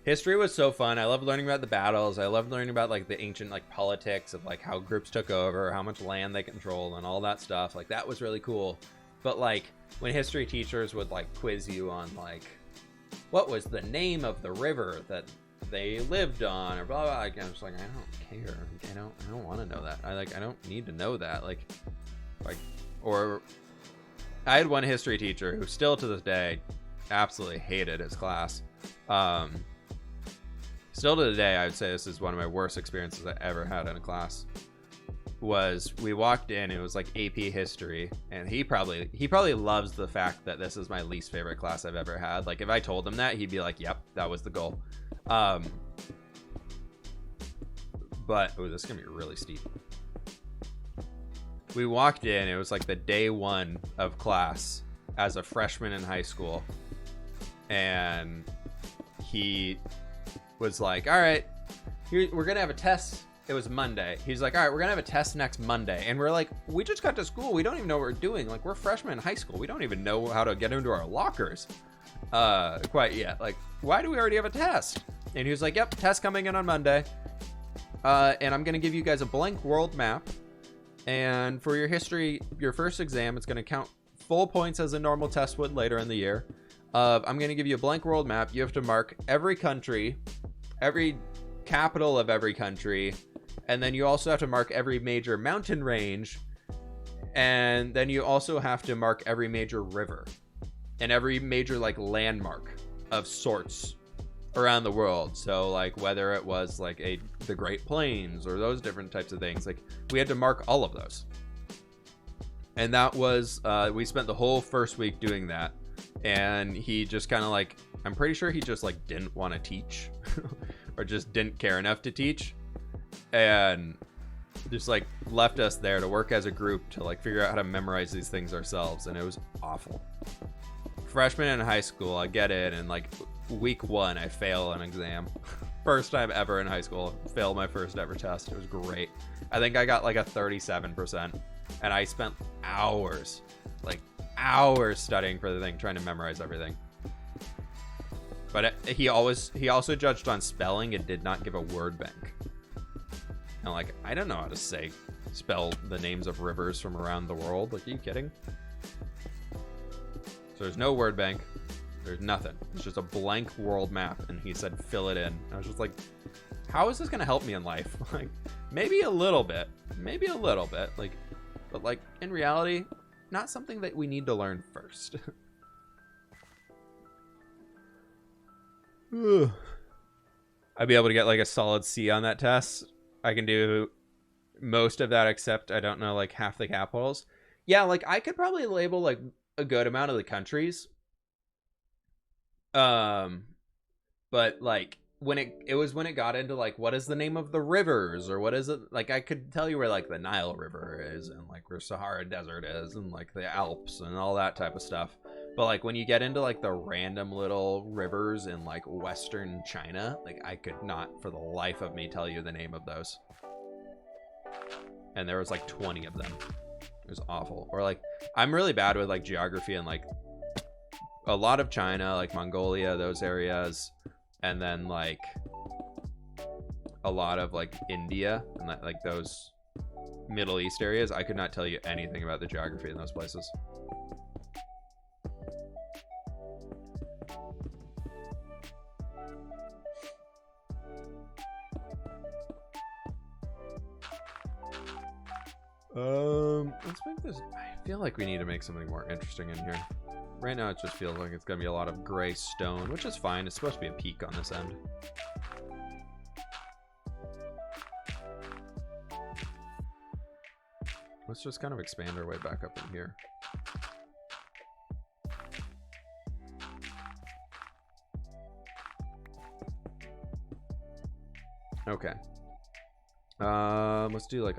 history was so fun. I loved learning about the battles. I loved learning about like the ancient like politics of like how groups took over, how much land they controlled, and all that stuff. Like, that was really cool. But like, when history teachers would like quiz you on like, what was the name of the river that they lived on, or blah blah, like, I'm just like, I don't care. I don't want to know that. I don't need to know that. Like, or I had one history teacher who still to this day absolutely hated his class. Still to the day, I would say this is one of my worst experiences I ever had in a class. Was we walked in, it was like AP history, and he probably loves the fact that this is my least favorite class I've ever had. Like, if I told him that, he'd be like, yep, that was the goal. But oh, this is gonna be really steep. We walked in, it was like the day one of class as a freshman in high school, and he was like, all right, we're gonna have a test. It was Monday. He's like, all right, we're gonna have a test next Monday. And we're like, we just got to school, we don't even know what we're doing. Like, we're freshmen in high school, we don't even know how to get into our lockers quite yet. Like, why do we already have a test? And he was like, yep, test coming in on Monday, and I'm gonna give you guys a blank world map, and for your history, your first exam, it's gonna count full points as a normal test would later in the year. I'm gonna give you a blank world map. You have to mark every country, every capital of every country, and then you also have to mark every major mountain range, and then you also have to mark every major river and every major like landmark of sorts around the world. So like whether it was like the Great Plains or those different types of things, like we had to mark all of those. And that was we spent the whole first week doing that. And he just kind of like, I'm pretty sure he just like didn't want to teach or just didn't care enough to teach, and just like left us there to work as a group to like figure out how to memorize these things ourselves. And it was awful. Freshman in high school, I get in, and like week 1 I fail an exam. First time ever in high school, failed my first ever test. It was great. I think I got like a 37%, and I spent hours studying for the thing, trying to memorize everything. But he also judged on spelling and did not give a word bank. And like, I don't know how to spell the names of rivers from around the world. Like, are you kidding? So there's no word bank. There's nothing. It's just a blank world map. And he said, fill it in. I was just like, how is this going to help me in life? Like, maybe a little bit. Like, but like in reality, not something that we need to learn first. I'd be able to get like a solid C on that test. I can do most of that, except I don't know like half the capitals. Yeah, like I could probably label like a good amount of the countries. But like when it got into like what is the name of the rivers, or what is it, like I could tell you where like the Nile River is, and like where Sahara Desert is, and like the Alps and all that type of stuff. But like when you get into like the random little rivers in like Western China, like I could not for the life of me tell you the name of those. And there was like 20 of them. It was awful. Or like I'm really bad with like geography and like a lot of China, like Mongolia, those areas, and then like a lot of like India and like those Middle East areas. I could not tell you anything about the geography in those places. Let's make this. I feel like we need to make something more interesting in here. Right now it just feels like it's gonna be a lot of gray stone, which is fine. It's supposed to be a peak on this end. Let's just kind of expand our way back up in here. Okay. Let's do like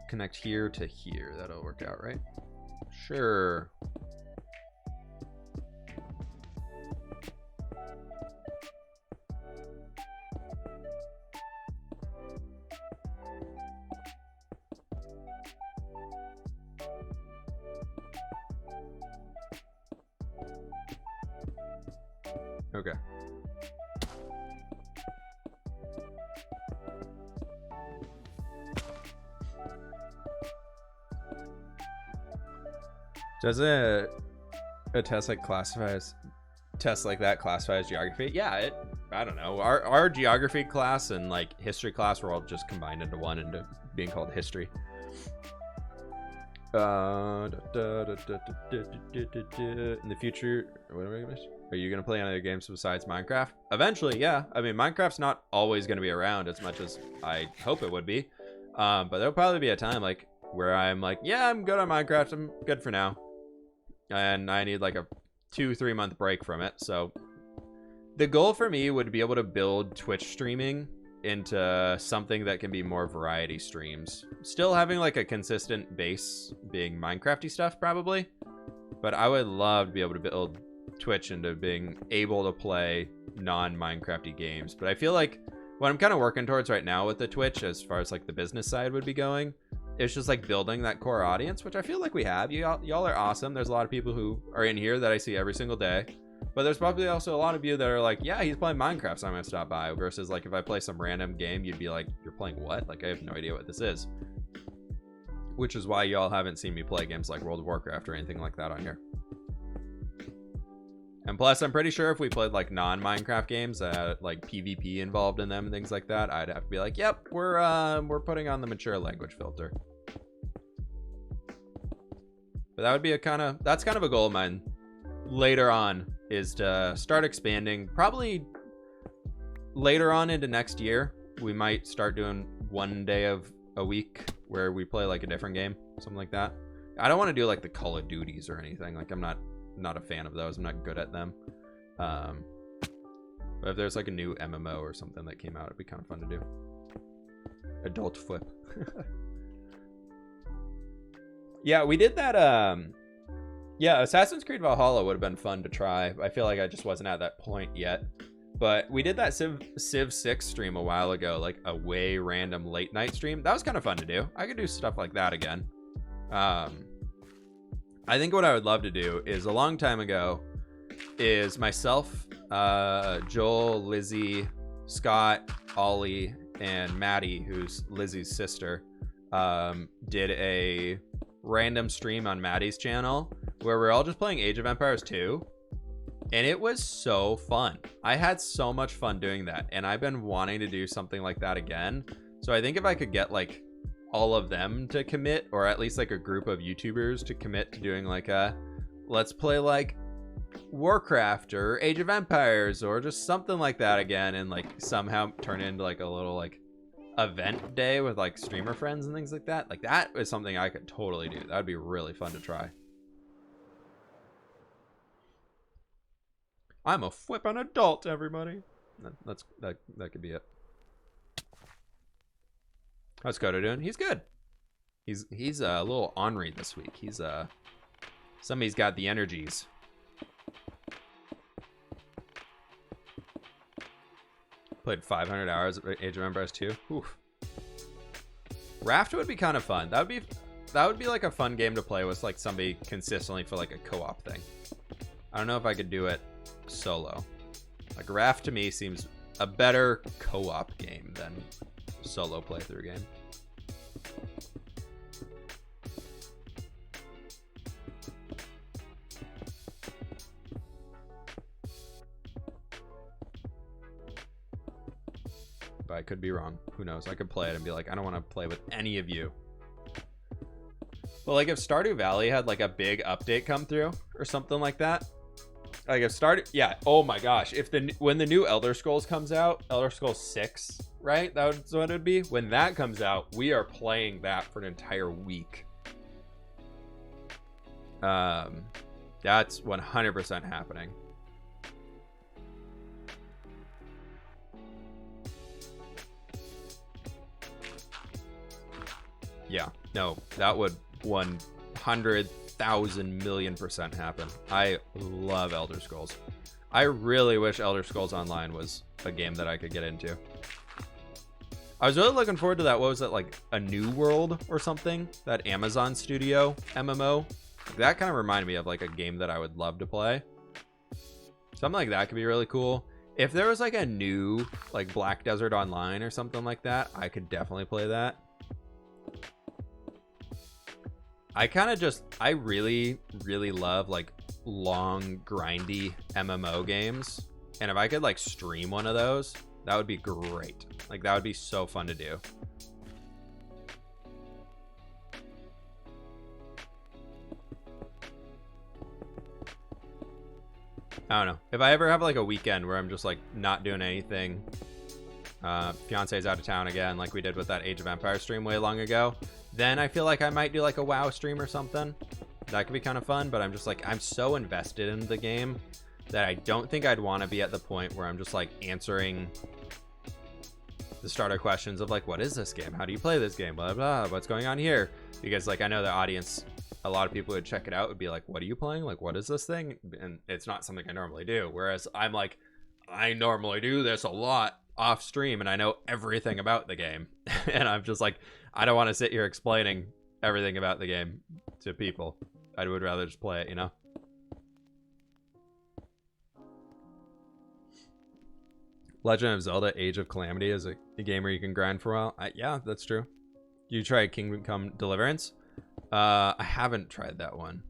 connect here to here. That'll work out, right? Sure. Okay. Does a test like test like that classify as geography? Yeah, I don't know. Our geography class and like history class were all just combined into one, into being called history. In the future, what am I gonna miss? Are you gonna play any other games besides Minecraft? Eventually, yeah. I mean, Minecraft's not always gonna be around as much as I hope it would be. But there'll probably be a time like where I'm like, yeah, I'm good on Minecraft. I'm good for now. And I need like a 2-3 month break from it. So the goal for me would be able to build Twitch streaming into something that can be more variety streams. Still having like a consistent base being Minecrafty stuff probably. But I would love to be able to build Twitch into being able to play non-Minecrafty games. But I feel like what I'm kind of working towards right now with the Twitch, as far as like the business side would be going, it's just like building that core audience, which I feel like we have. Y'all are awesome. There's a lot of people who are in here that I see every single day. But there's probably also a lot of you that are like, yeah, he's playing Minecraft, so I'm going to stop by. Versus like if I play some random game, you'd be like, you're playing what? Like I have no idea what this is. Which is why y'all haven't seen me play games like World of Warcraft or anything like that on here. And plus, I'm pretty sure if we played like non-Minecraft games that had like PvP involved in them and things like that, I'd have to be like, yep, we're putting on the mature language filter. But that would be that's kind of a goal of mine later on, is to start expanding. Probably later on into next year, we might start doing 1 day of a week where we play like a different game, something like that. I don't want to do like the Call of Duties or anything. Like I'm not a fan of those. I'm not good at them. But if there's like a new MMO or something that came out, it'd be kind of fun to do. Adult Flip. Yeah, we did that. Yeah, Assassin's Creed Valhalla would have been fun to try. I feel like I just wasn't at that point yet. But we did that Civ 6 stream a while ago, like a way random late night stream. That was kind of fun to do. I could do stuff like that again. I think what I would love to do is a long time ago is myself, Joel, Lizzie, Scott, Ollie, and Maddie, who's Lizzie's sister, did a random stream on Maddie's channel where we're all just playing Age of Empires 2. And it was so fun. I had so much fun doing that. And I've been wanting to do something like that again. So I think if I could get like all of them to commit, or at least like a group of YouTubers to commit to doing like a, let's play like Warcraft or Age of Empires or just something like that again, and like somehow turn it into like a little like event day with like streamer friends and things like that. Like that is something I could totally do. That'd be really fun to try. I'm a flippin' adult, everybody. That could be it. How's Kodo doing? He's good. He's a little ornery this week. He's somebody's got the energies. Played 500 hours of Age of Empires 2. Oof. Raft would be kind of fun. That would be like a fun game to play with like somebody consistently for like a co-op thing. I don't know if I could do it solo. Like Raft to me seems a better co-op game than solo playthrough game. But I could be wrong. Who knows? I could play it and be like, I don't want to play with any of you. But like if Stardew Valley had like a big update come through or something like that, like if yeah, oh my gosh, if when the new Elder Scrolls comes out, Elder Scrolls 6, right? That's what it'd be. When that comes out, we are playing that for an entire week. That's 100% happening. Yeah, no, that would 100,000 million% happen. I love Elder Scrolls. I really wish Elder Scrolls Online was a game that I could get into. I was really looking forward to that. What was it, like a New World or something? That Amazon Studio MMO. That kind of reminded me of like a game that I would love to play. Something like that could be really cool. If there was like a new like Black Desert Online or something like that, I could definitely play that. I really love like long grindy MMO games, and if I could like stream one of those, that would be great. Like that would be so fun to do. I don't know, if I ever have like a weekend where I'm just like not doing anything, fiance's out of town again like we did with that Age of Empires stream way long ago, then I feel like I might do like a WoW stream or something. That could be kind of fun, but I'm just like, I'm so invested in the game that I don't think I'd want to be at the point where I'm just like answering the starter questions of like, what is this game? How do you play this game? Blah, blah, what's going on here? Because like, I know the audience, a lot of people would check it out would be like, what are you playing? Like, what is this thing? And it's not something I normally do. Whereas I'm like, I normally do this a lot off stream and I know everything about the game. And I'm just like, I don't want to sit here explaining everything about the game to people. I would rather just play it, you know? Legend of Zelda Age of Calamity is a game where you can grind for a while. Yeah, that's true. You tried Kingdom Come Deliverance? I haven't tried that one.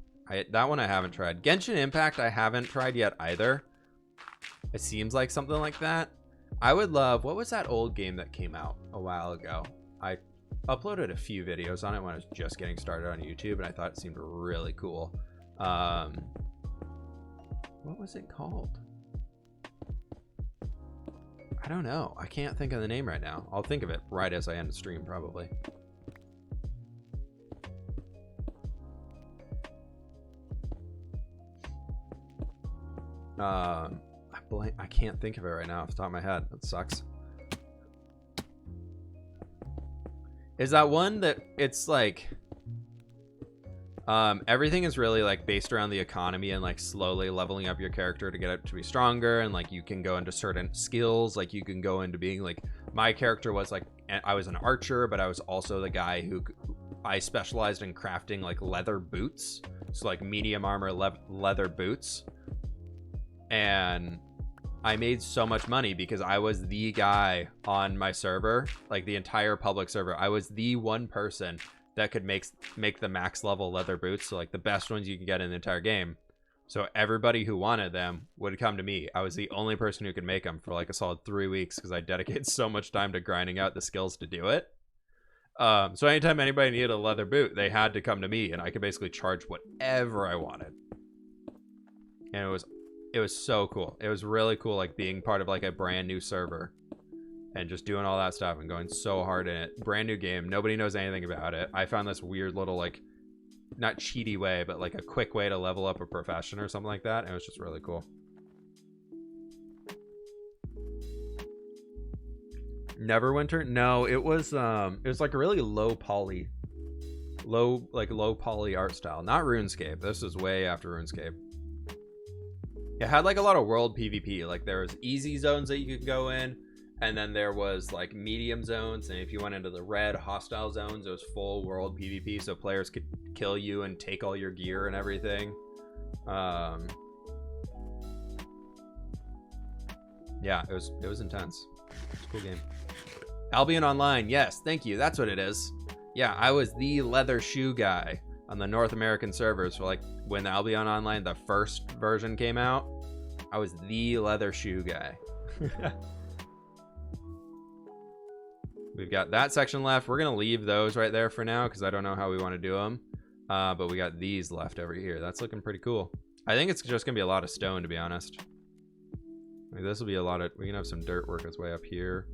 That one I haven't tried. Genshin Impact I haven't tried yet either. It seems like something like that. I would love, what was that old game that came out a while ago? I uploaded a few videos on it when I was just getting started on YouTube, and I thought it seemed really cool. What was it called? I don't know. I can't think of the name right now. I'll think of it right as I end the stream, probably. I can't think of it right now off the top of my head. That sucks. Is that one that it's like everything is really like based around the economy and like slowly leveling up your character to get it to be stronger, and like you can go into certain skills, like you can go into being like, my character was like, I was an archer, but I was also the guy who I specialized in crafting like leather boots, so like medium armor leather boots. And I made so much money because I was the guy on my server, like the entire public server. I was the one person that could make the max level leather boots, so like the best ones you can get in the entire game. So everybody who wanted them would come to me. I was the only person who could make them for like a solid 3 weeks because I dedicated so much time to grinding out the skills to do it. So anytime anybody needed a leather boot, they had to come to me, and I could basically charge whatever I wanted. And it was so cool. It was really cool, like being part of like a brand new server and just doing all that stuff and going so hard in it. Brand new game. Nobody knows anything about it. I found this weird little, like, not cheaty way, but like a quick way to level up a profession or something like that. And it was just really cool. Neverwinter? No, it was like a really low poly art style. Not RuneScape. This is way after RuneScape. It had like a lot of world PvP. Like there was easy zones that you could go in, and then there was like medium zones, and if you went into the red hostile zones, it was full world PvP, so players could kill you and take all your gear and everything. Yeah, it was intense. It's a cool game. Albion Online, yes, thank you. That's what it is. Yeah, I was the leather shoe guy on the North American servers for like when Albion Online, the first version, came out. I was the leather shoe guy. We've got that section left. We're gonna leave those right there for now because I don't know how we want to do them. But we got these left over here. That's looking pretty cool. I think it's just gonna be a lot of stone, to be honest. Like, this will be a lot of, we can have some dirt work its way up here.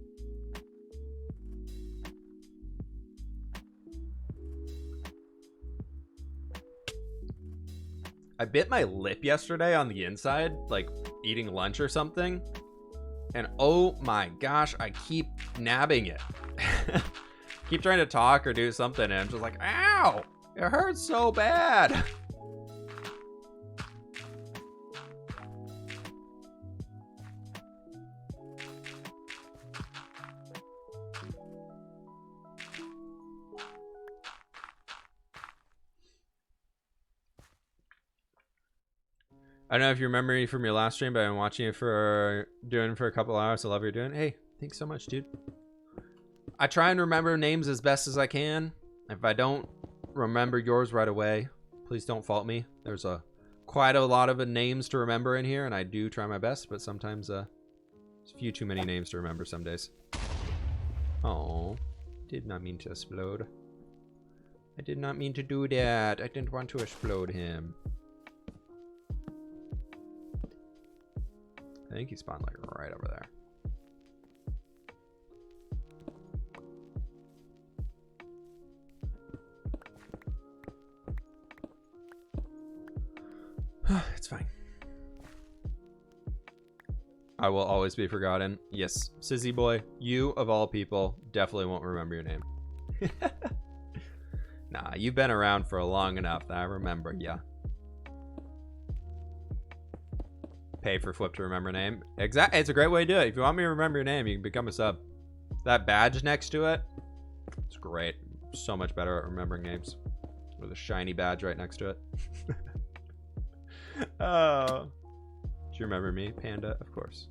I bit my lip yesterday on the inside, like eating lunch or something. And oh my gosh, I keep nabbing it. Keep trying to talk or do something, and I'm just like, ow! It hurts so bad. I don't know if you remember me from your last stream, but I've been watching it for a couple hours. I love what you're doing. Hey, thanks so much, dude. I try and remember names as best as I can. If I don't remember yours right away, please don't fault me. There's quite a lot of names to remember in here, and I do try my best, but sometimes there's a few too many names to remember some days. Oh, did not mean to explode. I did not mean to do that. I didn't want to explode him. I think he spawned like right over there. It's fine. I will always be forgotten. Yes, Sissy boy, you of all people definitely won't remember your name. Nah, you've been around for long enough that I remember ya. Pay for Flip to remember name. Exactly. It's a great way to do it. If you want me to remember your name, you can become a sub. That badge next to it, it's great. So much better at remembering names with a shiny badge right next to it. Oh, do you remember me, Panda? Of course.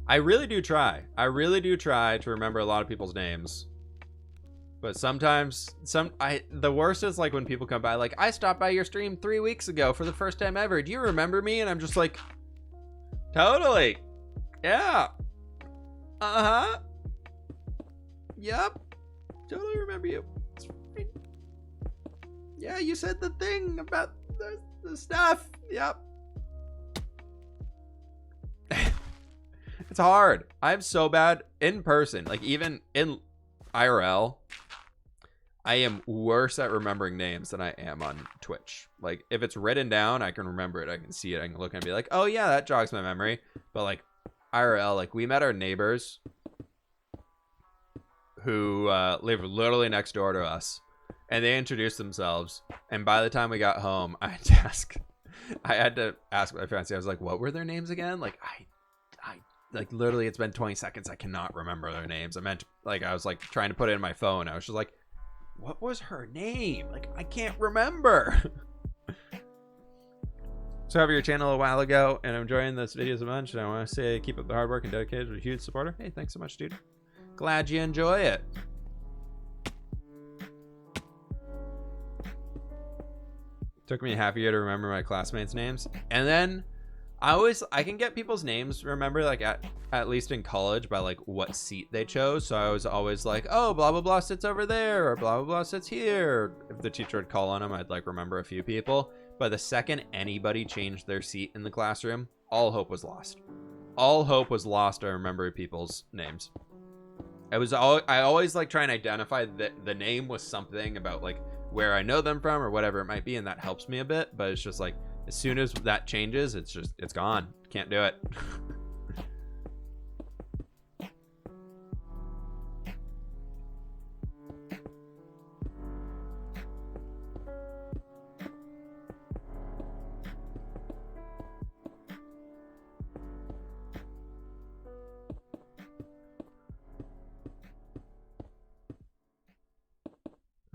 I really do try. I really do try to remember a lot of people's names. But sometimes, the worst is like when people come by, like, I stopped by your stream 3 weeks ago for the first time ever. Do you remember me? And I'm just like, totally. Yeah. Uh-huh. Yep. Totally remember you. It's fine. Yeah, you said the thing about the stuff. Yep. It's hard. I'm so bad in person. Like, even in IRL, I am worse at remembering names than I am on Twitch. Like, if it's written down, I can remember it. I can see it. I can look and be like, oh, yeah, that jogs my memory. But, like, IRL, like, we met our neighbors who live literally next door to us. And they introduced themselves. And by the time we got home, I had to ask my fiance. I was like, what were their names again? Like, like, literally, it's been 20 seconds. I cannot remember their names. I was like trying to put it in my phone. I was just like, what was her name? Like, I can't remember. So I have your channel a while ago, and I'm enjoying this videos a bunch. And I want to say, keep up the hard work and dedication. A huge supporter. Hey, thanks so much, dude. Glad you enjoy it. Took me half a year to remember my classmates' names, and then I can get people's names remember, like, at least in college, by like what seat they chose. So I was always like, oh, blah blah blah sits over there, or blah blah blah sits here. If the teacher would call on them, I'd like remember a few people. But the second anybody changed their seat in the classroom, all hope was lost. All hope was lost to remember people's names. I always like try and identify the name with something about like where I know them from or whatever it might be, and that helps me a bit. But it's just like, as soon as that changes, it's gone. Can't do it.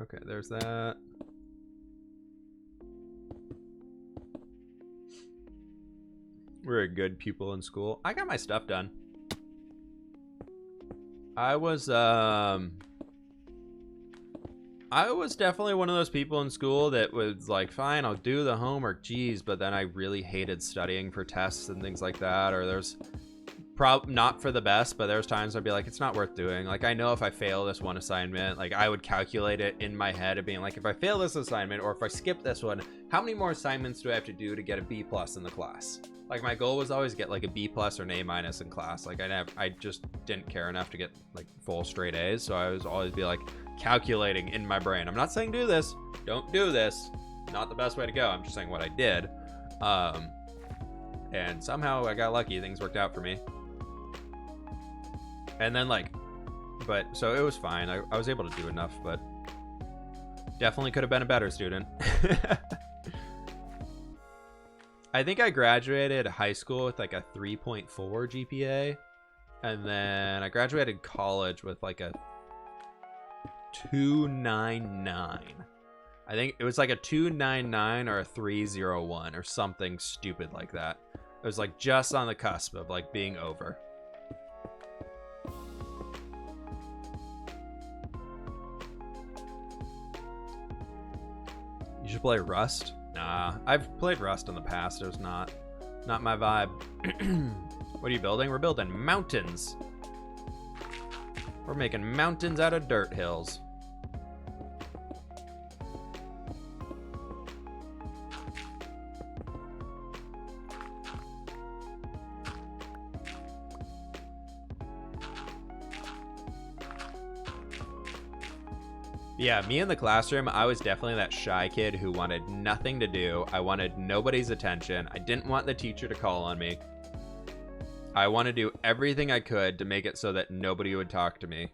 Okay, there's that. We're a good pupil in school. I got my stuff done. I was definitely one of those people in school that was like, fine, I'll do the homework, geez, but then I really hated studying for tests and things like that. Or there's not for the best, but there's times I'd be like, it's not worth doing. Like, I know if I fail this one assignment, like I would calculate it in my head of being like, if I fail this assignment or if I skip this one, how many more assignments do I have to do to get a B+ in the class? Like, my goal was always get like a B+ or an A- in class. Like, I just didn't care enough to get like full straight A's. So I was always be like calculating in my brain. I'm not saying do this, don't do this. Not the best way to go. I'm just saying what I did. And somehow I got lucky. Things worked out for me. And then like, but so it was fine. I was able to do enough, but definitely could have been a better student. I think I graduated high school with like a 3.4 GPA, and then I graduated college with like a 299. I think it was like a 299 or a 301 or something stupid like that. It was like just on the cusp of like being over. You should play Rust. Nah, I've played Rust in the past. It was not my vibe. What are you building? We're building mountains. We're making mountains out of dirt hills. Yeah, me in the classroom, I was definitely that shy kid who wanted nothing to do. I wanted nobody's attention. I didn't want the teacher to call on me. I wanted to do everything I could to make it so that nobody would talk to me,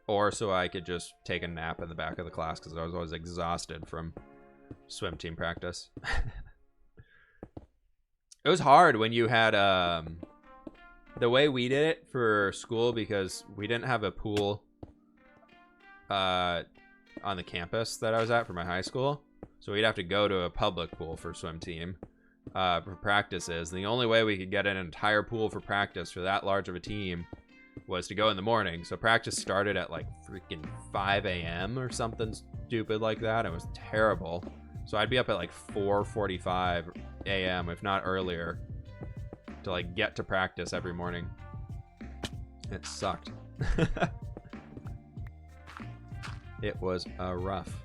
or so I could just take a nap in the back of the class because I was always exhausted from swim team practice. It was hard when you had the way we did it for school, because we didn't have a pool on the campus that I was at for my high school. So we'd have to go to a public pool for swim team for practices. And the only way we could get an entire pool for practice for that large of a team was to go in the morning. So practice started at like freaking 5 a.m. or something stupid like that. It was terrible. So I'd be up at like 4:45 a.m. if not earlier to like get to practice every morning. It sucked. It was rough.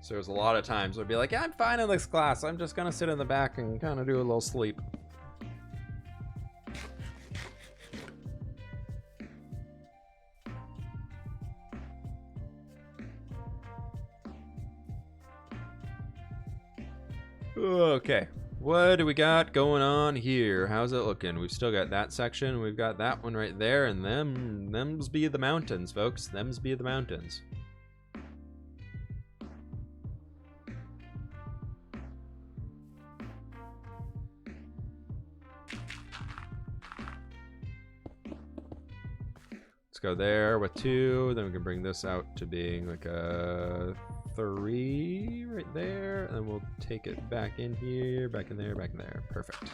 So there's a lot of times I'd be like, yeah, I'm fine in this class. I'm just gonna sit in the back and kind of do a little sleep. Okay, what do we got going on here? How's it looking? We've still got that section. We've got that one right there, and them's be the mountains, folks. Them's be the mountains. Let's go there with 2. Then we can bring this out to being like a 3 right there, and then we'll take it back in here, back in there, back in there. Perfect.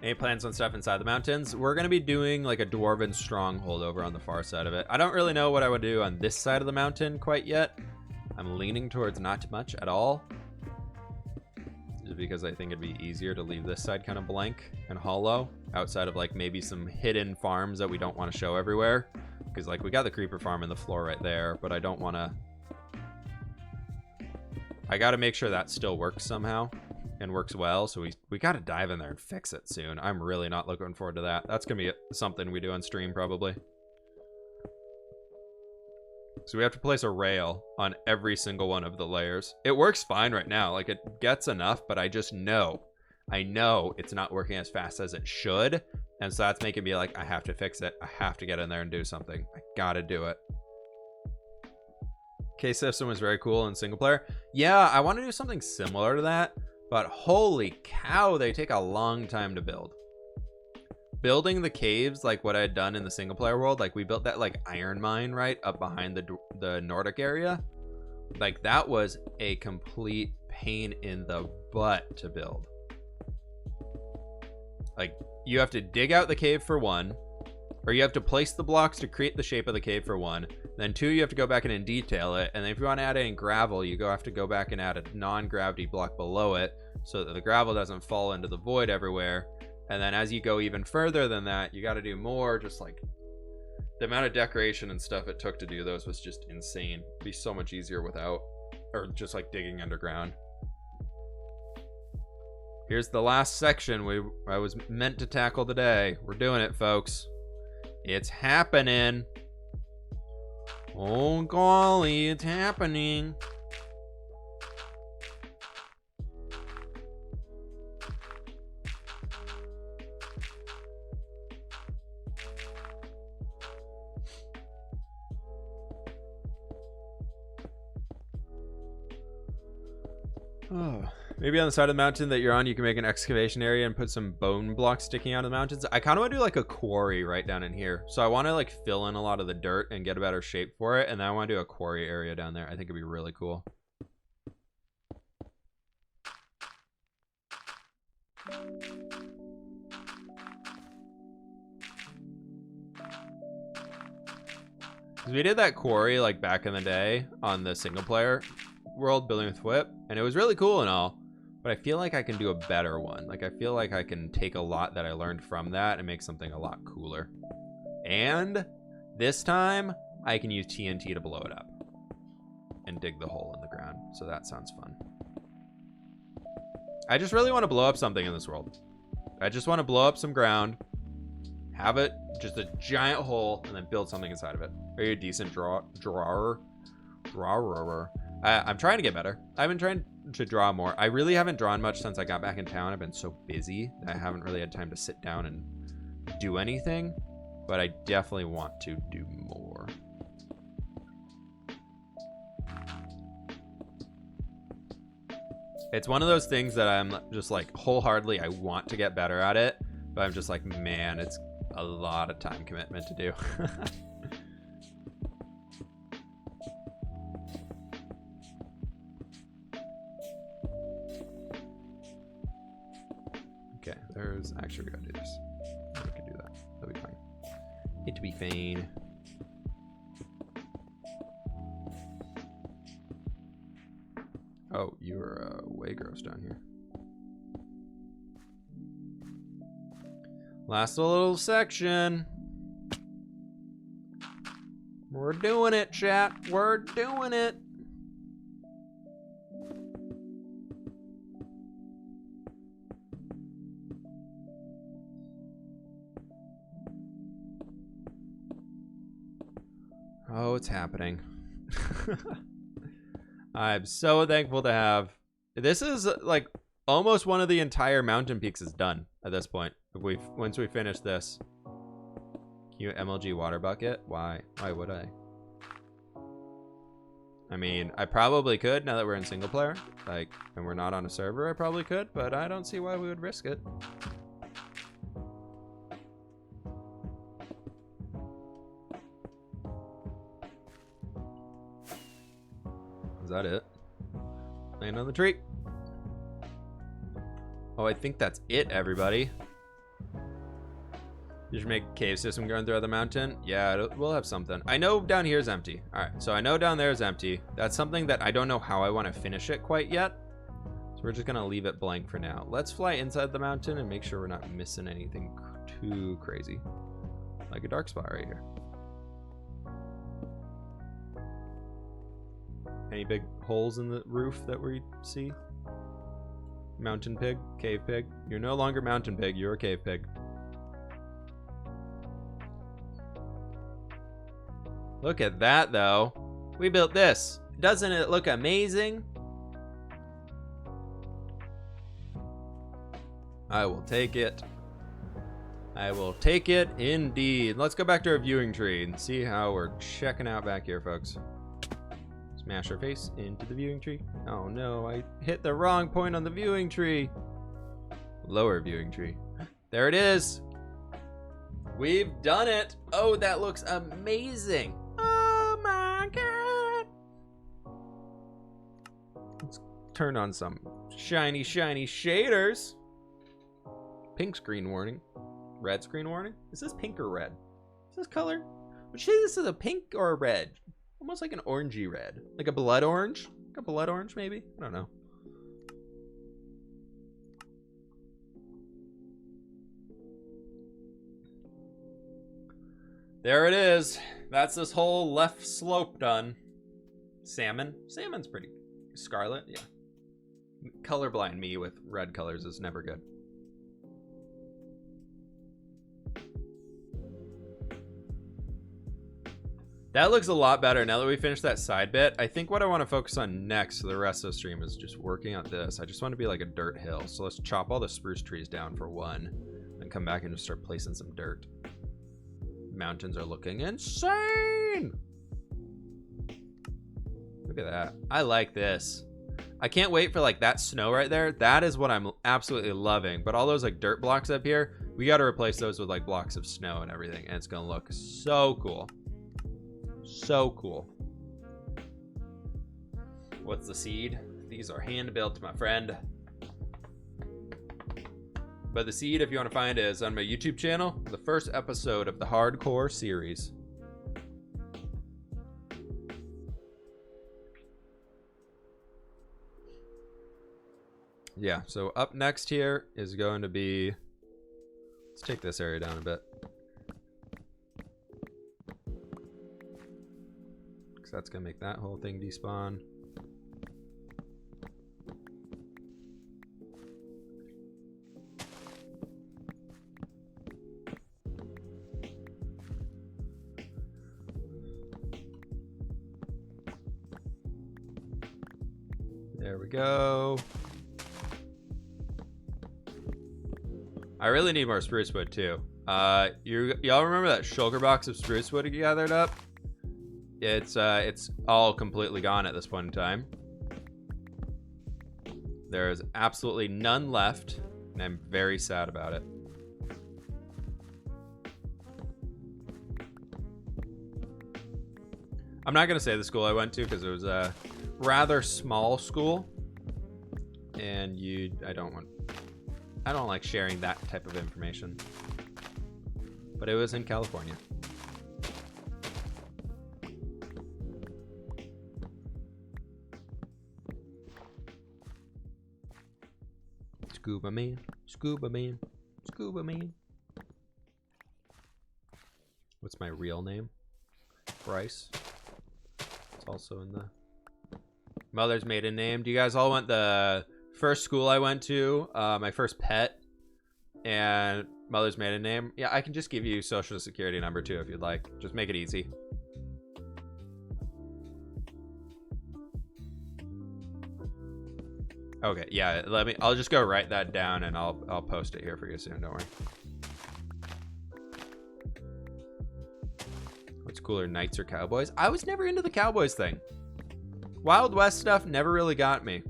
Any plans on stuff inside the mountains? We're going to be doing like a dwarven stronghold over on the far side of it. I don't really know what I would do on this side of the mountain quite yet. I'm leaning towards not much at all, just because I think it'd be easier to leave this side kind of blank and hollow, outside of like maybe some hidden farms that we don't want to show everywhere. Because like we got the creeper farm in the floor right there, but I don't want to. I got to make sure that still works somehow and works well. So we got to dive in there and fix it soon. I'm really not looking forward to that. That's going to be something we do on stream probably. So we have to place a rail on every single one of the layers. It works fine right now. Like it gets enough, but I just know. I know it's not working as fast as it should. And so that's making me like, I have to fix it. I have to get in there and do something. I gotta do it. Case system was very cool in single player. Yeah, I want to do something similar to that, but holy cow, they take a long time to build. Building the caves, like what I had done in the single player world, like we built that like iron mine right up behind the Nordic area. Like that was a complete pain in the butt to build. Like you have to dig out the cave for 1, or you have to place the blocks to create the shape of the cave for 1. Then 2, you have to go back in and detail it. And then if you want to add any gravel, you have to go back and add a non-gravity block below it so that the gravel doesn't fall into the void everywhere. And then as you go even further than that, you got to do more. Just like the amount of decoration and stuff it took to do those was just insane. It'd be so much easier without, or just like digging underground. Here's the last section I was meant to tackle today. We're doing it, folks. It's happening. Oh golly, it's happening. Oh, maybe on the side of the mountain that you're on, you can make an excavation area and put some bone blocks sticking out of the mountains. I kind of want to do like a quarry right down in here. So I want to like fill in a lot of the dirt and get a better shape for it. And then I want to do a quarry area down there. I think it'd be really cool. We did that quarry like back in the day on the single player world building with Whip, and it was really cool and all, but I feel like I can do a better one. Like I feel like I can take a lot that I learned from that and make something a lot cooler. And this time I can use TNT to blow it up and dig the hole in the ground. So that sounds fun. I just really want to blow up something in this world. I just want to blow up some ground, have it just a giant hole, and then build something inside of it. Are you a decent drawer? I'm trying to get better. I've been trying to draw more. I really haven't drawn much since I got back in town. I've been so busy that I haven't really had time to sit down and do anything, but I definitely want to do more. It's one of those things that I'm just like wholeheartedly, I want to get better at it, but I'm just like, man, it's a lot of time commitment to do. Okay, there's actually, we gotta do this. We can do that. That'll be fine. It'll be fine. Oh, you are way gross down here. Last little section. We're doing it, chat. We're doing it. Oh, it's happening. I'm so thankful to have. This is like almost one of the entire mountain peaks is done at this point. Once we finish this. Cute MLG water bucket. Why would I? I mean, I probably could now that we're in single player, like, and we're not on a server. I probably could, but I don't see why we would risk it. Is that it? Land on the tree. Oh, I think that's it, everybody. You should make a cave system going throughout the mountain. Yeah, we'll have something. I know down here is empty. All right, so I know down there is empty. That's something that I don't know how I want to finish it quite yet. So we're just gonna leave it blank for now. Let's fly inside the mountain and make sure we're not missing anything too crazy. Like a dark spot right here. Any big holes in the roof that we see? Mountain pig, cave pig. You're no longer mountain pig, you're a cave pig. Look at that, though. We built this. Doesn't it look amazing? I will take it. I will take it indeed. Let's go back to our viewing tree and see how we're checking out back here, folks. Smash our face into the viewing tree. Oh no, I hit the wrong point on the viewing tree. Lower viewing tree. There it is. We've done it. Oh, that looks amazing. Oh my God. Let's turn on some shiny, shiny shaders. Pink screen warning. Red screen warning. Is this pink or red? Is this color? Would you say this is a pink or a red? Almost like an orangey red. Like a blood orange? Like a blood orange, maybe? I don't know. There it is. That's this whole left slope done. Salmon. Salmon's pretty. Scarlet, yeah. Colorblind me with red colors is never good. That looks a lot better now that we finished that side bit. I think what I want to focus on next for the rest of the stream is just working on this. I just want to be like a dirt hill. So let's chop all the spruce trees down for one and come back and just start placing some dirt. Mountains are looking insane. Look at that. I like this. I can't wait for like that snow right there. That is what I'm absolutely loving. But all those like dirt blocks up here, we got to replace those with like blocks of snow and everything. And it's going to look so cool. So cool. What's the seed? These are hand built, my friend. But the seed, if you want to find it, is on my YouTube channel. The first episode of the Hardcore series. Yeah, so up next here is going to be... Let's take this area down a bit. That's gonna make that whole thing despawn. There we go. I really need more spruce wood too. Y'all remember that shulker box of spruce wood you gathered up? It's all completely gone at this point in time. There is absolutely none left, and I'm very sad about it. I'm not gonna say the school I went to because it was a rather small school, and I don't like sharing that type of information. But it was in California. Scuba man, scuba man, scuba man. What's my real name? Bryce. It's also in the mother's maiden name. Do you guys all want the first school I went to, my first pet, and mother's maiden name? Yeah, I can just give you social security number too if you'd like. Just make it easy. Okay, yeah, I'll just go write that down and I'll post it here for you soon, don't worry. What's cooler, knights or cowboys? I was never into the cowboys thing. Wild West stuff never really got me.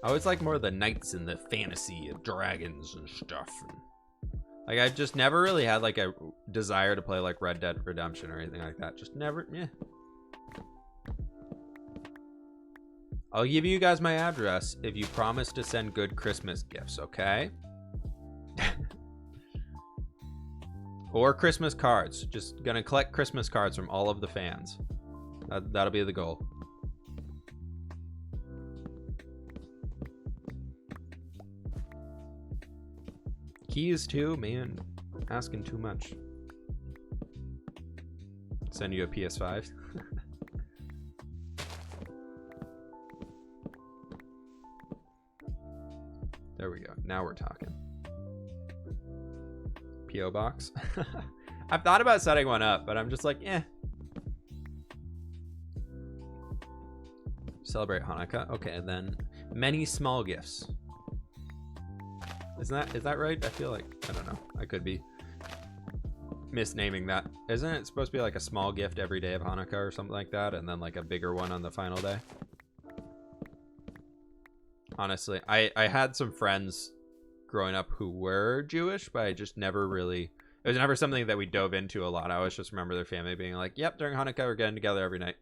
I always like more of the knights and the fantasy of dragons and stuff. Like, I just never really had like a desire to play like Red Dead Redemption or anything like that. Just never, yeah. I'll give you guys my address if you promise to send good Christmas gifts, okay? Or Christmas cards. Just gonna collect Christmas cards from all of the fans. That'll be the goal. Keys too, man. Asking too much. Send you a PS5. There we go. Now we're talking. P.O. box. I've thought about setting one up, but I'm just like, eh. Celebrate Hanukkah. Okay, and then many small gifts. Is that right? I feel like, I don't know. I could be misnaming that. Isn't it supposed to be like a small gift every day of Hanukkah or something like that, and then like a bigger one on the final day? Honestly, I had some friends growing up who were Jewish, but I just never really, it was never something that we dove into a lot. I always just remember their family being like, yep, during Hanukkah we're getting together every night.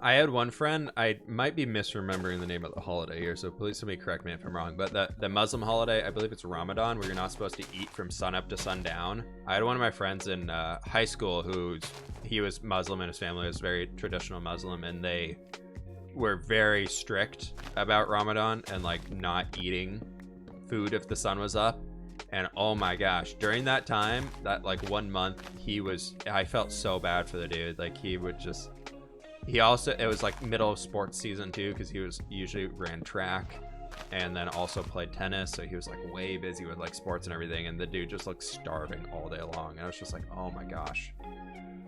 I had one friend, I might be misremembering the name of the holiday here, so please somebody correct me if I'm wrong, but the Muslim holiday, I believe it's Ramadan, where you're not supposed to eat from sunup to sundown. I had one of my friends in high school he was Muslim and his family was very traditional Muslim, and they were very strict about Ramadan and like not eating food if the sun was up. And oh my gosh, during that time, that like 1 month, I felt so bad for the dude. Like he also, it was like middle of sports season too, because he usually ran track and then also played tennis, so he was like way busy with like sports and everything, and the dude just looked starving all day long. And I was just like, oh my gosh,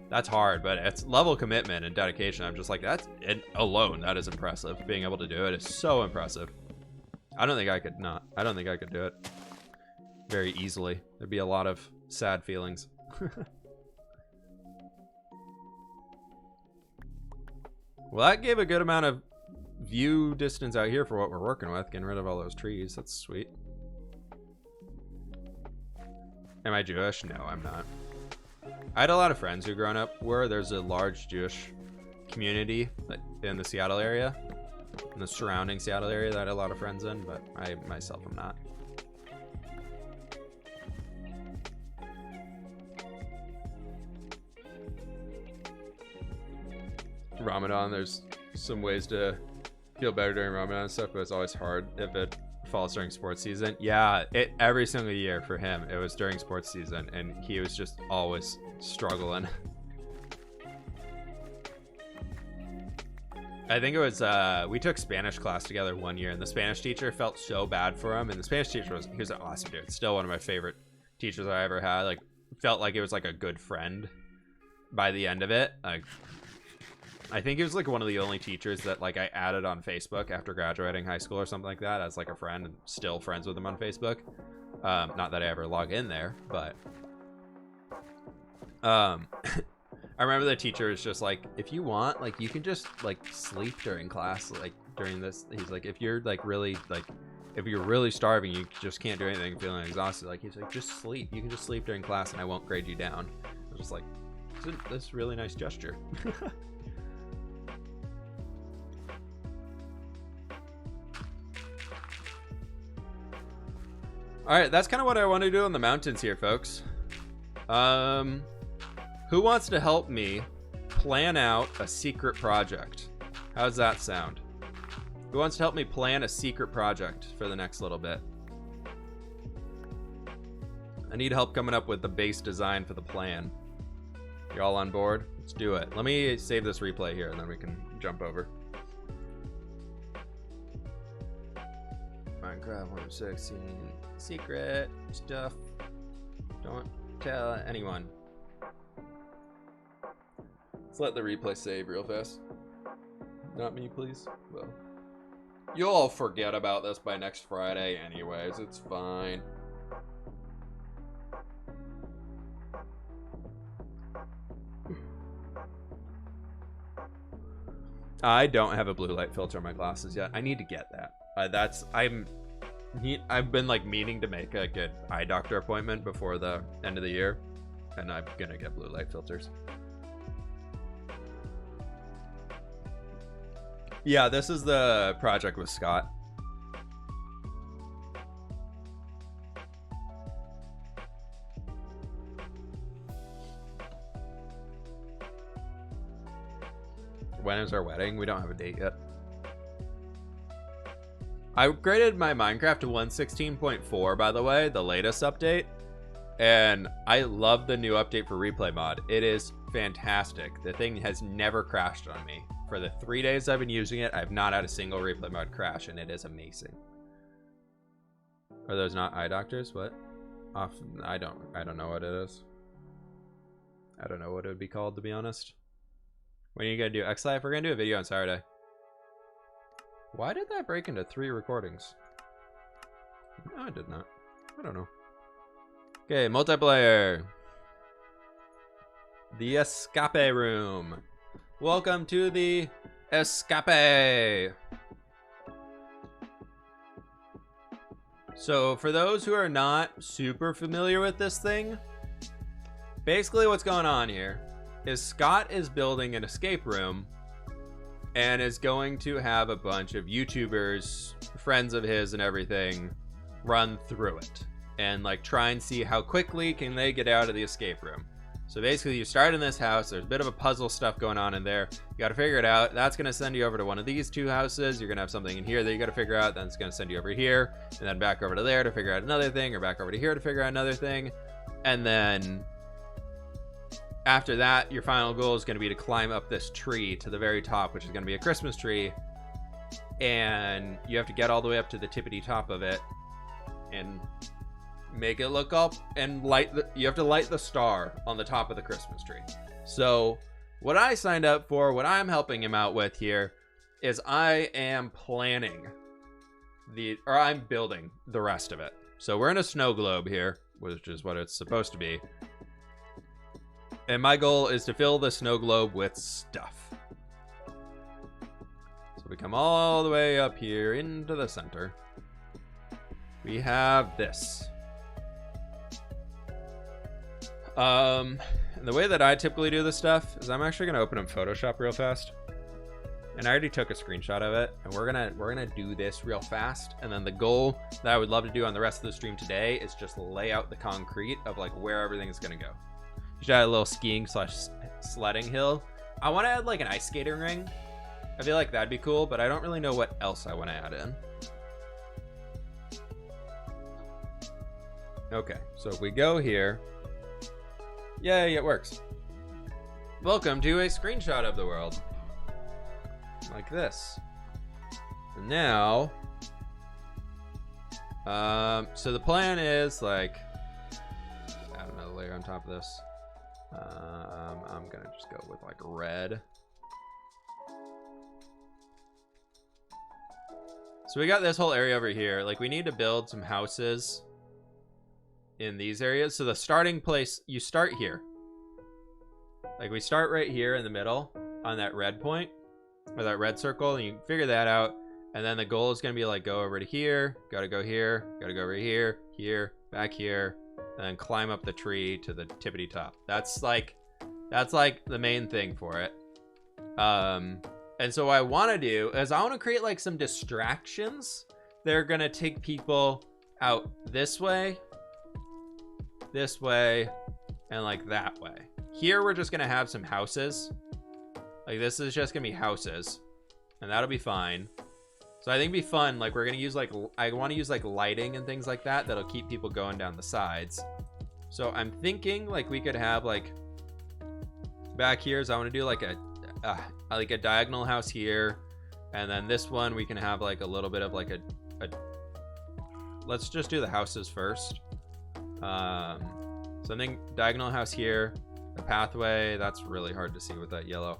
that's hard, but it's level commitment and dedication. I'm just like, that is impressive. Being able to do it is so impressive. I don't think I could do it very easily. There'd be a lot of sad feelings. Well, that gave a good amount of view distance out here for what we're working with. Getting rid of all those trees. That's sweet. Am I Jewish? No, I'm not. I had a lot of friends who growing up were. There's a large Jewish community in the Seattle area, in the surrounding Seattle area that I had a lot of friends in, but I myself am not. Ramadan, there's some ways to feel better during Ramadan and stuff, but it's always hard if it falls during sports season. Yeah, every single year for him, it was during sports season, and he was just always struggling. I think it was, we took Spanish class together one year, and the Spanish teacher felt so bad for him, and the Spanish teacher he was an awesome dude. Still one of my favorite teachers I ever had. Like, felt like it was like a good friend by the end of it. Like, I think it was like one of the only teachers that like I added on Facebook after graduating high school or something like that as like a friend, and still friends with him on Facebook. Not that I ever log in there, but I remember the teacher was just like, if you want, like, you can just like sleep during class, like during this. He's like, if you're like really like, if you're really starving, you just can't do anything, feeling exhausted. Like, he's like, just sleep. You can just sleep during class, and I won't grade you down. I was just like, this is a really nice gesture. All right, that's kind of what I want to do in the mountains here, folks. Who wants to help me plan out a secret project? How's that sound? Who wants to help me plan a secret project for the next little bit? I need help coming up with the base design for the plan. You all on board? Let's do it. Let me save this replay here, and then we can jump over. Minecraft 116 secret stuff. Don't tell anyone. Let's let the replay save real fast. Not me, please. Well, you'll all forget about this by next Friday anyways. It's fine. I don't have a blue light filter on my glasses yet. I need to get that. I've been like meaning to make a good eye doctor appointment before the end of the year, and I'm gonna get blue light filters. Yeah, this is the project with Scott. When is our wedding? We don't have a date yet. I upgraded my Minecraft to 116.4, by the way, the latest update. And I love the new update for replay mod. It is fantastic. The thing has never crashed on me. For the 3 days I've been using it, I've not had a single replay mod crash, and it is amazing. Are those not eye doctors? What? I don't know what it is. I don't know what it would be called, to be honest. When are you gonna do Xlife? We're gonna do a video on Saturday. Why did that break into 3 recordings? No, it did not. I don't know. Okay, multiplayer. The escape room. Welcome to the escape. So for those who are not super familiar with this thing, basically what's going on here is Scott is building an escape room and is going to have a bunch of YouTubers, friends of his and everything, run through it and like try and see how quickly can they get out of the escape room. So basically you start in this house, there's a bit of a puzzle stuff going on in there. You got to figure it out. That's going to send you over to one of these 2 houses. You're going to have something in here that you got to figure out. Then it's going to send you over here and then back over to there to figure out another thing, or back over to here to figure out another thing. And then after that, your final goal is going to be to climb up this tree to the very top, which is going to be a Christmas tree. And you have to get all the way up to the tippity top of it and make it look up and you have to light the star on the top of the Christmas tree. So what I signed up for, what I'm helping him out with here, is I am planning I'm building the rest of it. So we're in a snow globe here, which is what it's supposed to be. And my goal is to fill the snow globe with stuff. So we come all the way up here into the center. We have this. And the way that I typically do this stuff is I'm actually going to open up Photoshop real fast. And I already took a screenshot of it, and we're gonna do this real fast. And then the goal that I would love to do on the rest of the stream today is just lay out the concrete of like where everything is gonna go. You should add a little skiing / sledding hill. I want to add like an ice skating ring. I feel like that'd be cool, but I don't really know what else I want to add in. Okay, so if we go here, yay, it works. Welcome to a screenshot of the world. Like this. And now, so the plan is like, add another layer on top of this. I'm gonna just go with like red. So we got this whole area over here. Like we need to build some houses in these areas. So the starting place, you start here. Like we start right here in the middle on that red point, or that red circle, and you figure that out. And then the goal is going to be like go over to here, gotta go here, gotta go over here, here, back here, and then climb up the tree to the tippity top. That's like the main thing for it. And so what I want to do is I want to create like some distractions. They're going to take people out this way, and like that way. Here we're just going to have some houses. Like this is just going to be houses, and that'll be fine. So I think it'd be fun. Like we're going to use like, I want to use like lighting and things like that. That'll keep people going down the sides. So I'm thinking like we could have like back here. So I want to do like a diagonal house here. And then this one we can have like a little bit of like a let's just do the houses first. Something diagonal house here. A pathway. That's really hard to see with that yellow.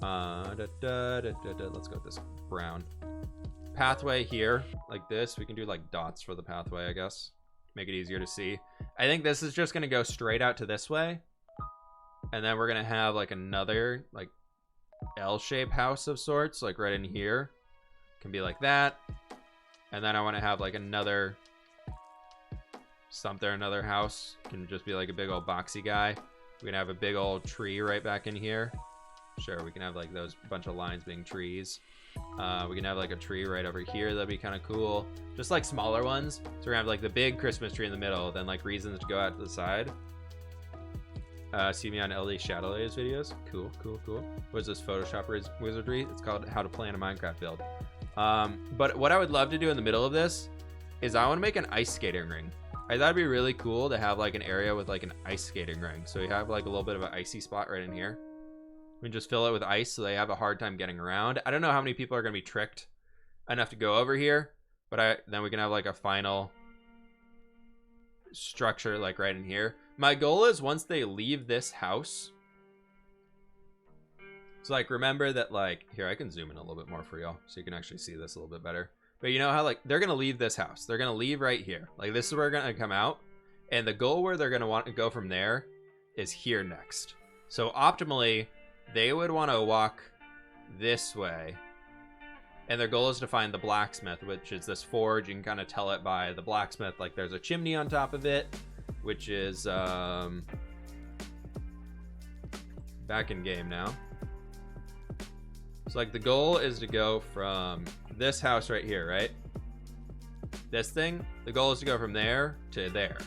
Let's go with this brown. Pathway here, like this. We can do like dots for the pathway, I guess. Make it easier to see. I think this is just gonna go straight out to this way. And then we're gonna have like another like L-shaped house of sorts, like right in here. Can be like that. And then I want to have like another something, another house. Can just be like a big old boxy guy. We can have a big old tree right back in here. Sure, we can have like those bunch of lines being trees. We can have like a tree right over here. That'd be kind of cool. Just like smaller ones. So we're gonna have like the big Christmas tree in the middle, then like reasons to go out to the side. See me on LD Shadowlayers videos. Cool, cool, cool. What is this Photoshop wizardry? It's called How to Plan a Minecraft Build. But what I would love to do in the middle of this is I want to make an ice skating ring. I thought it'd be really cool to have like an area with like an ice skating ring. So you have like a little bit of an icy spot right in here. We can just fill it with ice so they have a hard time getting around. I don't know how many people are going to be tricked enough to go over here, but then we can have like a final structure like right in here. My goal is once they leave this house. So like remember that like, here I can zoom in a little bit more for y'all so you can actually see this a little bit better. But you know how like they're going to leave this house. They're going to leave right here. Like this is where they're going to come out. And the goal where they're going to want to go from there is here next. So optimally, they would want to walk this way. And their goal is to find the blacksmith, which is this forge. You can kind of tell it by the blacksmith. Like there's a chimney on top of it, which is back in game now. So like the goal is to go from this house right here, right? This thing, the goal is to go from there to there.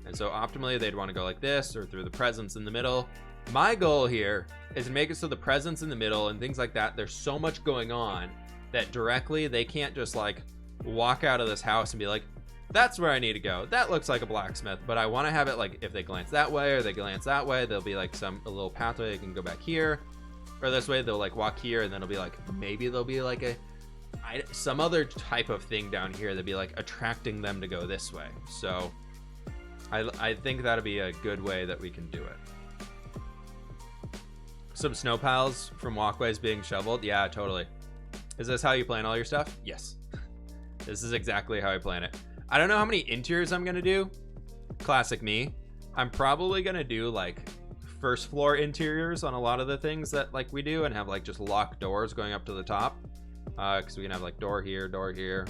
And so optimally they'd want to go like this or through the presents in the middle. My goal here is to make it so the presents in the middle and things like that, there's so much going on that directly they can't just like walk out of this house and be like, that's where I need to go. That looks like a blacksmith. But I want to have it like if they glance that way or they glance that way, there'll be like a little pathway they can go back here. Or this way they'll like walk here and then it'll be like, maybe there'll be like some other type of thing down here that'd be like attracting them to go this way. So I think that'd be a good way that we can do it. Some snow piles from walkways being shoveled. Yeah, totally. Is this how you plan all your stuff? Yes. This is exactly how I plan it. I don't know how many interiors I'm going to do. Classic me. I'm probably going to do like first floor interiors on a lot of the things that like we do and have like just locked doors going up to the top. Because we can have like door here, door here,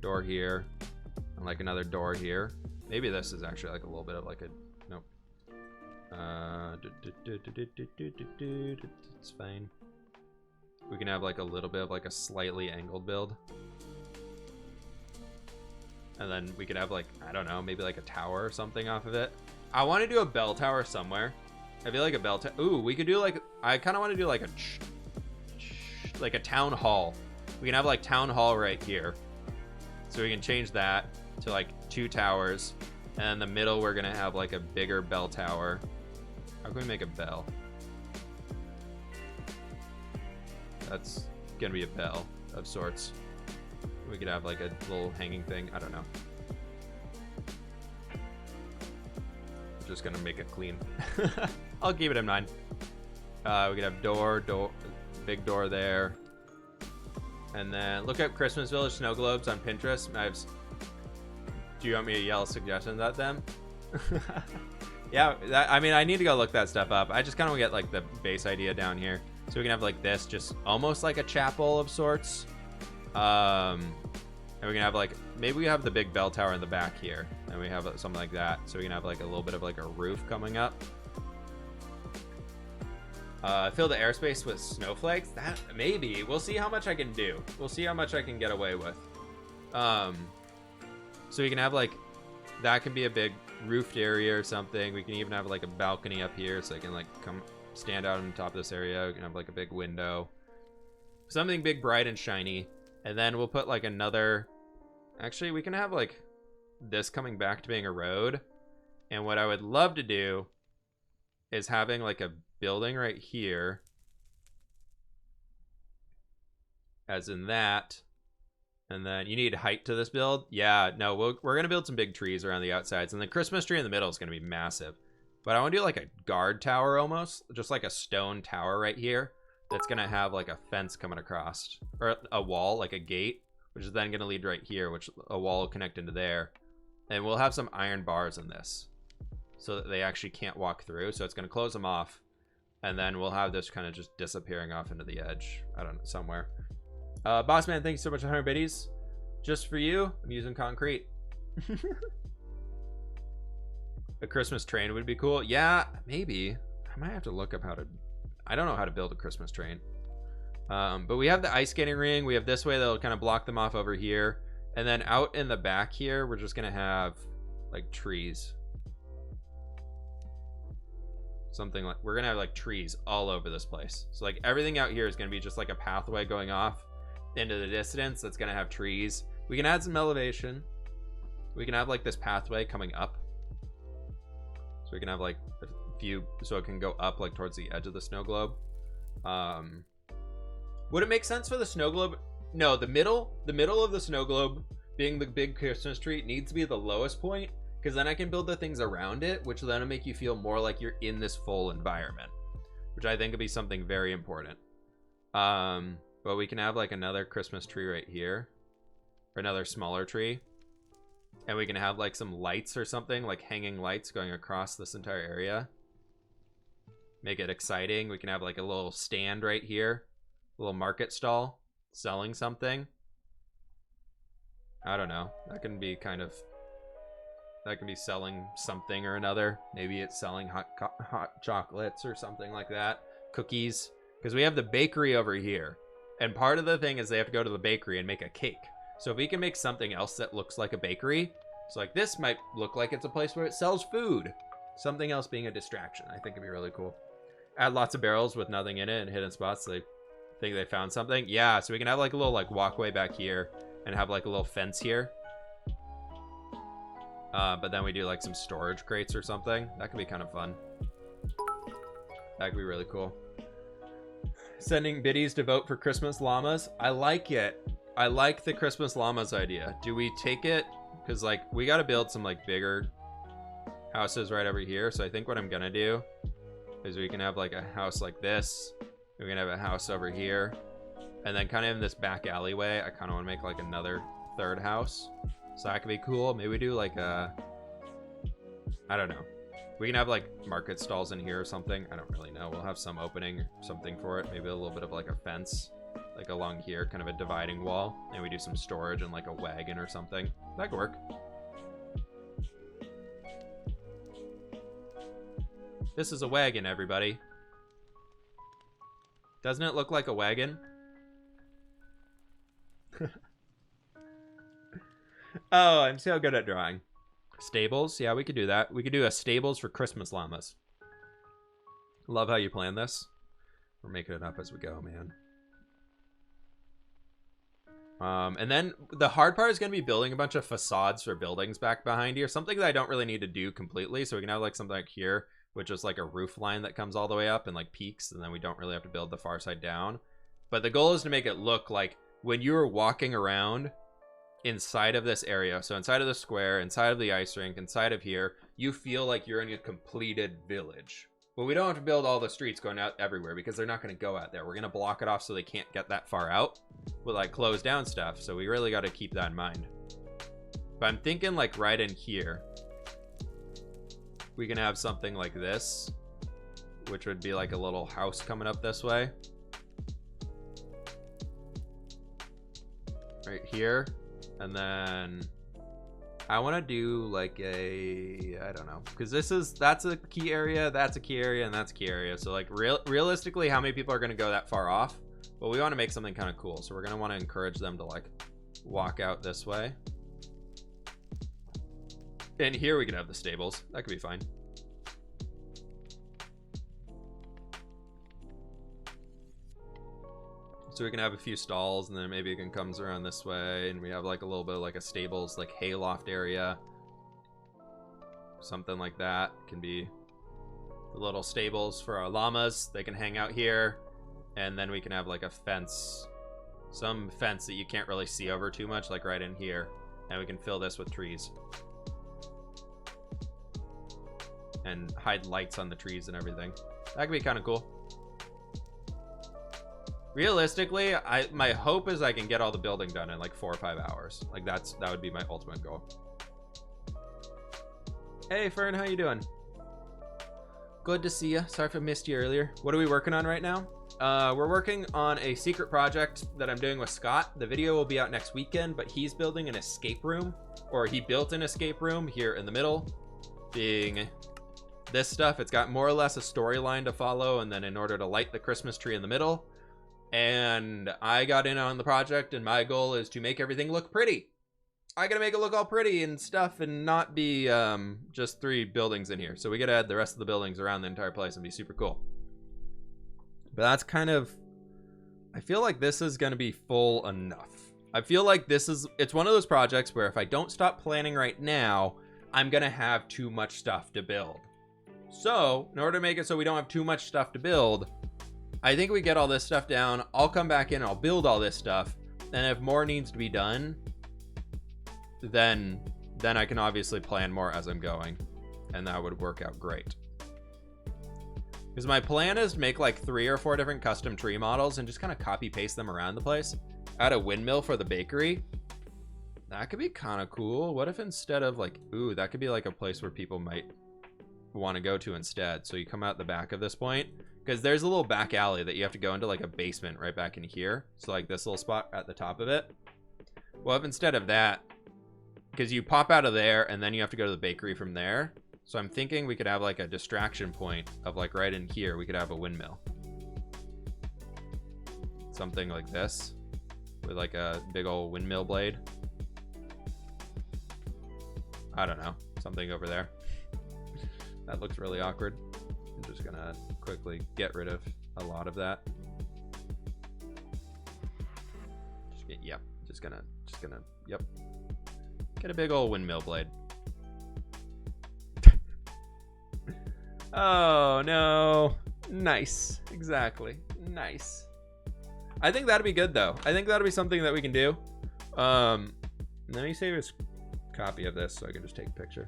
door here, and like another door here. Maybe this is actually like a little bit of like a, nope. It's fine. We can have like a little bit of like a slightly angled build. And then we could have like, I don't know, maybe like a tower or something off of it. I want to do a bell tower somewhere. I feel like a bell tower. Ooh, we could do like, I kind of want to do like a town hall. We can have like town hall right here. So we can change that to like 2 towers. And in the middle, we're going to have like a bigger bell tower. How can we make a bell? That's going to be a bell of sorts. We could have like a little hanging thing. I don't know. I'm just going to make it clean. I'll keep it in mind. We could have door, big door there. And then look up Christmas Village snow globes on Pinterest. Do you want me to yell suggestions at them? Yeah, I mean, I need to go look that stuff up. I just kind of get like the base idea down here. So we can have like this, just almost like a chapel of sorts. And we can have like, maybe we have the big bell tower in the back here. And we have something like that. So we can have like a little bit of like a roof coming up. Fill the airspace with snowflakes. That maybe. We'll see how much I can do. We'll see how much I can get away with. So we can have like, that can be a big roofed area or something. We can even have like a balcony up here so I can like come stand out on top of this area. We can have like a big window. Something big, bright, and shiny. And then we'll put like another, actually we can have like this coming back to being a road. And what I would love to do is having like a building right here. As in that. And then you need height to this build. Yeah, no, we're going to build some big trees around the outsides. And the Christmas tree in the middle is going to be massive. But I want to do like a guard tower almost. Just like a stone tower right here. That's going to have like a fence coming across. Or a wall, like a gate. Which is then going to lead right here. Which a wall will connect into there. And we'll have some iron bars in this. So that they actually can't walk through. So it's going to close them off. And then we'll have this kind of just disappearing off into the edge. I don't know, somewhere. Boss man, thanks so much for 100 biddies. Just for you, I'm using concrete. A Christmas train would be cool. Yeah, maybe. I might have to look up how to... I don't know how to build a Christmas train. But we have the ice skating ring. We have this way that'll kind of block them off over here. And then out in the back here, we're just going to have like trees. Something like... We're going to have like trees all over this place. So like everything out here is going to be just like a pathway going off into the distance that's going to have trees. We can add some elevation. We can have like this pathway coming up. So we can have like a few, so it can go up like towards the edge of the snow globe. Would it make sense for the snow globe? No, the middle of the snow globe being the big Christmas tree needs to be the lowest point, because then I can build the things around it, which will then make you feel more like you're in this full environment, which I think would be something very important. But we can have like another Christmas tree right here, or another smaller tree. And we can have like some lights or something, like hanging lights going across this entire area. Make it exciting. We can have like a little stand right here, a little market stall selling something. I don't know. That can be kind of, that can be selling something or another. Maybe it's selling hot chocolates or something like that. Cookies. Because we have the bakery over here. And part of the thing is they have to go to the bakery and make a cake. So if we can make something else that looks like a bakery, so like this might look like it's a place where it sells food. Something else being a distraction. I think it'd be really cool. Add lots of barrels with nothing in it and hidden spots so they think they found something. Yeah, so we can have like a little like walkway back here and have like a little fence here. But then we do like some storage crates or something. That could be kind of fun. That could be really cool. Sending biddies to vote for Christmas llamas. I like it. I like the Christmas llamas idea. Do we take it? Because like we got to build some like bigger houses right over here. So I think what I'm gonna do is we can have like a house like this. We're gonna have a house over here, and then kind of in this back alleyway, I kind of want to make like another third house. So that could be cool. Maybe we do like a, I don't know. We can have like market stalls in here or something. I don't really know. We'll have some opening or something for it. Maybe a little bit of like a fence, like along here, kind of a dividing wall. And we do some storage and like a wagon or something. That could work. This is a wagon, everybody. Doesn't it look like a wagon? Oh, I'm so good at drawing. Stables? Yeah, we could do that. We could do a stables for Christmas llamas. Love how you plan this. We're making it up as we go, man. And then the hard part is going to be building a bunch of facades for buildings back behind here. Something that I don't really need to do completely. So we can have like something like here, which is like a roof line that comes all the way up and like peaks. And then we don't really have to build the far side down. But the goal is to make it look like when you're walking around inside of this area, so inside of the square, inside of the ice rink, inside of here, you feel like you're in a completed village. But we don't have to build all the streets going out everywhere because they're not going to go out there. We're going to block it off so they can't get that far out with like closed down stuff. So we really got to keep that in mind. But I'm thinking like right in here, we can have something like this, which would be like a little house coming up this way. Right here. And then I want to do like a, I don't know, because that's a key area, that's a key area, and that's a key area. So like realistically, how many people are going to go that far off? But we want to make something kind of cool. So we're going to want to encourage them to like walk out this way. And here we can have the stables. That could be fine. So we can have a few stalls, and then maybe it can comes around this way, and we have like a little bit of like a stables, like hayloft area. Something like that can be the little stables for our llamas. They can hang out here, and then we can have like a fence Some fence that you can't really see over too much, like right in here. And we can fill this with trees. And hide lights on the trees and everything. That could be kind of cool. Realistically, my hope is I can get all the building done in like 4 or 5 hours. Like that would be my ultimate goal. Hey Fern, how you doing? Good to see you. Sorry if I missed you earlier. What are we working on right now? We're working on a secret project that I'm doing with Scott. The video will be out next weekend, but he's building an escape room, or he built an escape room here in the middle, being this stuff. It's got more or less a storyline to follow, and then in order to light the Christmas tree in the middle. And I got in on the project, and my goal is to make everything look pretty. I gotta make it look all pretty and stuff and not be just 3 buildings in here. So we gotta add the rest of the buildings around the entire place and be super cool. But that's kind of, I feel like this is gonna be full enough. I feel like it's one of those projects where if I don't stop planning right now, I'm gonna have too much stuff to build. So in order to make it so we don't have too much stuff to build, I think we get all this stuff down. I'll come back in, I'll build all this stuff. And if more needs to be done, then I can obviously plan more as I'm going, and that would work out great. Because my plan is to make like 3 or 4 different custom tree models and just kind of copy paste them around the place. Add a windmill for the bakery. That could be kind of cool. What if instead of like, ooh, that could be like a place where people might want to go to instead. So you come out the back of this point, because there's a little back alley that you have to go into, like a basement right back in here. So like this little spot at the top of it. Well, if instead of that, because you pop out of there and then you have to go to the bakery from there. So I'm thinking we could have like a distraction point of like right in here, we could have a windmill. Something like this with like a big old windmill blade. I don't know, something over there. That looks really awkward. I'm just gonna quickly get rid of a lot of that. Just gonna, yep. Get a big old windmill blade. Oh no. Nice. Exactly. Nice. I think that'd be good though. I think that'd be something that we can do. Let me save a copy of this so I can just take a picture.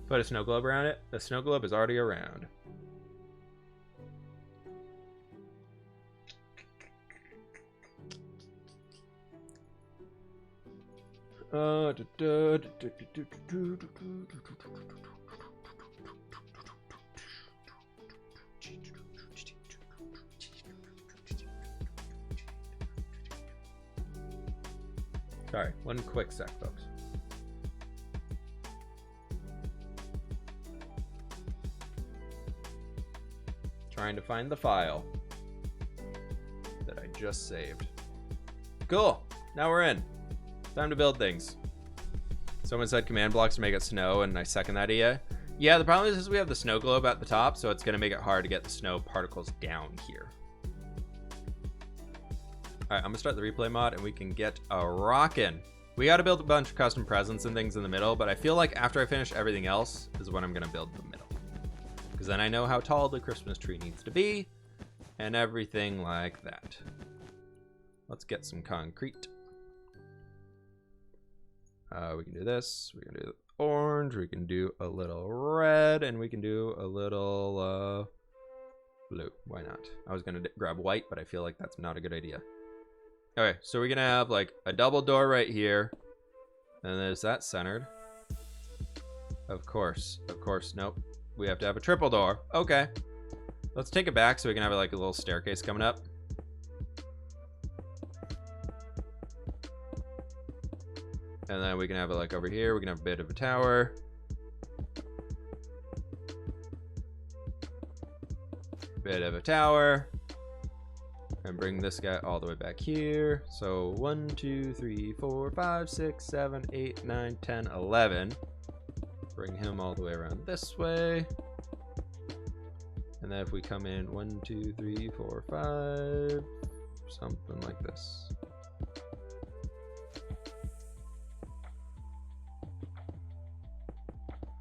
Put a snow globe around it. The snow globe is already around. Sorry, one quick sec, folks. Trying to find the file that I just saved. Cool. Now we're in. Time to build things. Someone said command blocks to make it snow, and I second that idea. Yeah, the problem is we have the snow globe at the top, so it's going to make it hard to get the snow particles down here. Alright, I'm going to start the replay mod, and we can get a rockin'. We got to build a bunch of custom presents and things in the middle, but I feel like after I finish everything else is when I'm going to build the middle. Because then I know how tall the Christmas tree needs to be, and everything like that. Let's get some concrete. We can do this, we can do orange, we can do a little red, and we can do a little blue. Why not? I was gonna grab white, but I feel like that's not a good idea. Okay, so we're gonna have like a double door right here, and is that centered? Of course, nope. We have to have a triple door. Okay, let's take it back so we can have like a little staircase coming up. And then we can have it like over here. We can have a bit of a tower. Bit of a tower. And bring this guy all the way back here. So 1, 2, 3, 4, 5, 6, 7, 8, 9, 10, 11. Bring him all the way around this way. And then if we come in 1, 2, 3, 4, 5, something like this.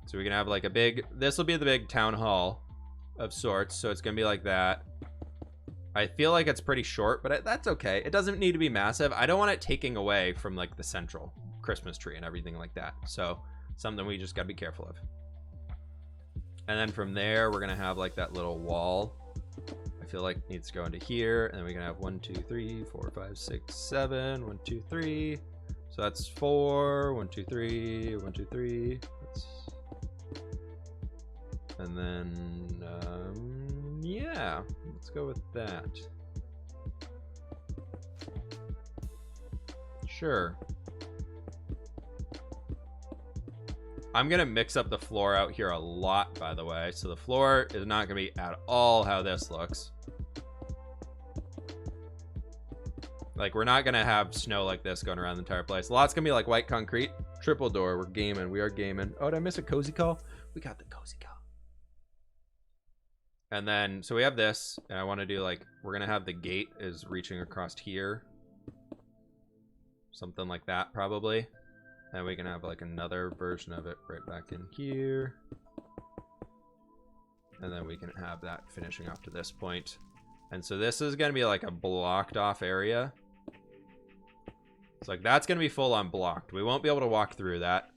So we can have like a big, this will be the big town hall of sorts. So it's going to be like that. I feel like it's pretty short, but that's okay. It doesn't need to be massive. I don't want it taking away from like the central Christmas tree and everything like that. So something we just got to be careful of. And then from there, we're going to have like that little wall. I feel like it needs to go into here. And then we're going to have 1, 2, 3, 4, 5, 6, 7. 1, 2, 3. So that's 4. 1, 2, 3. 1, 2, 3. And then, yeah, let's go with that. Sure. I'm gonna mix up the floor out here a lot, by the way. So the floor is not gonna be at all how this looks. Like, we're not gonna have snow like this going around the entire place. A lot's gonna be like white concrete. Triple door, we're gaming, we are gaming. Oh, did I miss a cozy call? We got the cozy call. And then, so we have this, and I wanna do like, we're gonna have the gate is reaching across here. Something like that, probably. And we can have like another version of it right back in here. And then we can have that finishing up to this point. And so this is going to be like a blocked off area. It's like that's going to be full on blocked. We won't be able to walk through that.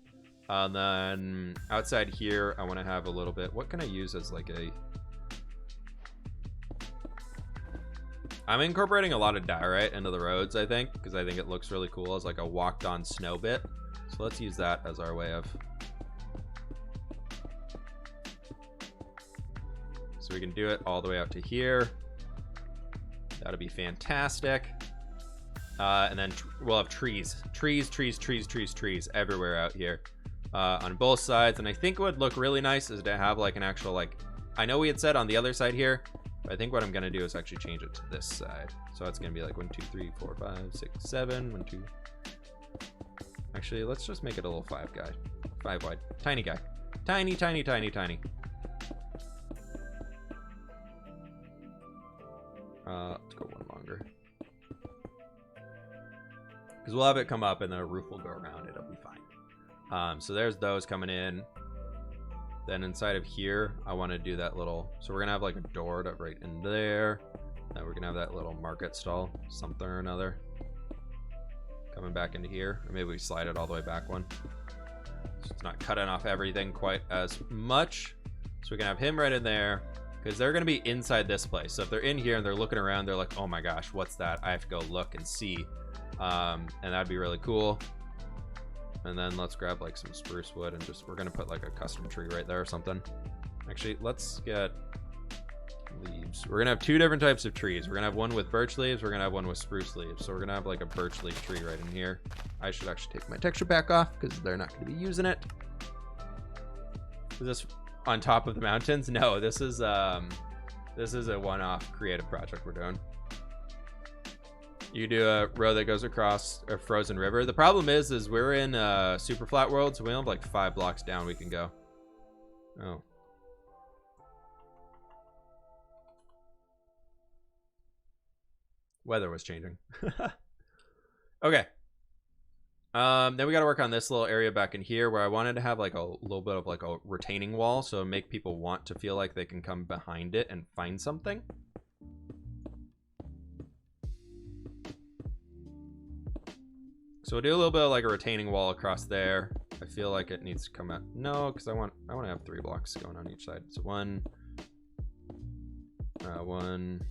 And then outside here, I want to have a little bit. What can I use as like a... I'm incorporating a lot of diorite into the roads, I think, because I think it looks really cool as like a walked on snow bit. So let's use that as our way of... So we can do it all the way out to here. That'll be fantastic. And then we'll have trees. Trees everywhere out here. On both sides. And I think what would look really nice is to have like an actual like... I know we had said on the other side here, but I think what I'm going to do is actually change it to this side. So it's going to be like 1, 2, 3, 4, 5, 6, 7. 1, 2... Actually, let's just make it a little 5 guy. 5 wide. Tiny guy. Tiny. Let's go one longer. Because we'll have it come up and the roof will go around. It'll be fine. So there's those coming in. Then inside of here, I want to do that little... So we're going to have like a door to right in there. Then we're going to have that little market stall. Something or another. Coming back into here, or maybe we slide it all the way back one, so it's not cutting off everything quite as much. So we can have him right in there because they're going to be inside this place. So if they're in here and they're looking around, they're like, oh my gosh, what's that? I have to go look and see. And that'd be really cool. And then let's grab like some spruce wood and just, we're going to put like a custom tree right there or something. Actually, let's get leaves. We're gonna have 2 different types of trees. We're gonna have one with birch leaves, we're gonna have one with spruce leaves. So we're gonna have like a birch leaf tree right in here. I should actually take my texture pack off because they're not gonna be using it. Is this on top of the mountains? No, this is a one-off creative project we're doing. You do a road that goes across a frozen river. The problem is we're in a super flat world, so we only have like 5 blocks down we can go. Oh. Weather was changing. Okay. Then we got to work on this little area back in here where I wanted to have like a little bit of like a retaining wall, so make people want to feel like they can come behind it and find something. So we'll do a little bit of like a retaining wall across there. I feel like it needs to come out. No, because I want to have 3 blocks going on each side. So 1, 1.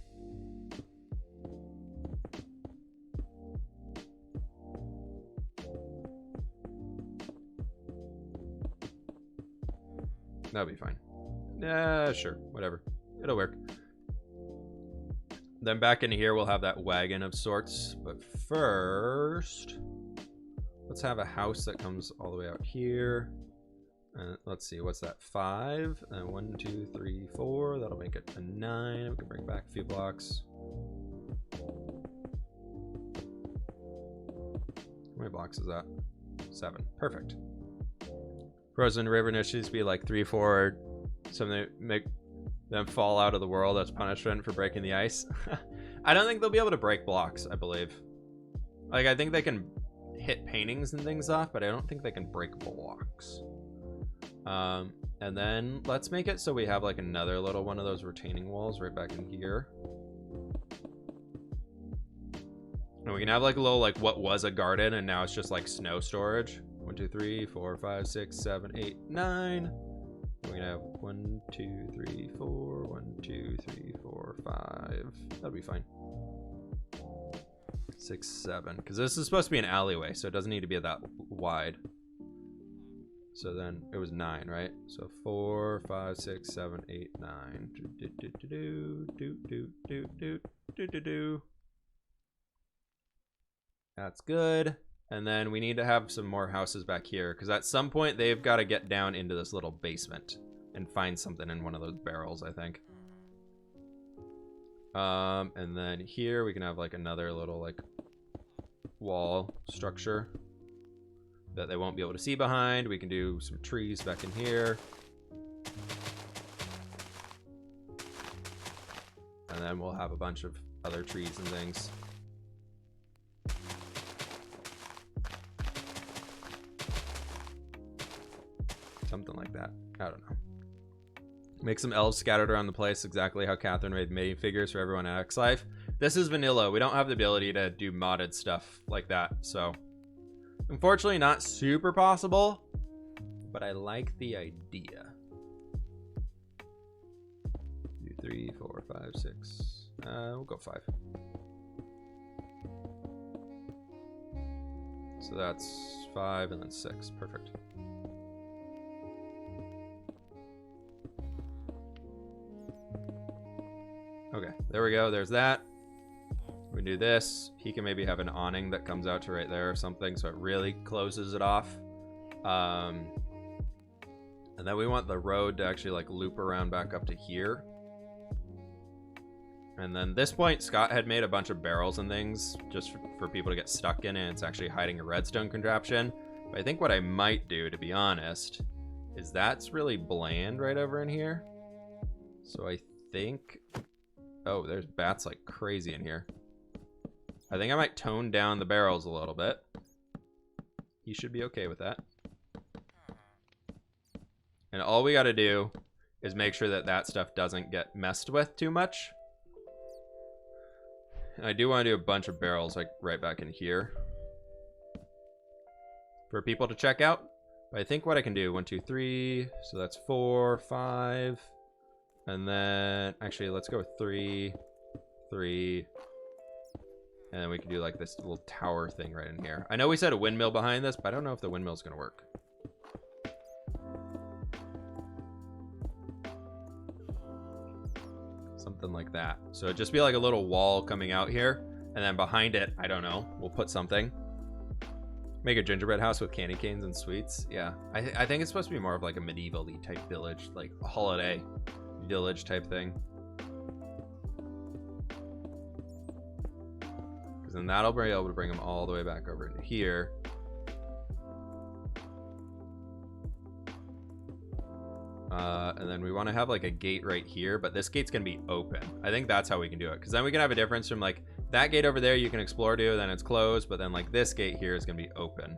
That'll be fine. Yeah, sure, whatever. It'll work. Then back in here, we'll have that wagon of sorts. But first, let's have a house that comes all the way out here. Let's see, what's that? 5. And 1, 2, 3, 4. That'll make it a 9. We can bring back a few blocks. How many blocks is that? 7. Perfect. Frozen river needs to be like 3, 4. Something to make them fall out of the world as punishment for breaking the ice. I don't think they'll be able to break blocks, I believe. Like, I think they can hit paintings and things off, but I don't think they can break blocks. And then let's make it so we have like another little one of those retaining walls right back in here. And we can have like a little like what was a garden and now it's just like snow storage. 1, 2, 3, 4, 5, 6, 7, 8, 9. We can have 1, 2, 3, 4, 1, 2, 3, 4, 5. That'll be fine. 6, 7. Because this is supposed to be an alleyway, so it doesn't need to be that wide. So then it was 9, right? So 4, 5, 6, 7, 8, 9. That's good. And then we need to have some more houses back here because at some point they've got to get down into this little basement and find something in one of those barrels, I think. And then here we can have like another little like wall structure that they won't be able to see behind. We can do some trees back in here. And then we'll have a bunch of other trees and things. Something like that. I don't know. Make some elves scattered around the place, exactly how Catherine made minifigures for everyone at Xlife. This is vanilla. We don't have the ability to do modded stuff like that, so unfortunately not super possible, but I like the idea. 2, 3, 4, 5, 6. We'll go 5. So that's 5 and then 6. Perfect. Okay, there we go. There's that. We do this. He can maybe have an awning that comes out to right there or something, so it really closes it off. And then we want the road to actually like loop around back up to here. And then this point, Scott had made a bunch of barrels and things just for people to get stuck in, and it's actually hiding a redstone contraption. But I think what I might do, to be honest, is that's really bland right over in here. So I think... Oh, there's bats like crazy in here. I think I might tone down the barrels a little bit. He should be okay with that. And all we got to do is make sure that that stuff doesn't get messed with too much. And I do want to do a bunch of barrels like right back in here for people to check out. But I think what I can do, 1, 2, 3. So that's 4, 5. And then, actually, let's go with 3, 3. And then we can do like this little tower thing right in here. I know we said a windmill behind this, but I don't know if the windmill's going to work. Something like that. So it'd just be like a little wall coming out here. And then behind it, I don't know, we'll put something. Make a gingerbread house with candy canes and sweets. Yeah, I think it's supposed to be more of like a medieval-y type village, like a holiday village type thing. Because then that'll be able to bring them all the way back over into here. And then we want to have like a gate right here, but this gate's gonna be open. I think that's how we can do it, because then we can have a difference from like that gate over there you can explore to, then it's closed, but then like this gate here is gonna be open.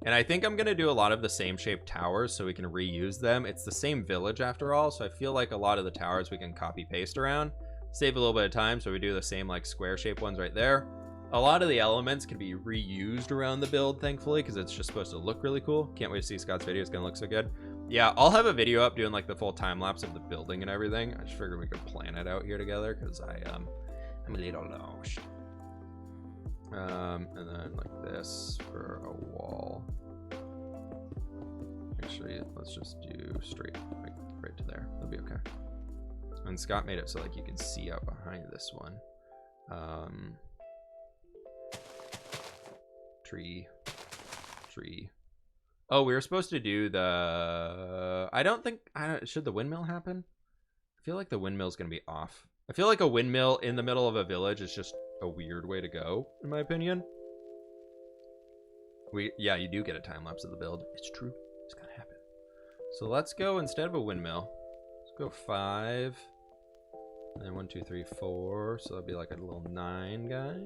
And I think I'm gonna do a lot of the same shaped towers so we can reuse them. It's the same village after all, so I feel like a lot of the towers we can copy paste around, save a little bit of time, so we do the same like square shaped ones right there. A lot of the elements can be reused around the build, thankfully, because it's just supposed to look really cool. Can't wait to see Scott's video. It's gonna look so good. Yeah, I'll have a video up doing like the full time lapse of the building and everything. I just figured we could plan it out here together because I'm a little lost. And then like this for a wall. Actually, let's just do straight like right to there. That'll be okay. And Scott made it so like you can see out behind this one. Tree. Oh, we were supposed to do the... Should the windmill happen? I feel like the windmill's gonna be off. I feel like a windmill in the middle of a village is just a weird way to go, in my opinion. Yeah, you do get a time lapse of the build. It's true. It's gonna happen. So let's go, instead of a windmill, let's go 5. And then 1, 2, 3, 4. So that'll be like a little 9 guy.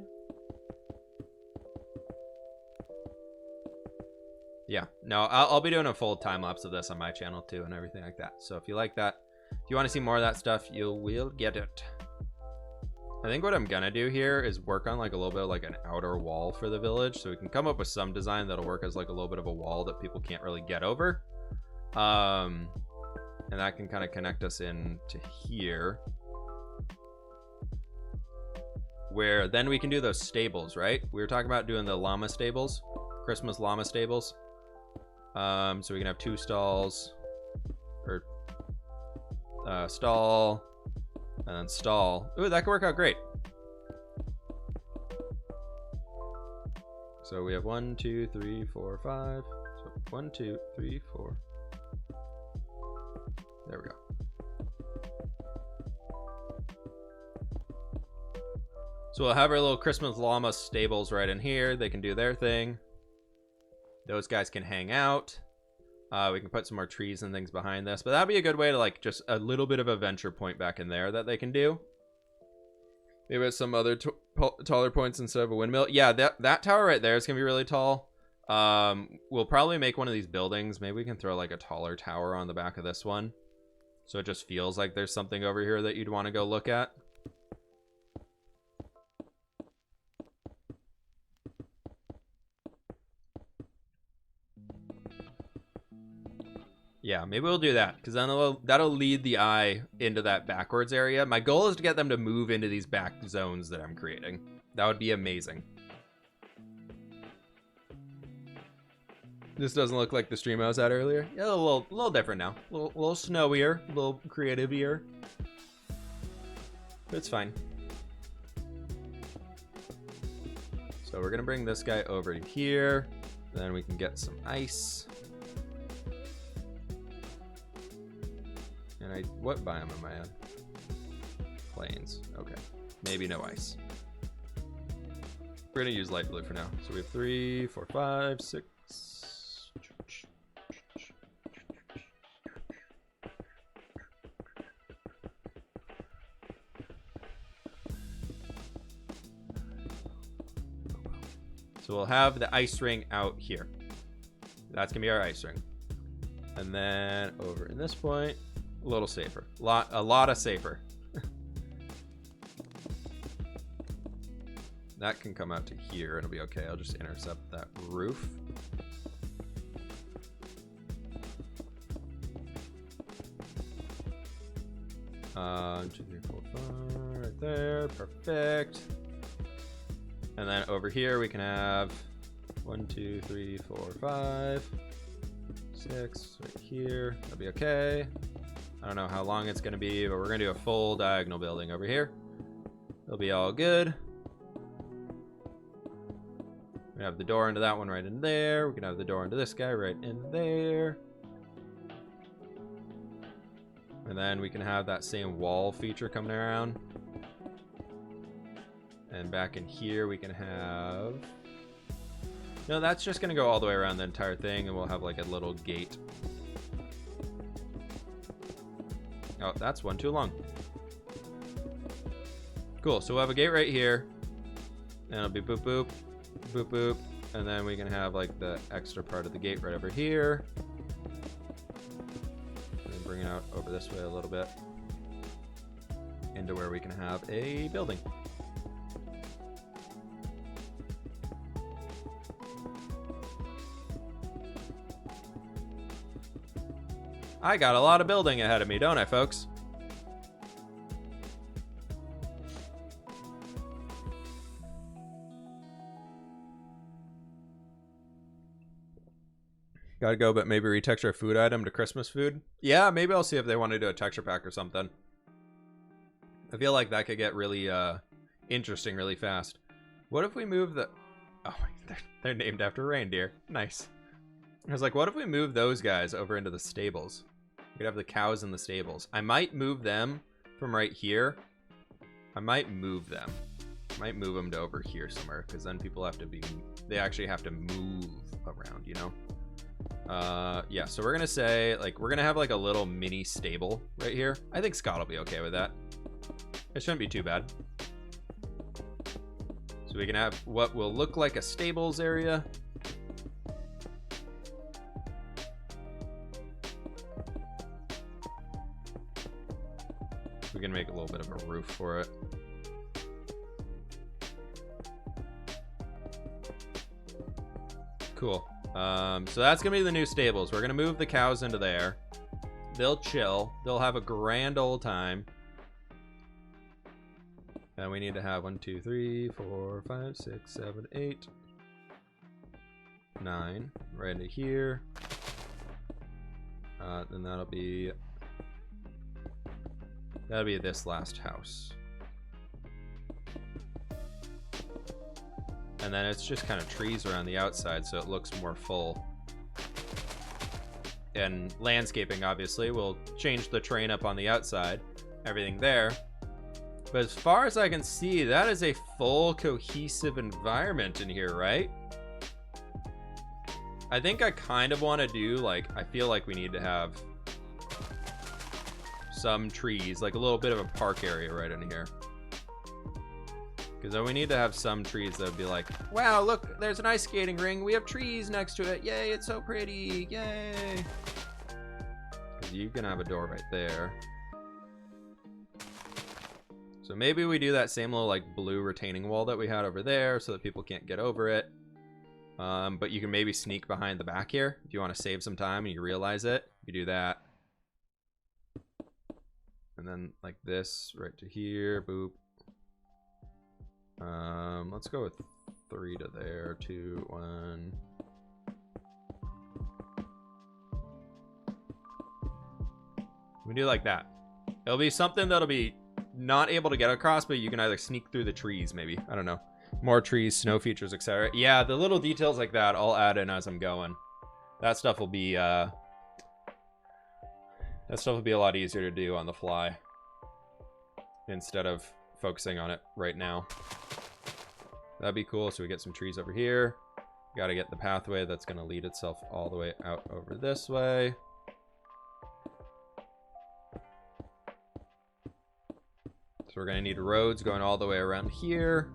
Yeah, no, I'll be doing a full time lapse of this on my channel too and everything like that. So if you like that, if you want to see more of that stuff, you will get it. I think what I'm gonna do here is work on like a little bit of like an outer wall for the village, so we can come up with some design that'll work as like a little bit of a wall that people can't really get over. And that can kind of connect us in to here, where then we can do those stables, right? We were talking about doing the llama stables, Christmas llama stables. So we can have 2 stalls, or stall, and then stall. Ooh, that could work out great. So we have 1, 2, 3, 4, 5. So 1, 2, 3, 4. There we go. So we'll have our little Christmas llama stables right in here. They can do their thing. Those guys can hang out. We can put some more trees and things behind this, but that'd be a good way to like just a little bit of a venture point back in there that they can do. Maybe with some other taller points instead of a windmill. Yeah, that tower right there is gonna be really tall. We'll probably make one of these buildings. Maybe we can throw like a taller tower on the back of this one, so it just feels like there's something over here that you'd want to go look at. Yeah, maybe we'll do that, because then that'll lead the eye into that backwards area. My goal is to get them to move into these back zones that I'm creating. That would be amazing. This doesn't look like the stream I was at earlier. Yeah, a little different now. A little snowier, a little creative-ier. But it's fine. So we're going to bring this guy over to here. Then we can get some ice. And what biome am I on? Plains. Okay. Maybe no ice. We're gonna use light blue for now. So we have 3, 4, 5, 6. So we'll have the ice ring out here. That's gonna be our ice ring. And then over in this point, a little safer. A lot of safer. That can come out to here. It'll be okay. I'll just intercept that roof. Two, 3, 4, 5, right there. Perfect. And then over here we can have 1, 2, 3, 4, 5, 6 right here. That'll be okay. I don't know how long it's going to be, but we're going to do a full diagonal building over here. It'll be all good. We have the door into that one right in there. We can have the door into this guy right in there. And then we can have that same wall feature coming around. And back in here we can have... No, that's just going to go all the way around the entire thing, and we'll have like a little gate. Oh, that's one too long. Cool, so we'll have a gate right here. And it'll be boop, boop, boop, boop. And then we can have like the extra part of the gate right over here. And then bring it out over this way a little bit. Into where we can have a building. I got a lot of building ahead of me, don't I, folks? Gotta go, but maybe retexture a food item to Christmas food. Yeah, maybe I'll see if they want to do a texture pack or something. I feel like that could get really interesting really fast. What if we move the... Oh, they're named after reindeer. Nice. I was like, what if we move those guys over into the stables? We could have the cows in the stables. I might move them from right here. I might move them. I might move them to over here somewhere, because then people have to be... They actually have to move around, you know? Yeah, so we're gonna say, like, we're gonna have like a little mini stable right here. I think Scott will be okay with that. It shouldn't be too bad. So we can have what will look like a stables area. We can make a little bit of a roof for it. Cool. So that's gonna be the new stables. We're gonna move the cows into there. They'll chill. They'll have a grand old time. And we need to have 1, 2, 3, 4, 5, 6, 7, 8, 9 right into here. Then that'll be this last house. And then it's just kind of trees around the outside, so it looks more full. And landscaping, obviously, will change the terrain up on the outside. Everything there. But as far as I can see, that is a full cohesive environment in here, right? I think I kind of want to do, like, I feel like we need to have some trees, like a little bit of a park area right in here. Because we need to have some trees that would be like, wow, look, there's an ice skating ring. We have trees next to it. Yay, it's so pretty. Yay. Because you can have a door right there. So maybe we do that same little like blue retaining wall that we had over there so that people can't get over it. But you can maybe sneak behind the back here if you want to save some time and you realize it. You do that. And then like this right to here. Boop. Let's go with 3 to there. 2, 1. We do like that. It'll be something that'll be not able to get across, but you can either sneak through the trees, maybe. I don't know. More trees, snow features, etc. Yeah, the little details like that I'll add in as I'm going. That stuff will be a lot easier to do on the fly instead of focusing on it right now. That'd be cool. So we get some trees over here. Got to get the pathway that's going to lead itself all the way out over this way. So we're going to need roads going all the way around here.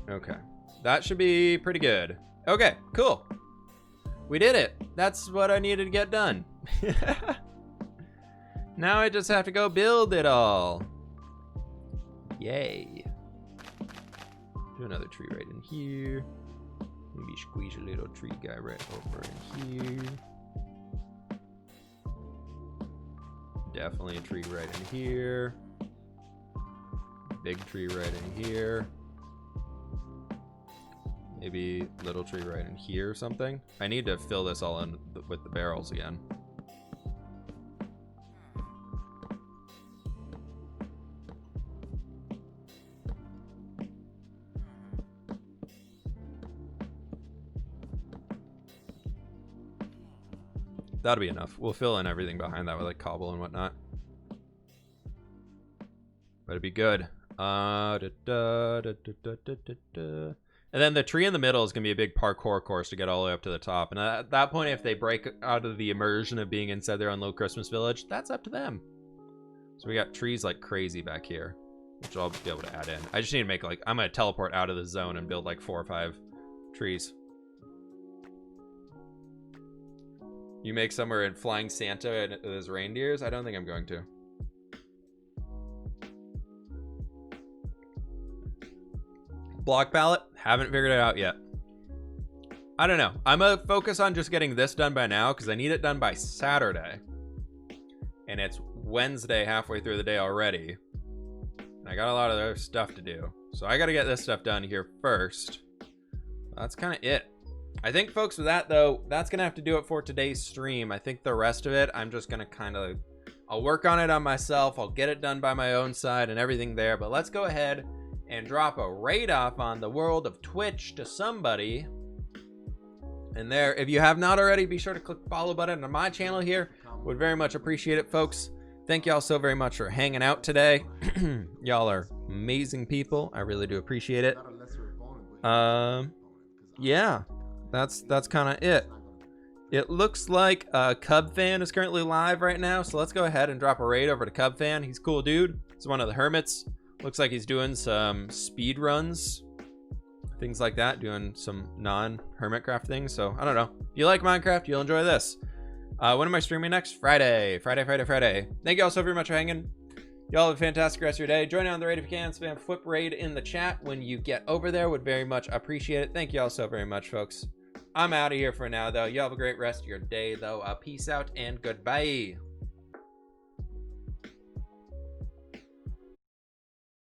Okay. That should be pretty good. Okay, cool. We did it. That's what I needed to get done. Now I just have to go build it all. Yay. Do another tree right in here. Maybe squeeze a little tree guy right over in here. Definitely a tree right in here. Big tree right in here. Maybe little tree right in here or something. I need to fill this all in with the barrels again. That'll be enough. We'll fill in everything behind that with like cobble and whatnot. But it'd be good. And then the tree in the middle is going to be a big parkour course to get all the way up to the top. And at that point, if they break out of the immersion of being inside their own little Christmas village, that's up to them. So we got trees like crazy back here, which I'll be able to add in. I just need to make like, I'm going to teleport out of the zone and build like 4 or 5 trees. You make somewhere in Flying Santa and his reindeers? I don't think I'm going to. Block palette? Haven't figured it out yet. I don't know. I'm gonna focus on just getting this done by now because I need it done by Saturday. And it's Wednesday halfway through the day already. And I got a lot of other stuff to do. So I gotta get this stuff done here first. That's kind of it. I think, folks, with that, though, that's going to have to do it for today's stream. I think the rest of it, I'm just going to kind of, I'll work on it on myself. I'll get it done by my own side and everything there. But let's go ahead and drop a raid off on the world of Twitch to somebody. And there, if you have not already, be sure to click the follow button on my channel here. Would very much appreciate it, folks. Thank y'all so very much for hanging out today. Y'all are amazing people. I really do appreciate it. Yeah. That's kind of it. It looks like Cub Fan is currently live right now, so let's go ahead and drop a raid over to Cub Fan. He's a cool dude. He's one of the hermits. Looks like he's doing some speed runs, things like that, doing some non-hermit craft things. So I don't know. If you like Minecraft, you'll enjoy this. When am I streaming next? Friday. Thank you all so very much for hanging. Y'all have a fantastic rest of your day. Join in on the raid if you can. Spam flip raid in the chat when you get over there. Would very much appreciate it. Thank you all so very much, folks. I'm out of here for now, though. Y'all have a great rest of your day, though. Peace out and goodbye.